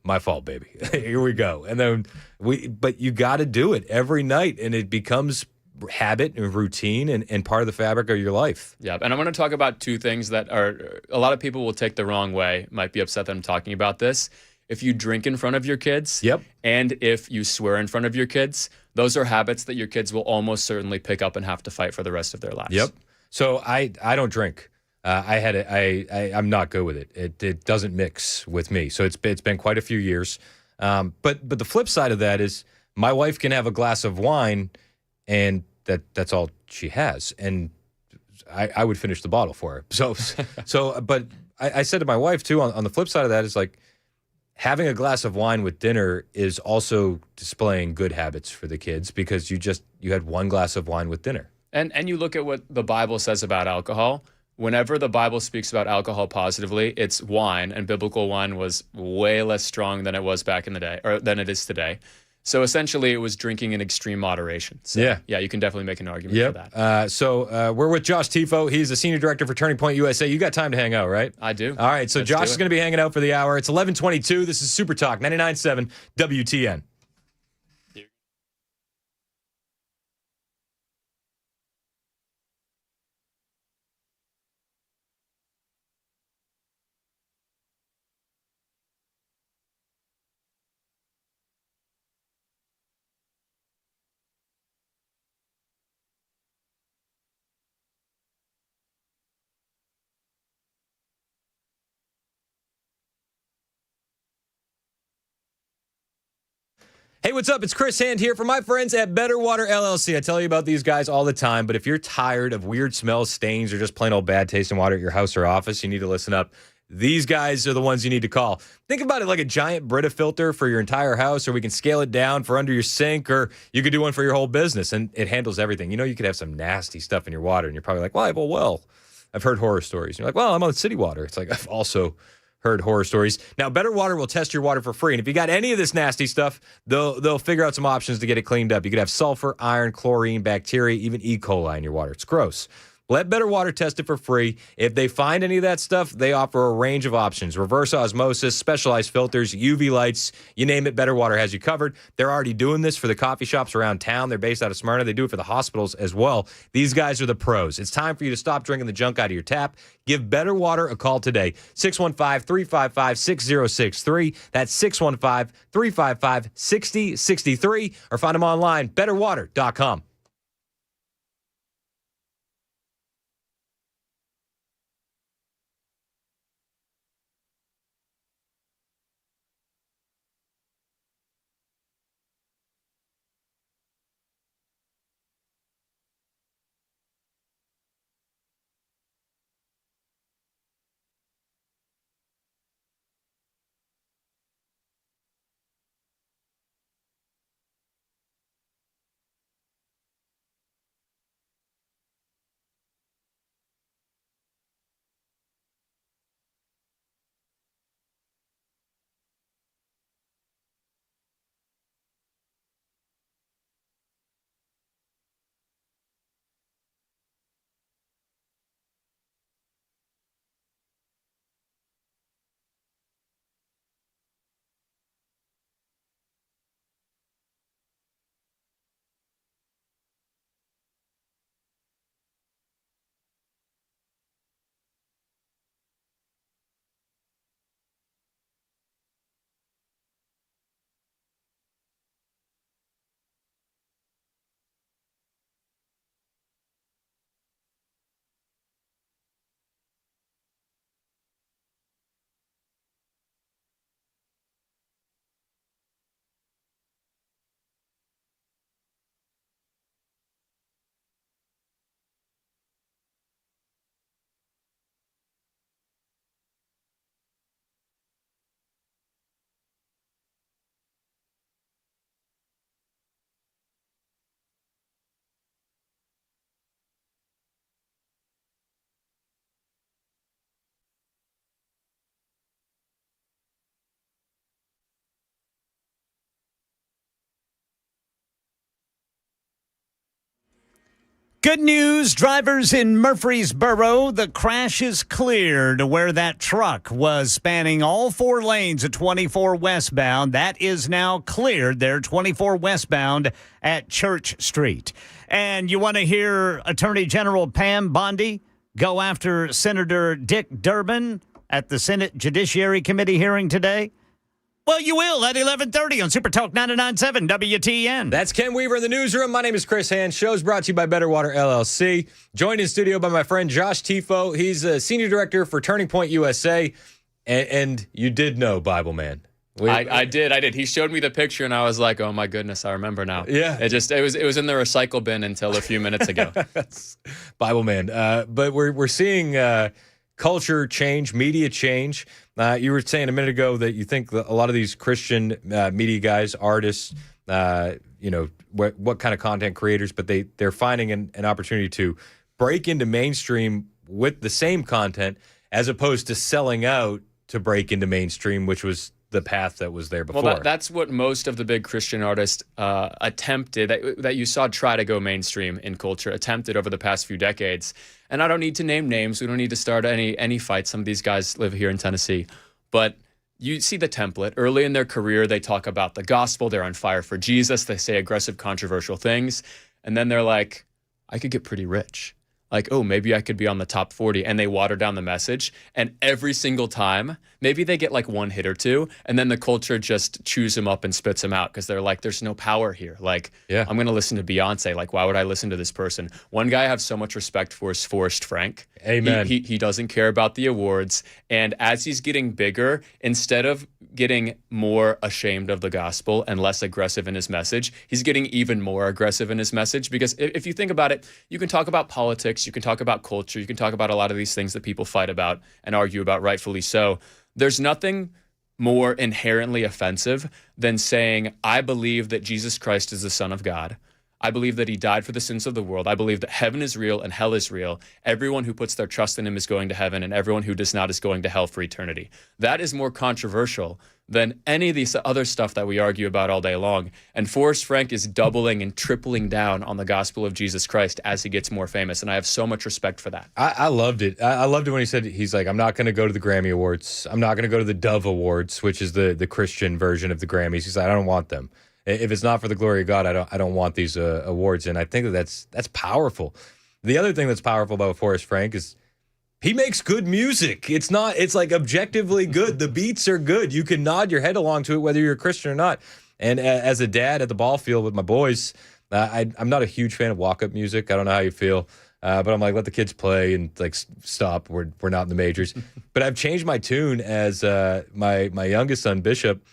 "My fault, baby. Here we go." And then but you got to do it every night, and it becomes habit and routine and part of the fabric of your life. Yeah, and I'm going to talk about 2 things that are a lot of people will take the wrong way, might be upset that I'm talking about this. If you drink in front of your kids, and if you swear in front of your kids, those are habits that your kids will almost certainly pick up and have to fight for the rest of their lives. Yep. So I don't drink. I'm not good with it. It doesn't mix with me. So it's been quite a few years. But the flip side of that is my wife can have a glass of wine, and that's all she has, and I would finish the bottle for her. But I said to my wife too, on the flip side of that is like having a glass of wine with dinner is also displaying good habits for the kids because you had one glass of wine with dinner. And you look at what the Bible says about alcohol. Whenever the Bible speaks about alcohol positively, it's wine, and biblical wine was way less strong than it was back in the day, or than it is today. So essentially, it was drinking in extreme moderation. So, yeah, you can definitely make an argument for that. So we're with Josh Tifo. He's the senior director for Turning Point USA. You got time to hang out, right? I do. All right, so Josh is going to be hanging out for the hour. It's 11:22. This is Super Talk 99.7 WTN. Hey, what's up? It's Chris Hand here from my friends at Better Water LLC. I tell you about these guys all the time, but if you're tired of weird smells, stains, or just plain old bad tasting water at your house or office, you need to listen up. These guys are the ones you need to call. Think about it like a giant Brita filter for your entire house, or we can scale it down for under your sink, or you could do one for your whole business, and it handles everything. You know, you could have some nasty stuff in your water, and you're probably like, well, I've heard horror stories. You're like, well, I'm on city water. It's like, I've also heard horror stories. Now, Better Water will test your water for free. And if you got any of this nasty stuff, they'll figure out some options to get it cleaned up. You could have sulfur, iron, chlorine, bacteria, even E. coli in your water. It's gross. Let Better Water test it for free. If they find any of that stuff, they offer a range of options. Reverse osmosis, specialized filters, UV lights, you name it, Better Water has you covered. They're already doing this for the coffee shops around town. They're based out of Smyrna. They do it for the hospitals as well. These guys are the pros. It's time for you to stop drinking the junk out of your tap. Give Better Water a call today. 615-355-6063. That's 615-355-6063. Or find them online, betterwater.com. Good news, drivers in Murfreesboro. The crash is cleared where that truck was spanning all 4 lanes at 24 westbound. That is now cleared there, 24 westbound at Church Street. And you want to hear Attorney General Pam Bondi go after Senator Dick Durbin at the Senate Judiciary Committee hearing today? Well, you will at 11:30 on Super Talk 99.7 WTN. That's Ken Weaver in the newsroom. My name is Chris Hand. Show's brought to you by Better Water LLC. Joined in studio by my friend Josh Tifo. He's a senior director for Turning Point USA. And you did know, Bible Man. I did. He showed me the picture, and I was like, "Oh my goodness, I remember now." Yeah, it was in the recycle bin until a few minutes ago. Bible Man. But we're seeing culture change, media change. You were saying a minute ago that you think that a lot of these Christian media guys, artists, what kind of content creators, but they're finding an opportunity to break into mainstream with the same content as opposed to selling out to break into mainstream, which was the path that was there before. Well, that's what most of the big Christian artists attempted, that you saw try to go mainstream in culture, attempted over the past few decades. And I don't need to name names. We don't need to start any fights. Some of these guys live here in Tennessee. But you see the template. Early in their career, they talk about the gospel. They're on fire for Jesus. They say aggressive, controversial things. And then they're like, I could get pretty rich. Like, oh, maybe I could be on the top 40. And they water down the message. And every single time, maybe they get like one hit or two. And then the culture just chews them up and spits them out because they're like, there's no power here. Like, I'm going to listen to Beyonce. Like, why would I listen to this person? One guy I have so much respect for is Forrest Frank. Amen. He doesn't care about the awards. And as he's getting bigger, instead of getting more ashamed of the gospel and less aggressive in his message. He's getting even more aggressive in his message because if you think about it, you can talk about politics, you can talk about culture, you can talk about a lot of these things that people fight about and argue about, rightfully so. There's nothing more inherently offensive than saying, I believe that Jesus Christ is the Son of God. I believe that he died for the sins of the world. I believe that heaven is real and hell is real. Everyone who puts their trust in him is going to heaven, and everyone who does not is going to hell for eternity. That is more controversial than any of these other stuff that we argue about all day long. And Forrest Frank is doubling and tripling down on the gospel of Jesus Christ as he gets more famous, and I have so much respect for that. I loved it. I loved it when he said, he's like, I'm not going to go to the Grammy Awards. I'm not going to go to the Dove Awards, which is the Christian version of the Grammys. He's like, I don't want them. If it's not for the glory of God, I don't want these awards. And I think that's powerful. The other thing that's powerful about Forrest Frank is he makes good music. It's like objectively good. The beats are good. You can nod your head along to it, whether you're a Christian or not. And as a dad at the ball field with my boys, I'm not a huge fan of walk-up music. I don't know how you feel. But I'm like, let the kids play and like stop. We're not in the majors. But I've changed my tune as my youngest son, Bishop.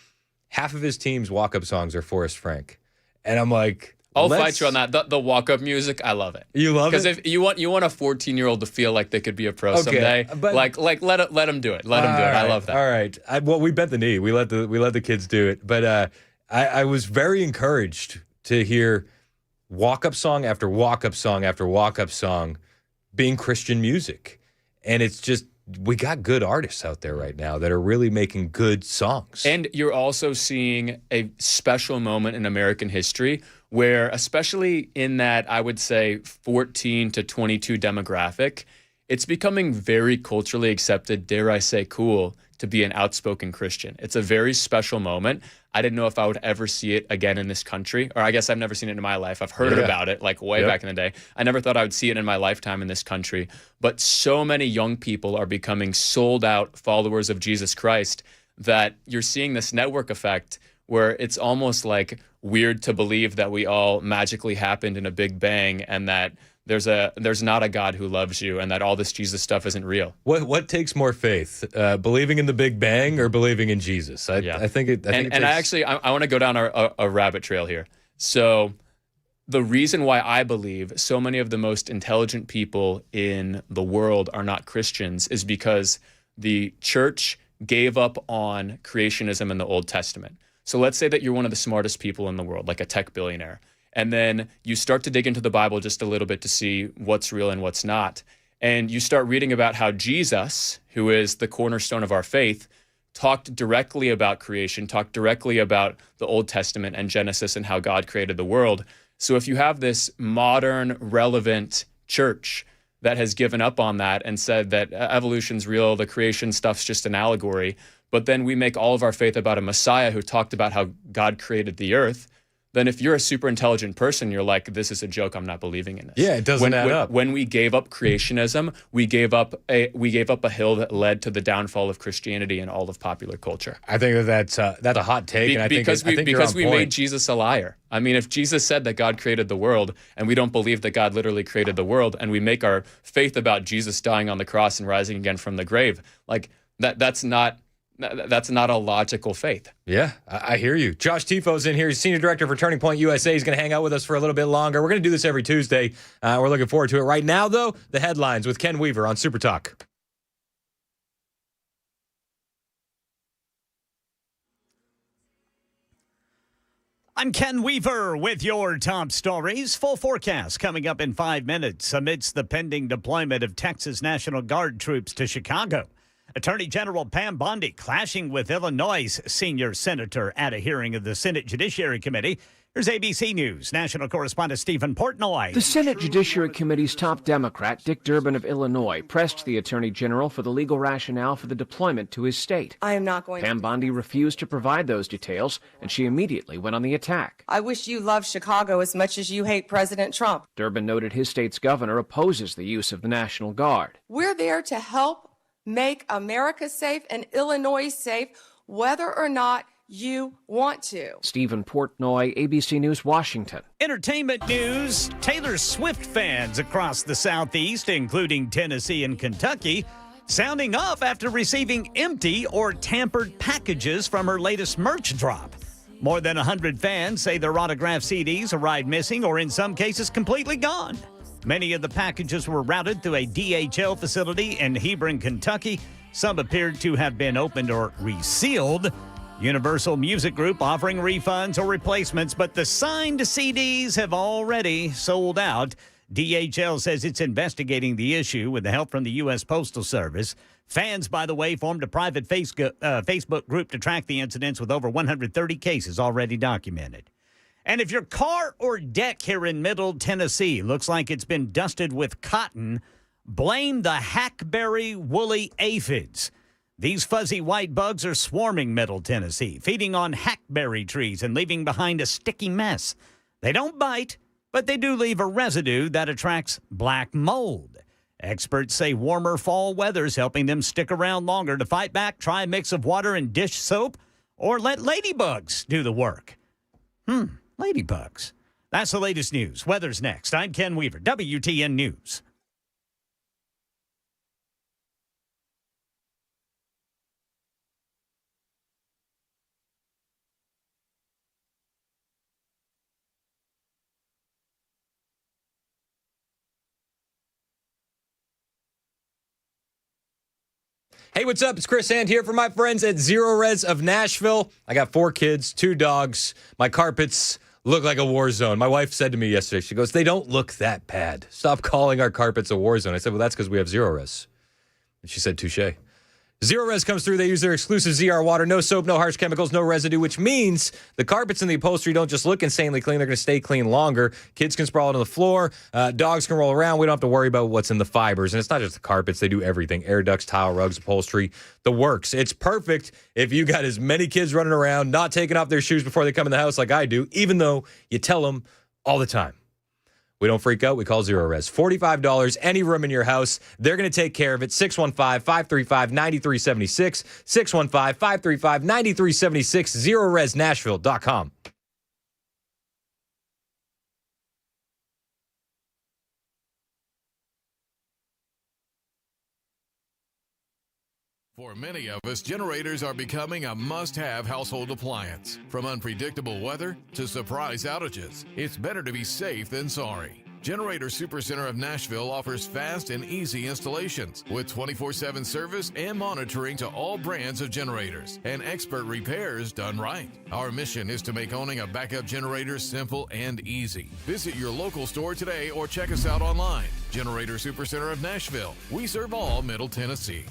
Half of his team's walk-up songs are Forrest Frank. And I'm like, I'll fight you on that. The walk-up music, I love it. You love it? Because if you want a 14-year-old to feel like they could be a pro someday, but like let them do it. Let them do it. I love that. All right. Well, we bent the knee. We let the kids do it. But I was very encouraged to hear walk-up song after walk-up song after walk-up song being Christian music. And it's just, we got good artists out there right now that are really making good songs. And you're also seeing a special moment in American history where, especially in that, I would say, 14 to 22 demographic, it's becoming very culturally accepted, dare I say cool, to be an outspoken Christian. It's a very special moment. I didn't know if I would ever see it again in this country, or I guess I've never seen it in my life. I've heard about it like way back in the day. I never thought I would see it in my lifetime in this country. But so many young people are becoming sold out followers of Jesus Christ that you're seeing this network effect where it's almost like weird to believe that we all magically happened in a big bang and that there's not a God who loves you and that all this Jesus stuff isn't real. What takes more faith, believing in the Big Bang or believing in Jesus? I think it takes... I want to go down a rabbit trail here. So the reason why I believe so many of the most intelligent people in the world are not Christians is because the church gave up on creationism in the Old Testament. So let's say that you're one of the smartest people in the world, like a tech billionaire. And then you start to dig into the Bible just a little bit to see what's real and what's not. And you start reading about how Jesus, who is the cornerstone of our faith, talked directly about creation, talked directly about the Old Testament and Genesis and how God created the world. So if you have this modern, relevant church that has given up on that and said that evolution's real, the creation stuff's just an allegory, but then we make all of our faith about a Messiah who talked about how God created the earth, then if you're a super intelligent person, you're like, this is a joke, I'm not believing in this. Yeah, it doesn't add up. When we gave up creationism, we gave up a hill that led to the downfall of Christianity and all of popular culture. I think that's a hot take, and I think we made Jesus a liar. I mean, if Jesus said that God created the world, and we don't believe that God literally created the world, and we make our faith about Jesus dying on the cross and rising again from the grave, like that's not a logical faith. Yeah, I hear you. Josh Tifo's in here. He's Senior Director for Turning Point USA. He's going to hang out with us for a little bit longer. We're going to do this every Tuesday. We're looking forward to it. Right now, though, the headlines with Ken Weaver on Super Talk. I'm Ken Weaver with your top stories. Full forecast coming up in 5 minutes amidst the pending deployment of Texas National Guard troops to Chicago. Attorney General Pam Bondi clashing with Illinois' senior senator at a hearing of the Senate Judiciary Committee. Here's ABC News national correspondent Stephen Portnoy. The Senate Judiciary Committee's top Democrat, Dick Durbin of Illinois, pressed the Attorney General for the legal rationale for the deployment to his state. I am not going Pam Bondi refused to provide those details, and she immediately went on the attack. I wish you loved Chicago as much as you hate President Trump. Durbin noted his state's governor opposes the use of the National Guard. We're there to help make America safe and Illinois safe, whether or not you want to. Stephen Portnoy, ABC News, Washington. Entertainment news. Taylor Swift fans across the Southeast, including Tennessee and Kentucky, sounding off after receiving empty or tampered packages from her latest merch drop. More than 100 fans say their autographed CDs arrived missing or in some cases completely gone. Many of the packages were routed through a DHL facility in Hebron, Kentucky. Some appeared to have been opened or resealed. Universal Music Group offering refunds or replacements, but the signed CDs have already sold out. DHL says it's investigating the issue with the help from the U.S. Postal Service. Fans, by the way, formed a private Facebook group to track the incidents with over 130 cases already documented. And if your car or deck here in Middle Tennessee looks like it's been dusted with cotton, blame the hackberry woolly aphids. These fuzzy white bugs are swarming Middle Tennessee, feeding on hackberry trees and leaving behind a sticky mess. They don't bite, but they do leave a residue that attracts black mold. Experts say warmer fall weather's helping them stick around longer. To fight back, try a mix of water and dish soap, or let ladybugs do the work. Ladybugs. That's the latest news. Weather's next. I'm Ken Weaver, WTN News. Hey, what's up? It's Chris Hand here for my friends at Zero Res of Nashville. I got 4 kids, 2 dogs. My carpets look like a war zone. My wife said to me yesterday, she goes, they don't look that bad. Stop calling our carpets a war zone. I said, well, that's because we have Zero Res. And she said, touche. Zero Res comes through. They use their exclusive ZR water. No soap, no harsh chemicals, no residue, which means the carpets and the upholstery don't just look insanely clean. They're going to stay clean longer. Kids can sprawl on the floor. Dogs can roll around. We don't have to worry about what's in the fibers. And it's not just the carpets. They do everything. Air ducts, tile, rugs, upholstery, the works. It's perfect if you got as many kids running around, not taking off their shoes before they come in the house like I do, even though you tell them all the time. We don't freak out. We call Zero Res. $45, any room in your house. They're going to take care of it. 615-535-9376. 615-535-9376. ZeroResNashville.com. For many of us, generators are becoming a must-have household appliance. From unpredictable weather to surprise outages, it's better to be safe than sorry. Generator Supercenter of Nashville offers fast and easy installations with 24/7 service and monitoring to all brands of generators and expert repairs done right. Our mission is to make owning a backup generator simple and easy. Visit your local store today or check us out online. Generator Supercenter of Nashville. We serve all Middle Tennessee.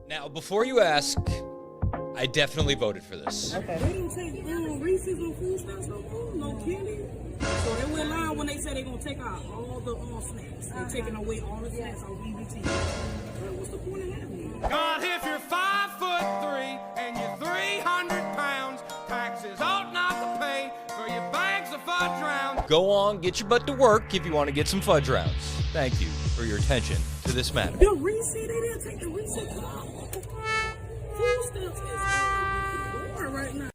Now, before you ask, I definitely voted for this. Okay. They didn't take Reese's or food stamps no more, no candy. So they went live when they said they're going to take out all the snacks. They're taking away all the snacks on EBT. What's the point of having it? God, if you're 5'3" and you're 300 pounds, taxes ought not to pay for your bags of fudge rounds. Go on, get your butt to work if you want to get some fudge rounds. Thank you for your attention to this matter. The Reese, they didn't take the Reese off. Food stamps is boring right now.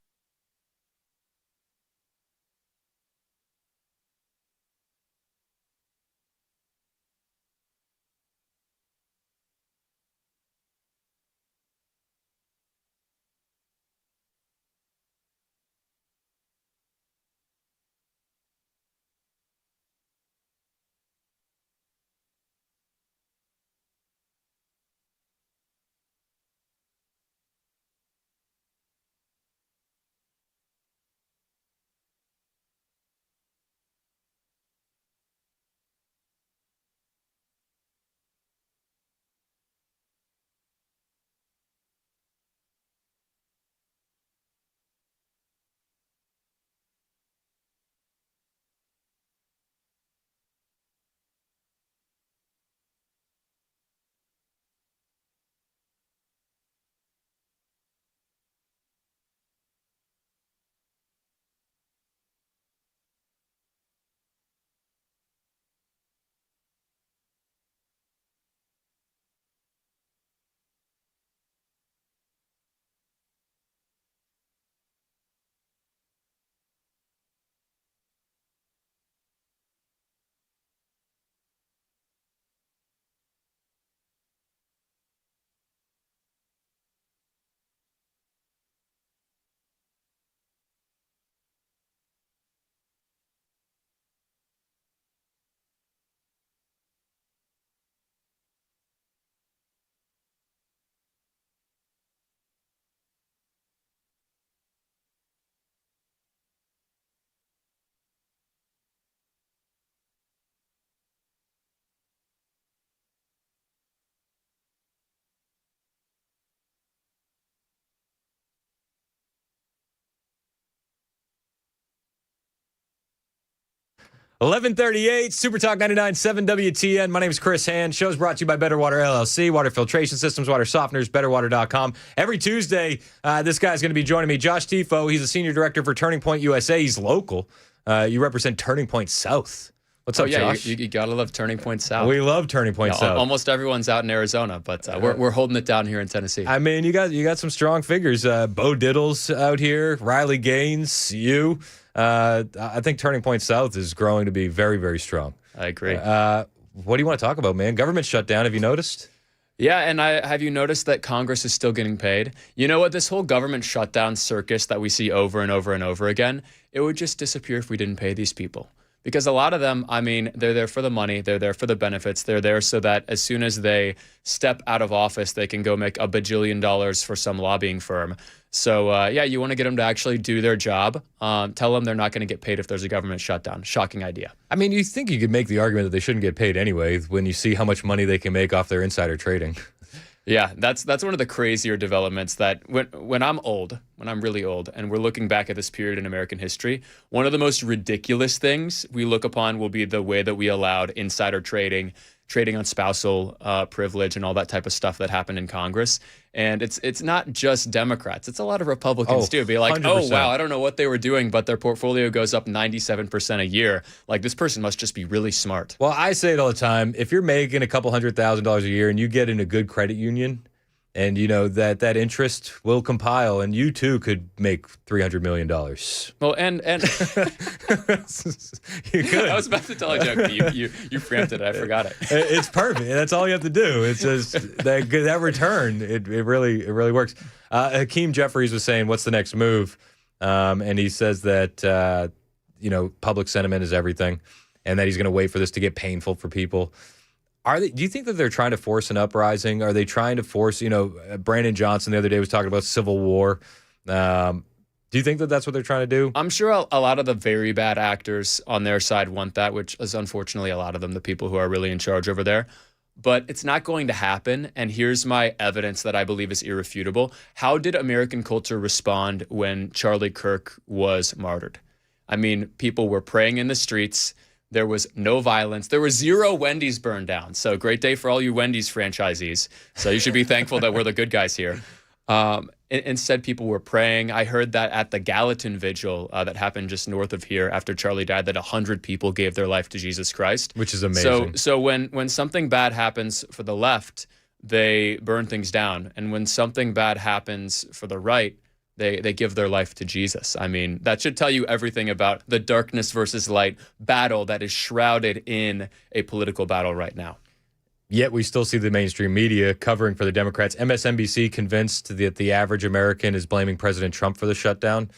11:38, Super Talk 99.7 WTN. My name is Chris Hand. Show's brought to you by Better Water LLC, water filtration systems, water softeners, betterwater.com. Every Tuesday, this guy's going to be joining me, Josh Tifo. He's a senior director for Turning Point USA. He's local. You represent Turning Point South. What's up, Josh? You got to love Turning Point South. We love Turning Point South. Almost everyone's out in Arizona, but we're holding it down here in Tennessee. I mean, you got some strong figures. Bo Diddle's out here, Riley Gaines, you. I think Turning Point South is growing to be very, very strong. I agree. What do you want to talk about, man? Government shutdown, have you noticed? Yeah, and have you noticed that Congress is still getting paid? You know what? This whole government shutdown circus that we see over and over and over again, it would just disappear if we didn't pay these people. Because a lot of them, I mean, they're there for the money, they're there for the benefits, they're there so that as soon as they step out of office, they can go make $1 bajillion for some lobbying firm. So, you want to get them to actually do their job. Tell them they're not going to get paid if there's a government shutdown. Shocking idea. I mean, you think you could make the argument that they shouldn't get paid anyway when you see how much money they can make off their insider trading. Yeah, that's one of the crazier developments that when I'm really old, and we're looking back at this period in American history, one of the most ridiculous things we look upon will be the way that we allowed insider trading on spousal privilege and all that type of stuff that happened in Congress. And it's not just Democrats. It's a lot of Republicans too. Be like, 100%. Oh, wow, I don't know what they were doing, but their portfolio goes up 97% a year. Like, this person must just be really smart. Well, I say it all the time. If you're making a couple $100,000 a year and you get in a good credit union, and you know that interest will compile, and you too could make $300 million. Well, and you could. I was about to tell a joke, but you preempted it. I forgot it. It's perfect. That's all you have to do. It's just that return. It really works. Hakeem Jeffries was saying, "What's the next move?" And he says that public sentiment is everything, and that he's going to wait for this to get painful for people. Do you think that they're trying to force an uprising? Are they trying to force, Brandon Johnson the other day was talking about civil war. Do you think that that's what they're trying to do? I'm sure a lot of the very bad actors on their side want that, which is unfortunately a lot of them, the people who are really in charge over there. But it's not going to happen. And here's my evidence that I believe is irrefutable. How did American culture respond when Charlie Kirk was martyred? I mean, people were praying in the streets. There was no violence. There were 0 Wendy's burned down. So great day for all you Wendy's franchisees. So you should be thankful that we're the good guys here. Instead, people were praying. I heard that at the Gallatin Vigil that happened just north of here after Charlie died, that 100 people gave their life to Jesus Christ. Which is amazing. So when something bad happens for the left, they burn things down. And when something bad happens for the right, they give their life to Jesus. I mean, that should tell you everything about the darkness versus light battle that is shrouded in a political battle right now. Yet we still see the mainstream media covering for the Democrats. MSNBC convinced that the average American is blaming President Trump for the shutdown.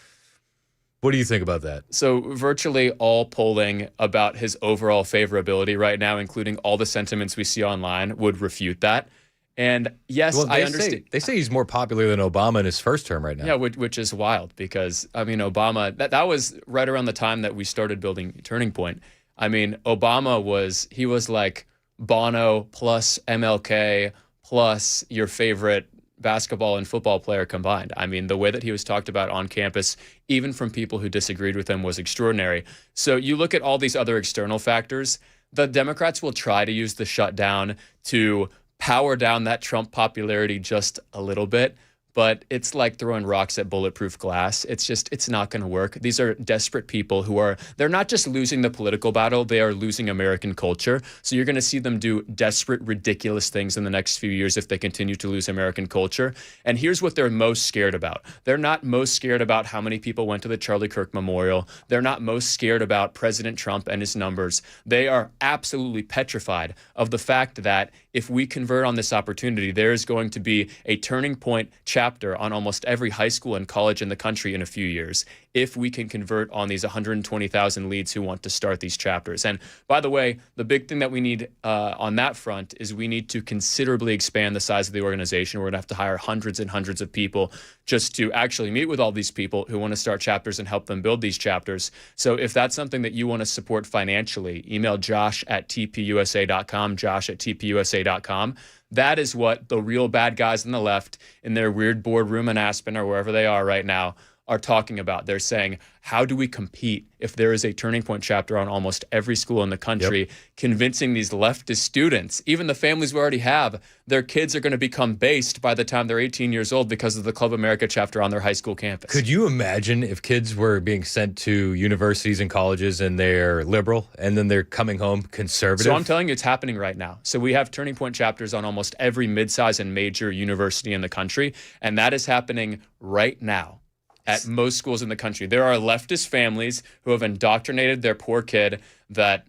What do you think about that? So virtually all polling about his overall favorability right now, including all the sentiments we see online, would refute that. And yes, I understand. They say he's more popular than Obama in his first term right now. Yeah, which is wild because, I mean, Obama, that was right around the time that we started building Turning Point. I mean, Obama was like Bono plus MLK plus your favorite basketball and football player combined. I mean, the way that he was talked about on campus, even from people who disagreed with him, was extraordinary. So you look at all these other external factors, the Democrats will try to use the shutdown to power down that Trump popularity just a little bit, but it's like throwing rocks at bulletproof glass. It's not going to work. These are desperate people they're not just losing the political battle, they are losing American culture. So you're going to see them do desperate, ridiculous things in the next few years if they continue to lose American culture. And here's what they're most scared about. They're not most scared about how many people went to the Charlie Kirk Memorial. They're not most scared about President Trump and his numbers. They are absolutely petrified of the fact that if we convert on this opportunity, there is going to be a turning point chapter on almost every high school and college in the country in a few years if we can convert on these 120,000 leads who want to start these chapters. And by the way, the big thing that we need on that front is we need to considerably expand the size of the organization. We're going to have to hire hundreds and hundreds of people just to actually meet with all these people who want to start chapters and help them build these chapters. So if that's something that you want to support financially, email josh@tpusa.com, josh@tpusa.com. That is what the real bad guys on the left in their weird boardroom in Aspen or wherever they are right now are talking about. They're saying, how do we compete if there is a Turning Point chapter on almost every school in the country, convincing these leftist students, even the families we already have, their kids are going to become based by the time they're 18 years old because of the Club America chapter on their high school campus. Could you imagine if kids were being sent to universities and colleges and they're liberal and then they're coming home conservative? So I'm telling you, it's happening right now. So we have Turning Point chapters on almost every midsize and major university in the country, and that is happening right now at most schools in the country. There are leftist families who have indoctrinated their poor kid that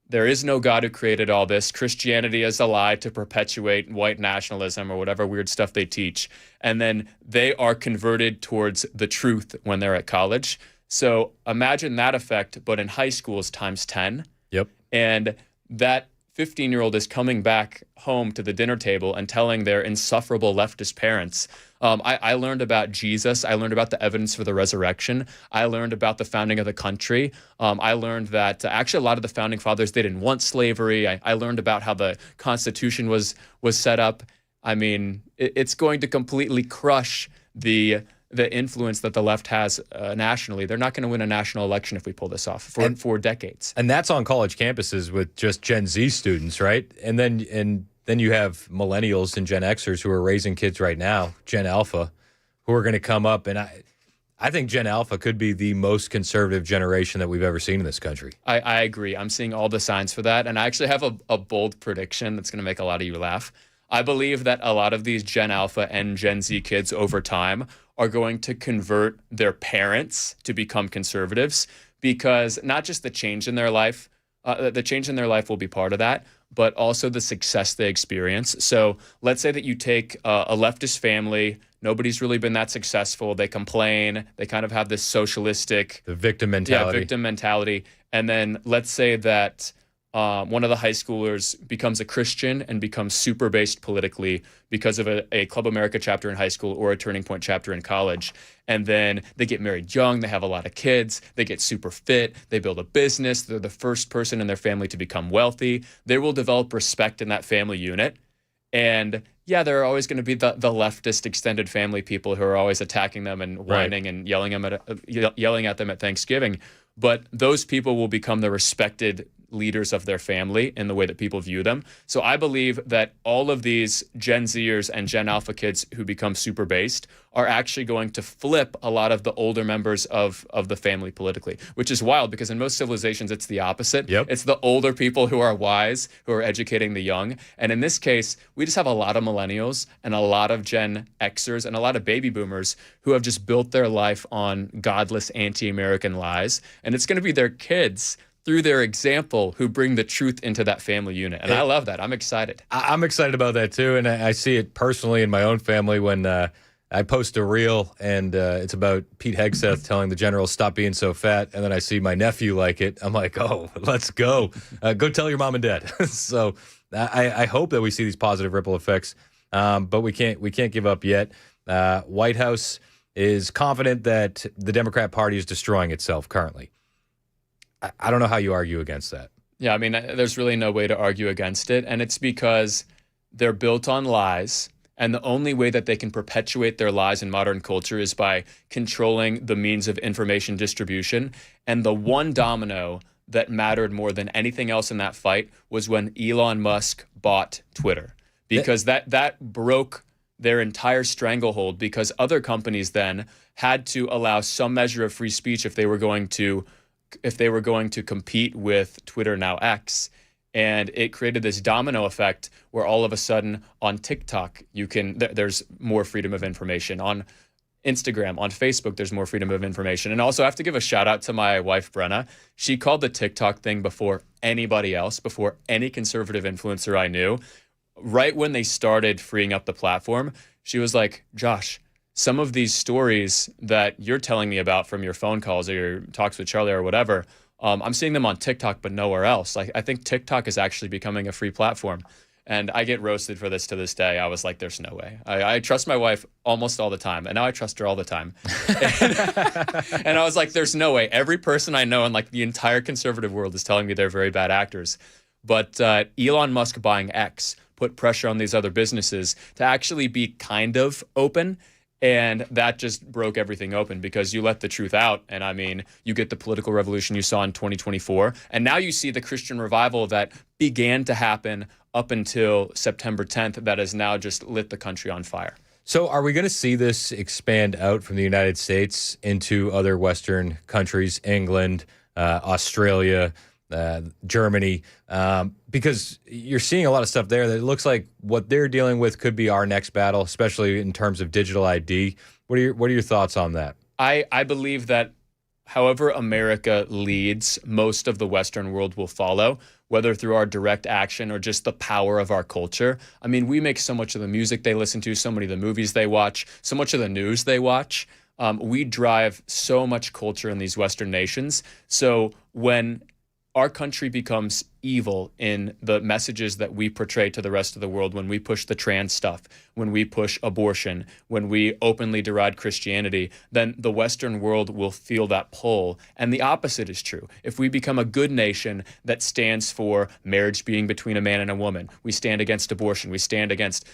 there is no God who created all this. Christianity is a lie to perpetuate white nationalism or whatever weird stuff they teach. And then they are converted towards the truth when they're at college. So imagine that effect, but in high schools times 10. Yep. And that 15-year-old is coming back home to the dinner table and telling their insufferable leftist parents, I learned about Jesus. I learned about the evidence for the resurrection. I learned about the founding of the country. I learned that actually a lot of the founding fathers, they didn't want slavery. I learned about how the Constitution was set up. I mean, it's going to completely crush the influence that the left has nationally. They're not going to win a national election if we pull this off for decades. And that's on college campuses with just Gen Z students, right? And then you have millennials and Gen Xers who are raising kids right now, Gen Alpha, who are going to come up. And I think Gen Alpha could be the most conservative generation that we've ever seen in this country. I agree. I'm seeing all the signs for that. And I actually have a bold prediction that's going to make a lot of you laugh. I believe that a lot of these Gen Alpha and Gen Z kids over time are going to convert their parents to become conservatives, because not just the change in their life, the change in their life will be part of that, but also the success they experience. So let's say that you take a leftist family, nobody's really been that successful, they complain, they kind of have this socialistic... The victim mentality. Yeah, victim mentality. And then let's say that one of the high schoolers becomes a Christian and becomes super based politically because of a Club America chapter in high school or a Turning Point chapter in college. And then they get married young, they have a lot of kids, they get super fit, they build a business, they're the first person in their family to become wealthy. They will develop respect in that family unit. And yeah, there are always going to be the leftist extended family people who are always attacking them and whining and yelling at them at Thanksgiving. But those people will become the respected leaders of their family in the way that people view them. So I believe that all of these Gen Zers and Gen Alpha kids who become super based are actually going to flip a lot of the older members of the family politically, which is wild because in most civilizations, it's the opposite. Yep. It's the older people who are wise, who are educating the young. And in this case, we just have a lot of millennials and a lot of Gen Xers and a lot of baby boomers who have just built their life on godless anti-American lies. And it's going to be their kids through their example who bring the truth into that family unit. And I love that. I'm excited. I'm excited about that too. And I see it personally in my own family when I post a reel and it's about Pete Hegseth telling the general, stop being so fat. And then I see my nephew like it. I'm like, oh, let's go. Go tell your mom and dad. So I hope that we see these positive ripple effects, but we can't give up yet. White House is confident that the Democrat Party is destroying itself currently. I don't know how you argue against that. Yeah, I mean, there's really no way to argue against it. And it's because they're built on lies. And the only way that they can perpetuate their lies in modern culture is by controlling the means of information distribution. And the one domino that mattered more than anything else in that fight was when Elon Musk bought Twitter. Because that broke their entire stranglehold, because other companies then had to allow some measure of free speech if they were going to compete with Twitter, now X. And it created this domino effect where all of a sudden on TikTok, there's more freedom of information. On Instagram, on Facebook, there's more freedom of information. And also I have to give a shout out to my wife, Brenna. She called the TikTok thing before anybody else, before any conservative influencer I knew. Right when they started freeing up the platform, she was like, Josh, some of these stories that you're telling me about from your phone calls or your talks with Charlie or whatever, I'm seeing them on TikTok, but nowhere else. I think TikTok is actually becoming a free platform. And I get roasted for this to this day. I was like, there's no way. I trust my wife almost all the time. And now I trust her all the time. And I was like, there's no way. Every person I know in like the entire conservative world is telling me they're very bad actors. But Elon Musk buying X put pressure on these other businesses to actually be kind of open. And that just broke everything open because you let the truth out. And I mean, you get the political revolution you saw in 2024. And now you see the Christian revival that began to happen up until September 10th that has now just lit the country on fire. So are we going to see this expand out from the United States into other Western countries, England, Australia, Germany? Because you're seeing a lot of stuff there that looks like what they're dealing with could be our next battle, especially in terms of digital ID. What are your thoughts on that? I believe that however America leads, most of the Western world will follow, whether through our direct action or just the power of our culture. I mean, we make so much of the music they listen to, so many of the movies they watch, so much of the news they watch. We drive so much culture in these Western nations. So when our country becomes evil in the messages that we portray to the rest of the world, when we push the trans stuff, when we push abortion, when we openly deride Christianity, then the Western world will feel that pull. And the opposite is true. If we become a good nation that stands for marriage being between a man and a woman, we stand against abortion, we stand against,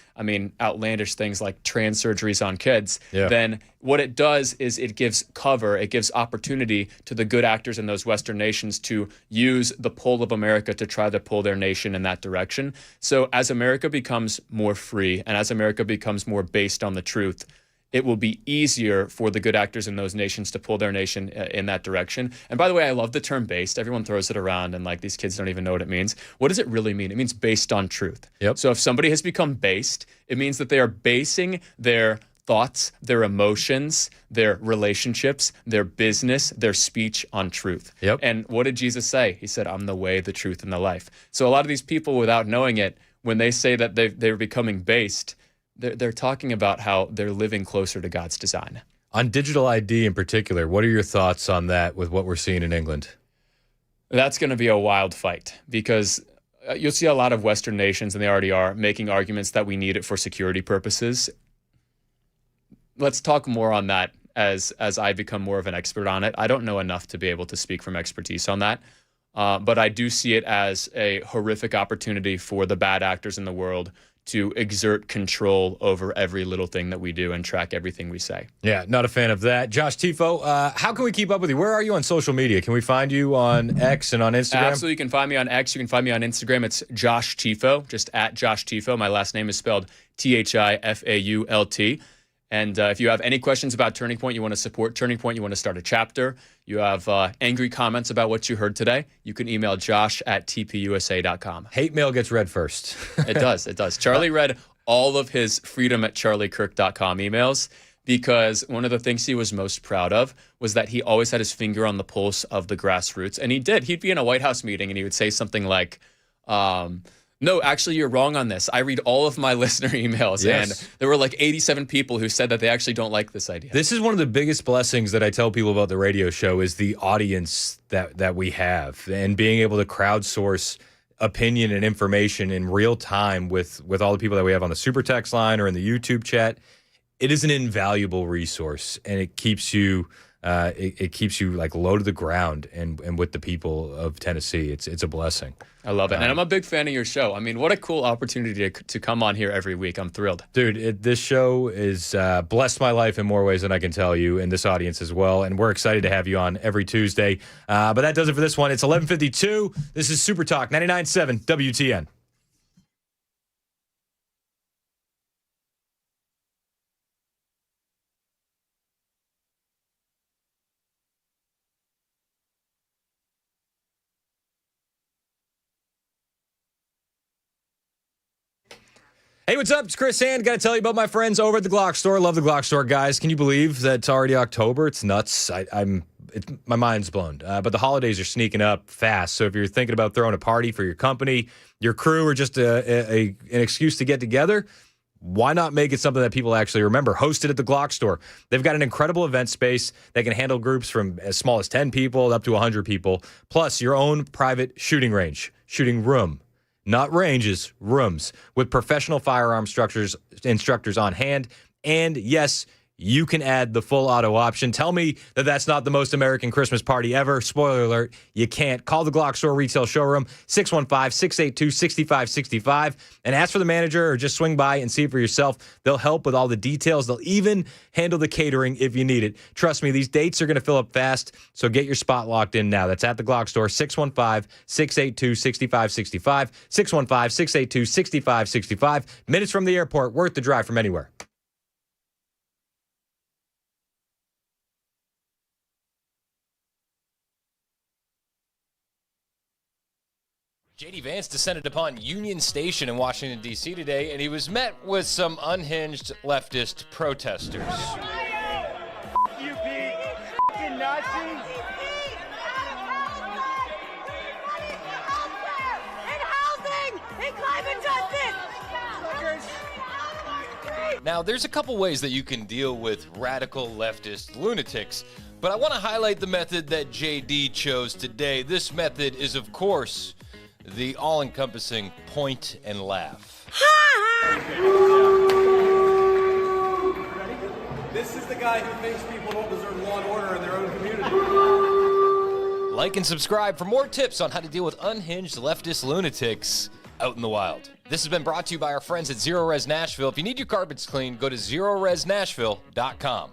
outlandish things like trans surgeries on kids, then what it does is it gives cover, it gives opportunity to the good actors in those Western nations to use the pull of America to try to pull their nation in that direction. So as America becomes more free and as America becomes more based on the truth, it will be easier for the good actors in those nations to pull their nation in that direction. And by the way, I love the term based. Everyone throws it around and these kids don't even know what it means. What does it really mean? It means based on truth. Yep. So if somebody has become based, it means that they are basing their thoughts, their emotions, their relationships, their business, their speech on truth. Yep. And what did Jesus say? He said, I'm the way, the truth, and the life. So a lot of these people, without knowing it, when they say that they're becoming based, they're talking about how they're living closer to God's design. On digital ID in particular, what are your thoughts on that with what we're seeing in England? That's going to be a wild fight because you'll see a lot of Western nations, and they already are, making arguments that we need it for security purposes. Let's talk more on that as I become more of an expert on it. I don't know enough to be able to speak from expertise on that, but I do see it as a horrific opportunity for the bad actors in the world to exert control over every little thing that we do and track everything we say. Yeah, not a fan of that. Josh Tifo, how can we keep up with you? Where are you on social media? Can we find you on X and on Instagram? Absolutely. You can find me on X. You can find me on Instagram. It's Josh Tifo, just at Josh Tifo. My last name is spelled Thifault. And if you have any questions about Turning Point, you want to support Turning Point, you want to start a chapter, you have angry comments about what you heard today, you can email josh@tpusa.com. Hate mail gets read first. It does. Charlie read all of his freedom@charliekirk.com emails because one of the things he was most proud of was that he always had his finger on the pulse of the grassroots. And he did. He'd be in a White House meeting and he would say something like, no, actually, you're wrong on this. I read all of my listener emails, and there were 87 people who said that they actually don't like this idea. This is one of the biggest blessings that I tell people about the radio show is the audience that we have and being able to crowdsource opinion and information in real time with all the people that we have on the super text line or in the YouTube chat. It is an invaluable resource, and it keeps you low to the ground and with the people of Tennessee. It's a blessing. I love it. And I'm a big fan of your show. I mean, what a cool opportunity to come on here every week. I'm thrilled. Dude, this show is blessed my life in more ways than I can tell you, and this audience as well. And we're excited to have you on every Tuesday. But that does it for this one. It's 11:52. This is Super Talk 99.7 WTN. Hey, what's up? It's Chris Hand. Got to tell you about my friends over at the Glock Store. Love the Glock Store, guys. Can you believe that it's already October? It's nuts. My mind's blown. But the holidays are sneaking up fast. So if you're thinking about throwing a party for your company, your crew, or just an excuse to get together, why not make it something that people actually remember? Hosted at the Glock Store. They've got an incredible event space that can handle groups from as small as 10 people up to 100 people, plus your own private shooting range, shooting room. Not ranges, rooms, with professional firearm instructors on hand. And yes, you can add the full auto option. Tell me that that's not the most American Christmas party ever. Spoiler alert, you can't. Call the Glock Store retail showroom, 615-682-6565, and ask for the manager or just swing by and see it for yourself. They'll help with all the details. They'll even handle the catering if you need it. Trust me, these dates are going to fill up fast, so get your spot locked in now. That's at the Glock Store, 615-682-6565, 615-682-6565. Minutes from the airport, worth the drive from anywhere. J.D. Vance descended upon Union Station in Washington, D.C. today, and he was met with some unhinged leftist protesters. You big f***ing Nazi! Now, there's a couple ways that you can deal with radical leftist lunatics, but I want to highlight the method that J.D. chose today. This method is, of course, the all-encompassing point and laugh. This is the guy who thinks people don't deserve law and order in their own community. Like and subscribe for more tips on how to deal with unhinged leftist lunatics out in the wild. This has been brought to you by our friends at Zero Res Nashville. If you need your carpets cleaned, go to ZeroResNashville.com.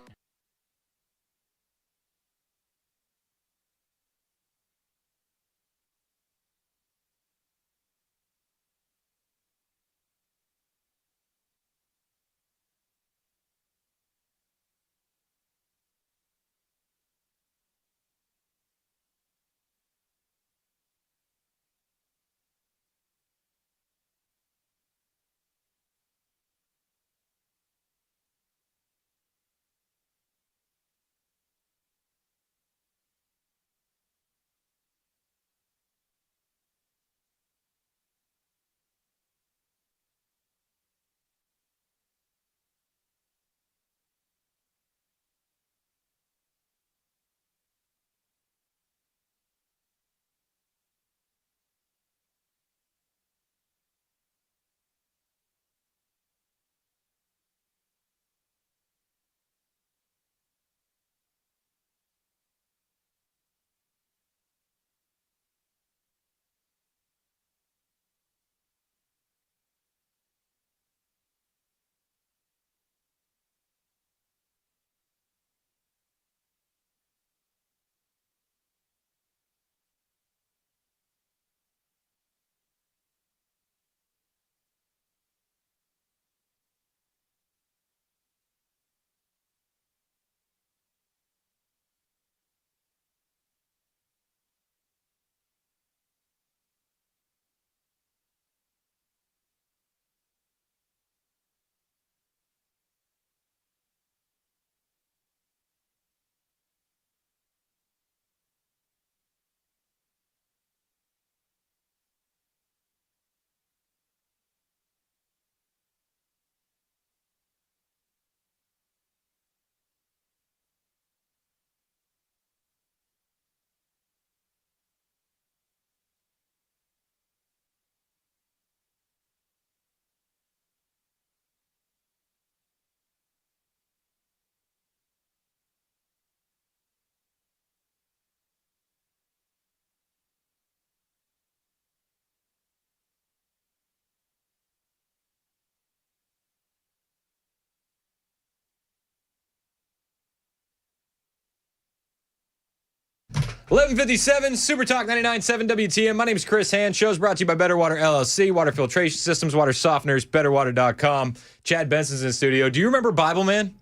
$11:57, Super Talk 99.7 WTM. My name is Chris Hand. Show's brought to you by Better Water LLC, water filtration systems, water softeners, betterwater.com. Chad Benson's in the studio. Do you remember Bible Man?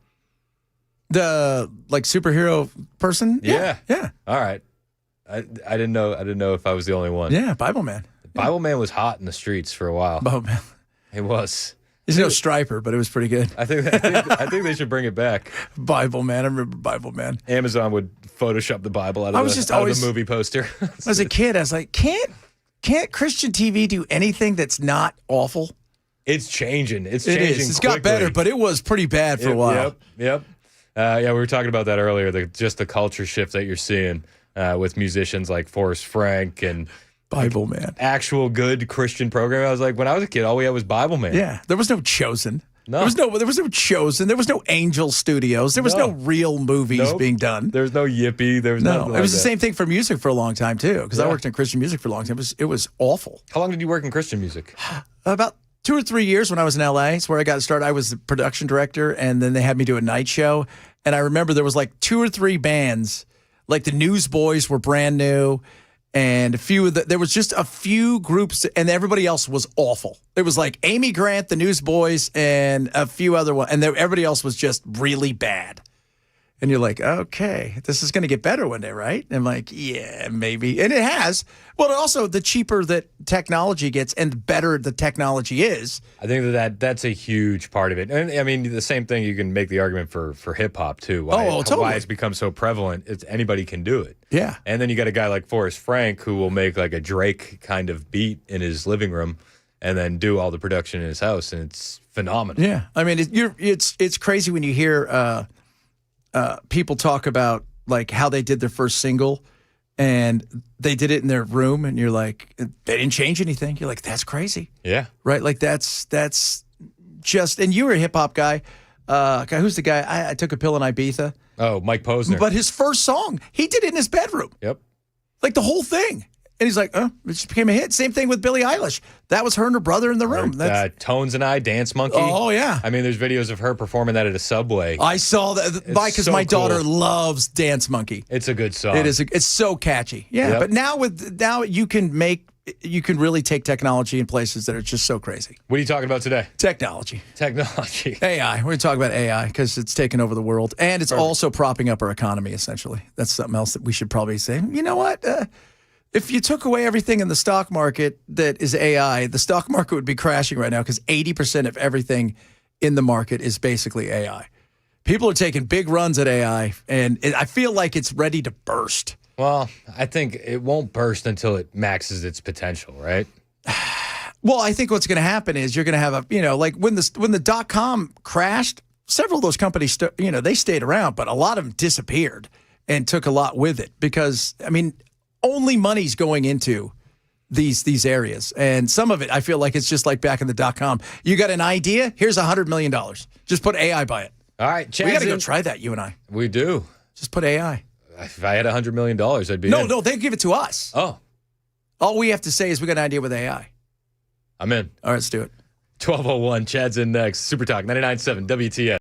The superhero person? Yeah. Yeah. All right. I didn't know if I was the only one. Yeah, Bible Man. Bible Man was hot in the streets for a while. Bible Man. It was. He's no Striper, but it was pretty good. I think they should bring it back. Bible Man. I remember Bible Man. Amazon would Photoshop the Bible out of the movie poster. As a kid, I was like, can't Christian TV do anything that's not awful? It's changing. It's It changing. is. It's got better, but it was pretty bad for a while. Yep. Yeah, we were talking about that earlier. Just the culture shift that you're seeing with musicians like Forrest Frank and Bible Man. Actual good Christian program. I was like, when I was a kid, all we had was Bible Man. Yeah, there was no Chosen. No. There was no Chosen. There was no Angel Studios. There was no real movies being done. There's no Yippee. There was No, nothing it was like the same thing for music for a long time too. Because I worked in Christian music for a long time. It was awful. How long did you work in Christian music? About 2 or 3 years when I was in LA. It's where I got started. I was the production director, and then they had me do a night show. And I remember there was like 2 or 3 bands, like the Newsboys were brand new, and there was just a few groups, and everybody else was awful. It was like Amy Grant, the Newsboys, and a few other ones, and everybody else was just really bad. And you're like, okay, this is going to get better one day, right? And I'm like, yeah, maybe. And it has. Well, also, the cheaper that technology gets and the better the technology is. I think that's a huge part of it. And I mean, the same thing, you can make the argument for hip hop too. Totally. Why it's become so prevalent. Anybody can do it. Yeah. And then you got a guy like Forrest Frank who will make like a Drake kind of beat in his living room and then do all the production in his house. And it's phenomenal. Yeah. I mean, it's crazy when you hear people talk about like how they did their first single and they did it in their room, and you're like, they didn't change anything. You're like, that's crazy. Yeah. Right? Like that's just, and you were a hip hop guy. Who's the guy? I took a pill in Ibiza. Oh, Mike Posner. But his first song, he did it in his bedroom. Yep. Like the whole thing. And he's like, it just became a hit. Same thing with Billie Eilish. That was her and her brother in the room. Tones and I, Dance Monkey. Oh, yeah. I mean, there's videos of her performing that at a Subway. I saw that because so my daughter cool. loves Dance Monkey. It's a good song. It is. It's so catchy. Yeah. Yep. But now you can really take technology in places that are just so crazy. What are you talking about today? Technology. AI. We're going to talk about AI because it's taken over the world. And it's also propping up our economy, essentially. That's something else that we should probably say. You know what? If you took away everything in the stock market that is AI, the stock market would be crashing right now because 80% of everything in the market is basically AI. People are taking big runs at AI, and I feel like it's ready to burst. Well, I think it won't burst until it maxes its potential, right? Well, I think what's going to happen is you're going to have like when the .com crashed, several of those companies, they stayed around, but a lot of them disappeared and took a lot with it because, I mean, only money's going into these areas. And some of it, I feel like it's just like back in the .com. You got an idea? Here's $100 million. Just put AI by it. All right, we got to go try that, you and I. We do. Just put AI. If I had $100 million, I'd be in. No, they give it to us. Oh. All we have to say is we got an idea with AI. I'm in. All right, let's do it. 12:01, Chad's in next. Super Talk 99.7 WTS.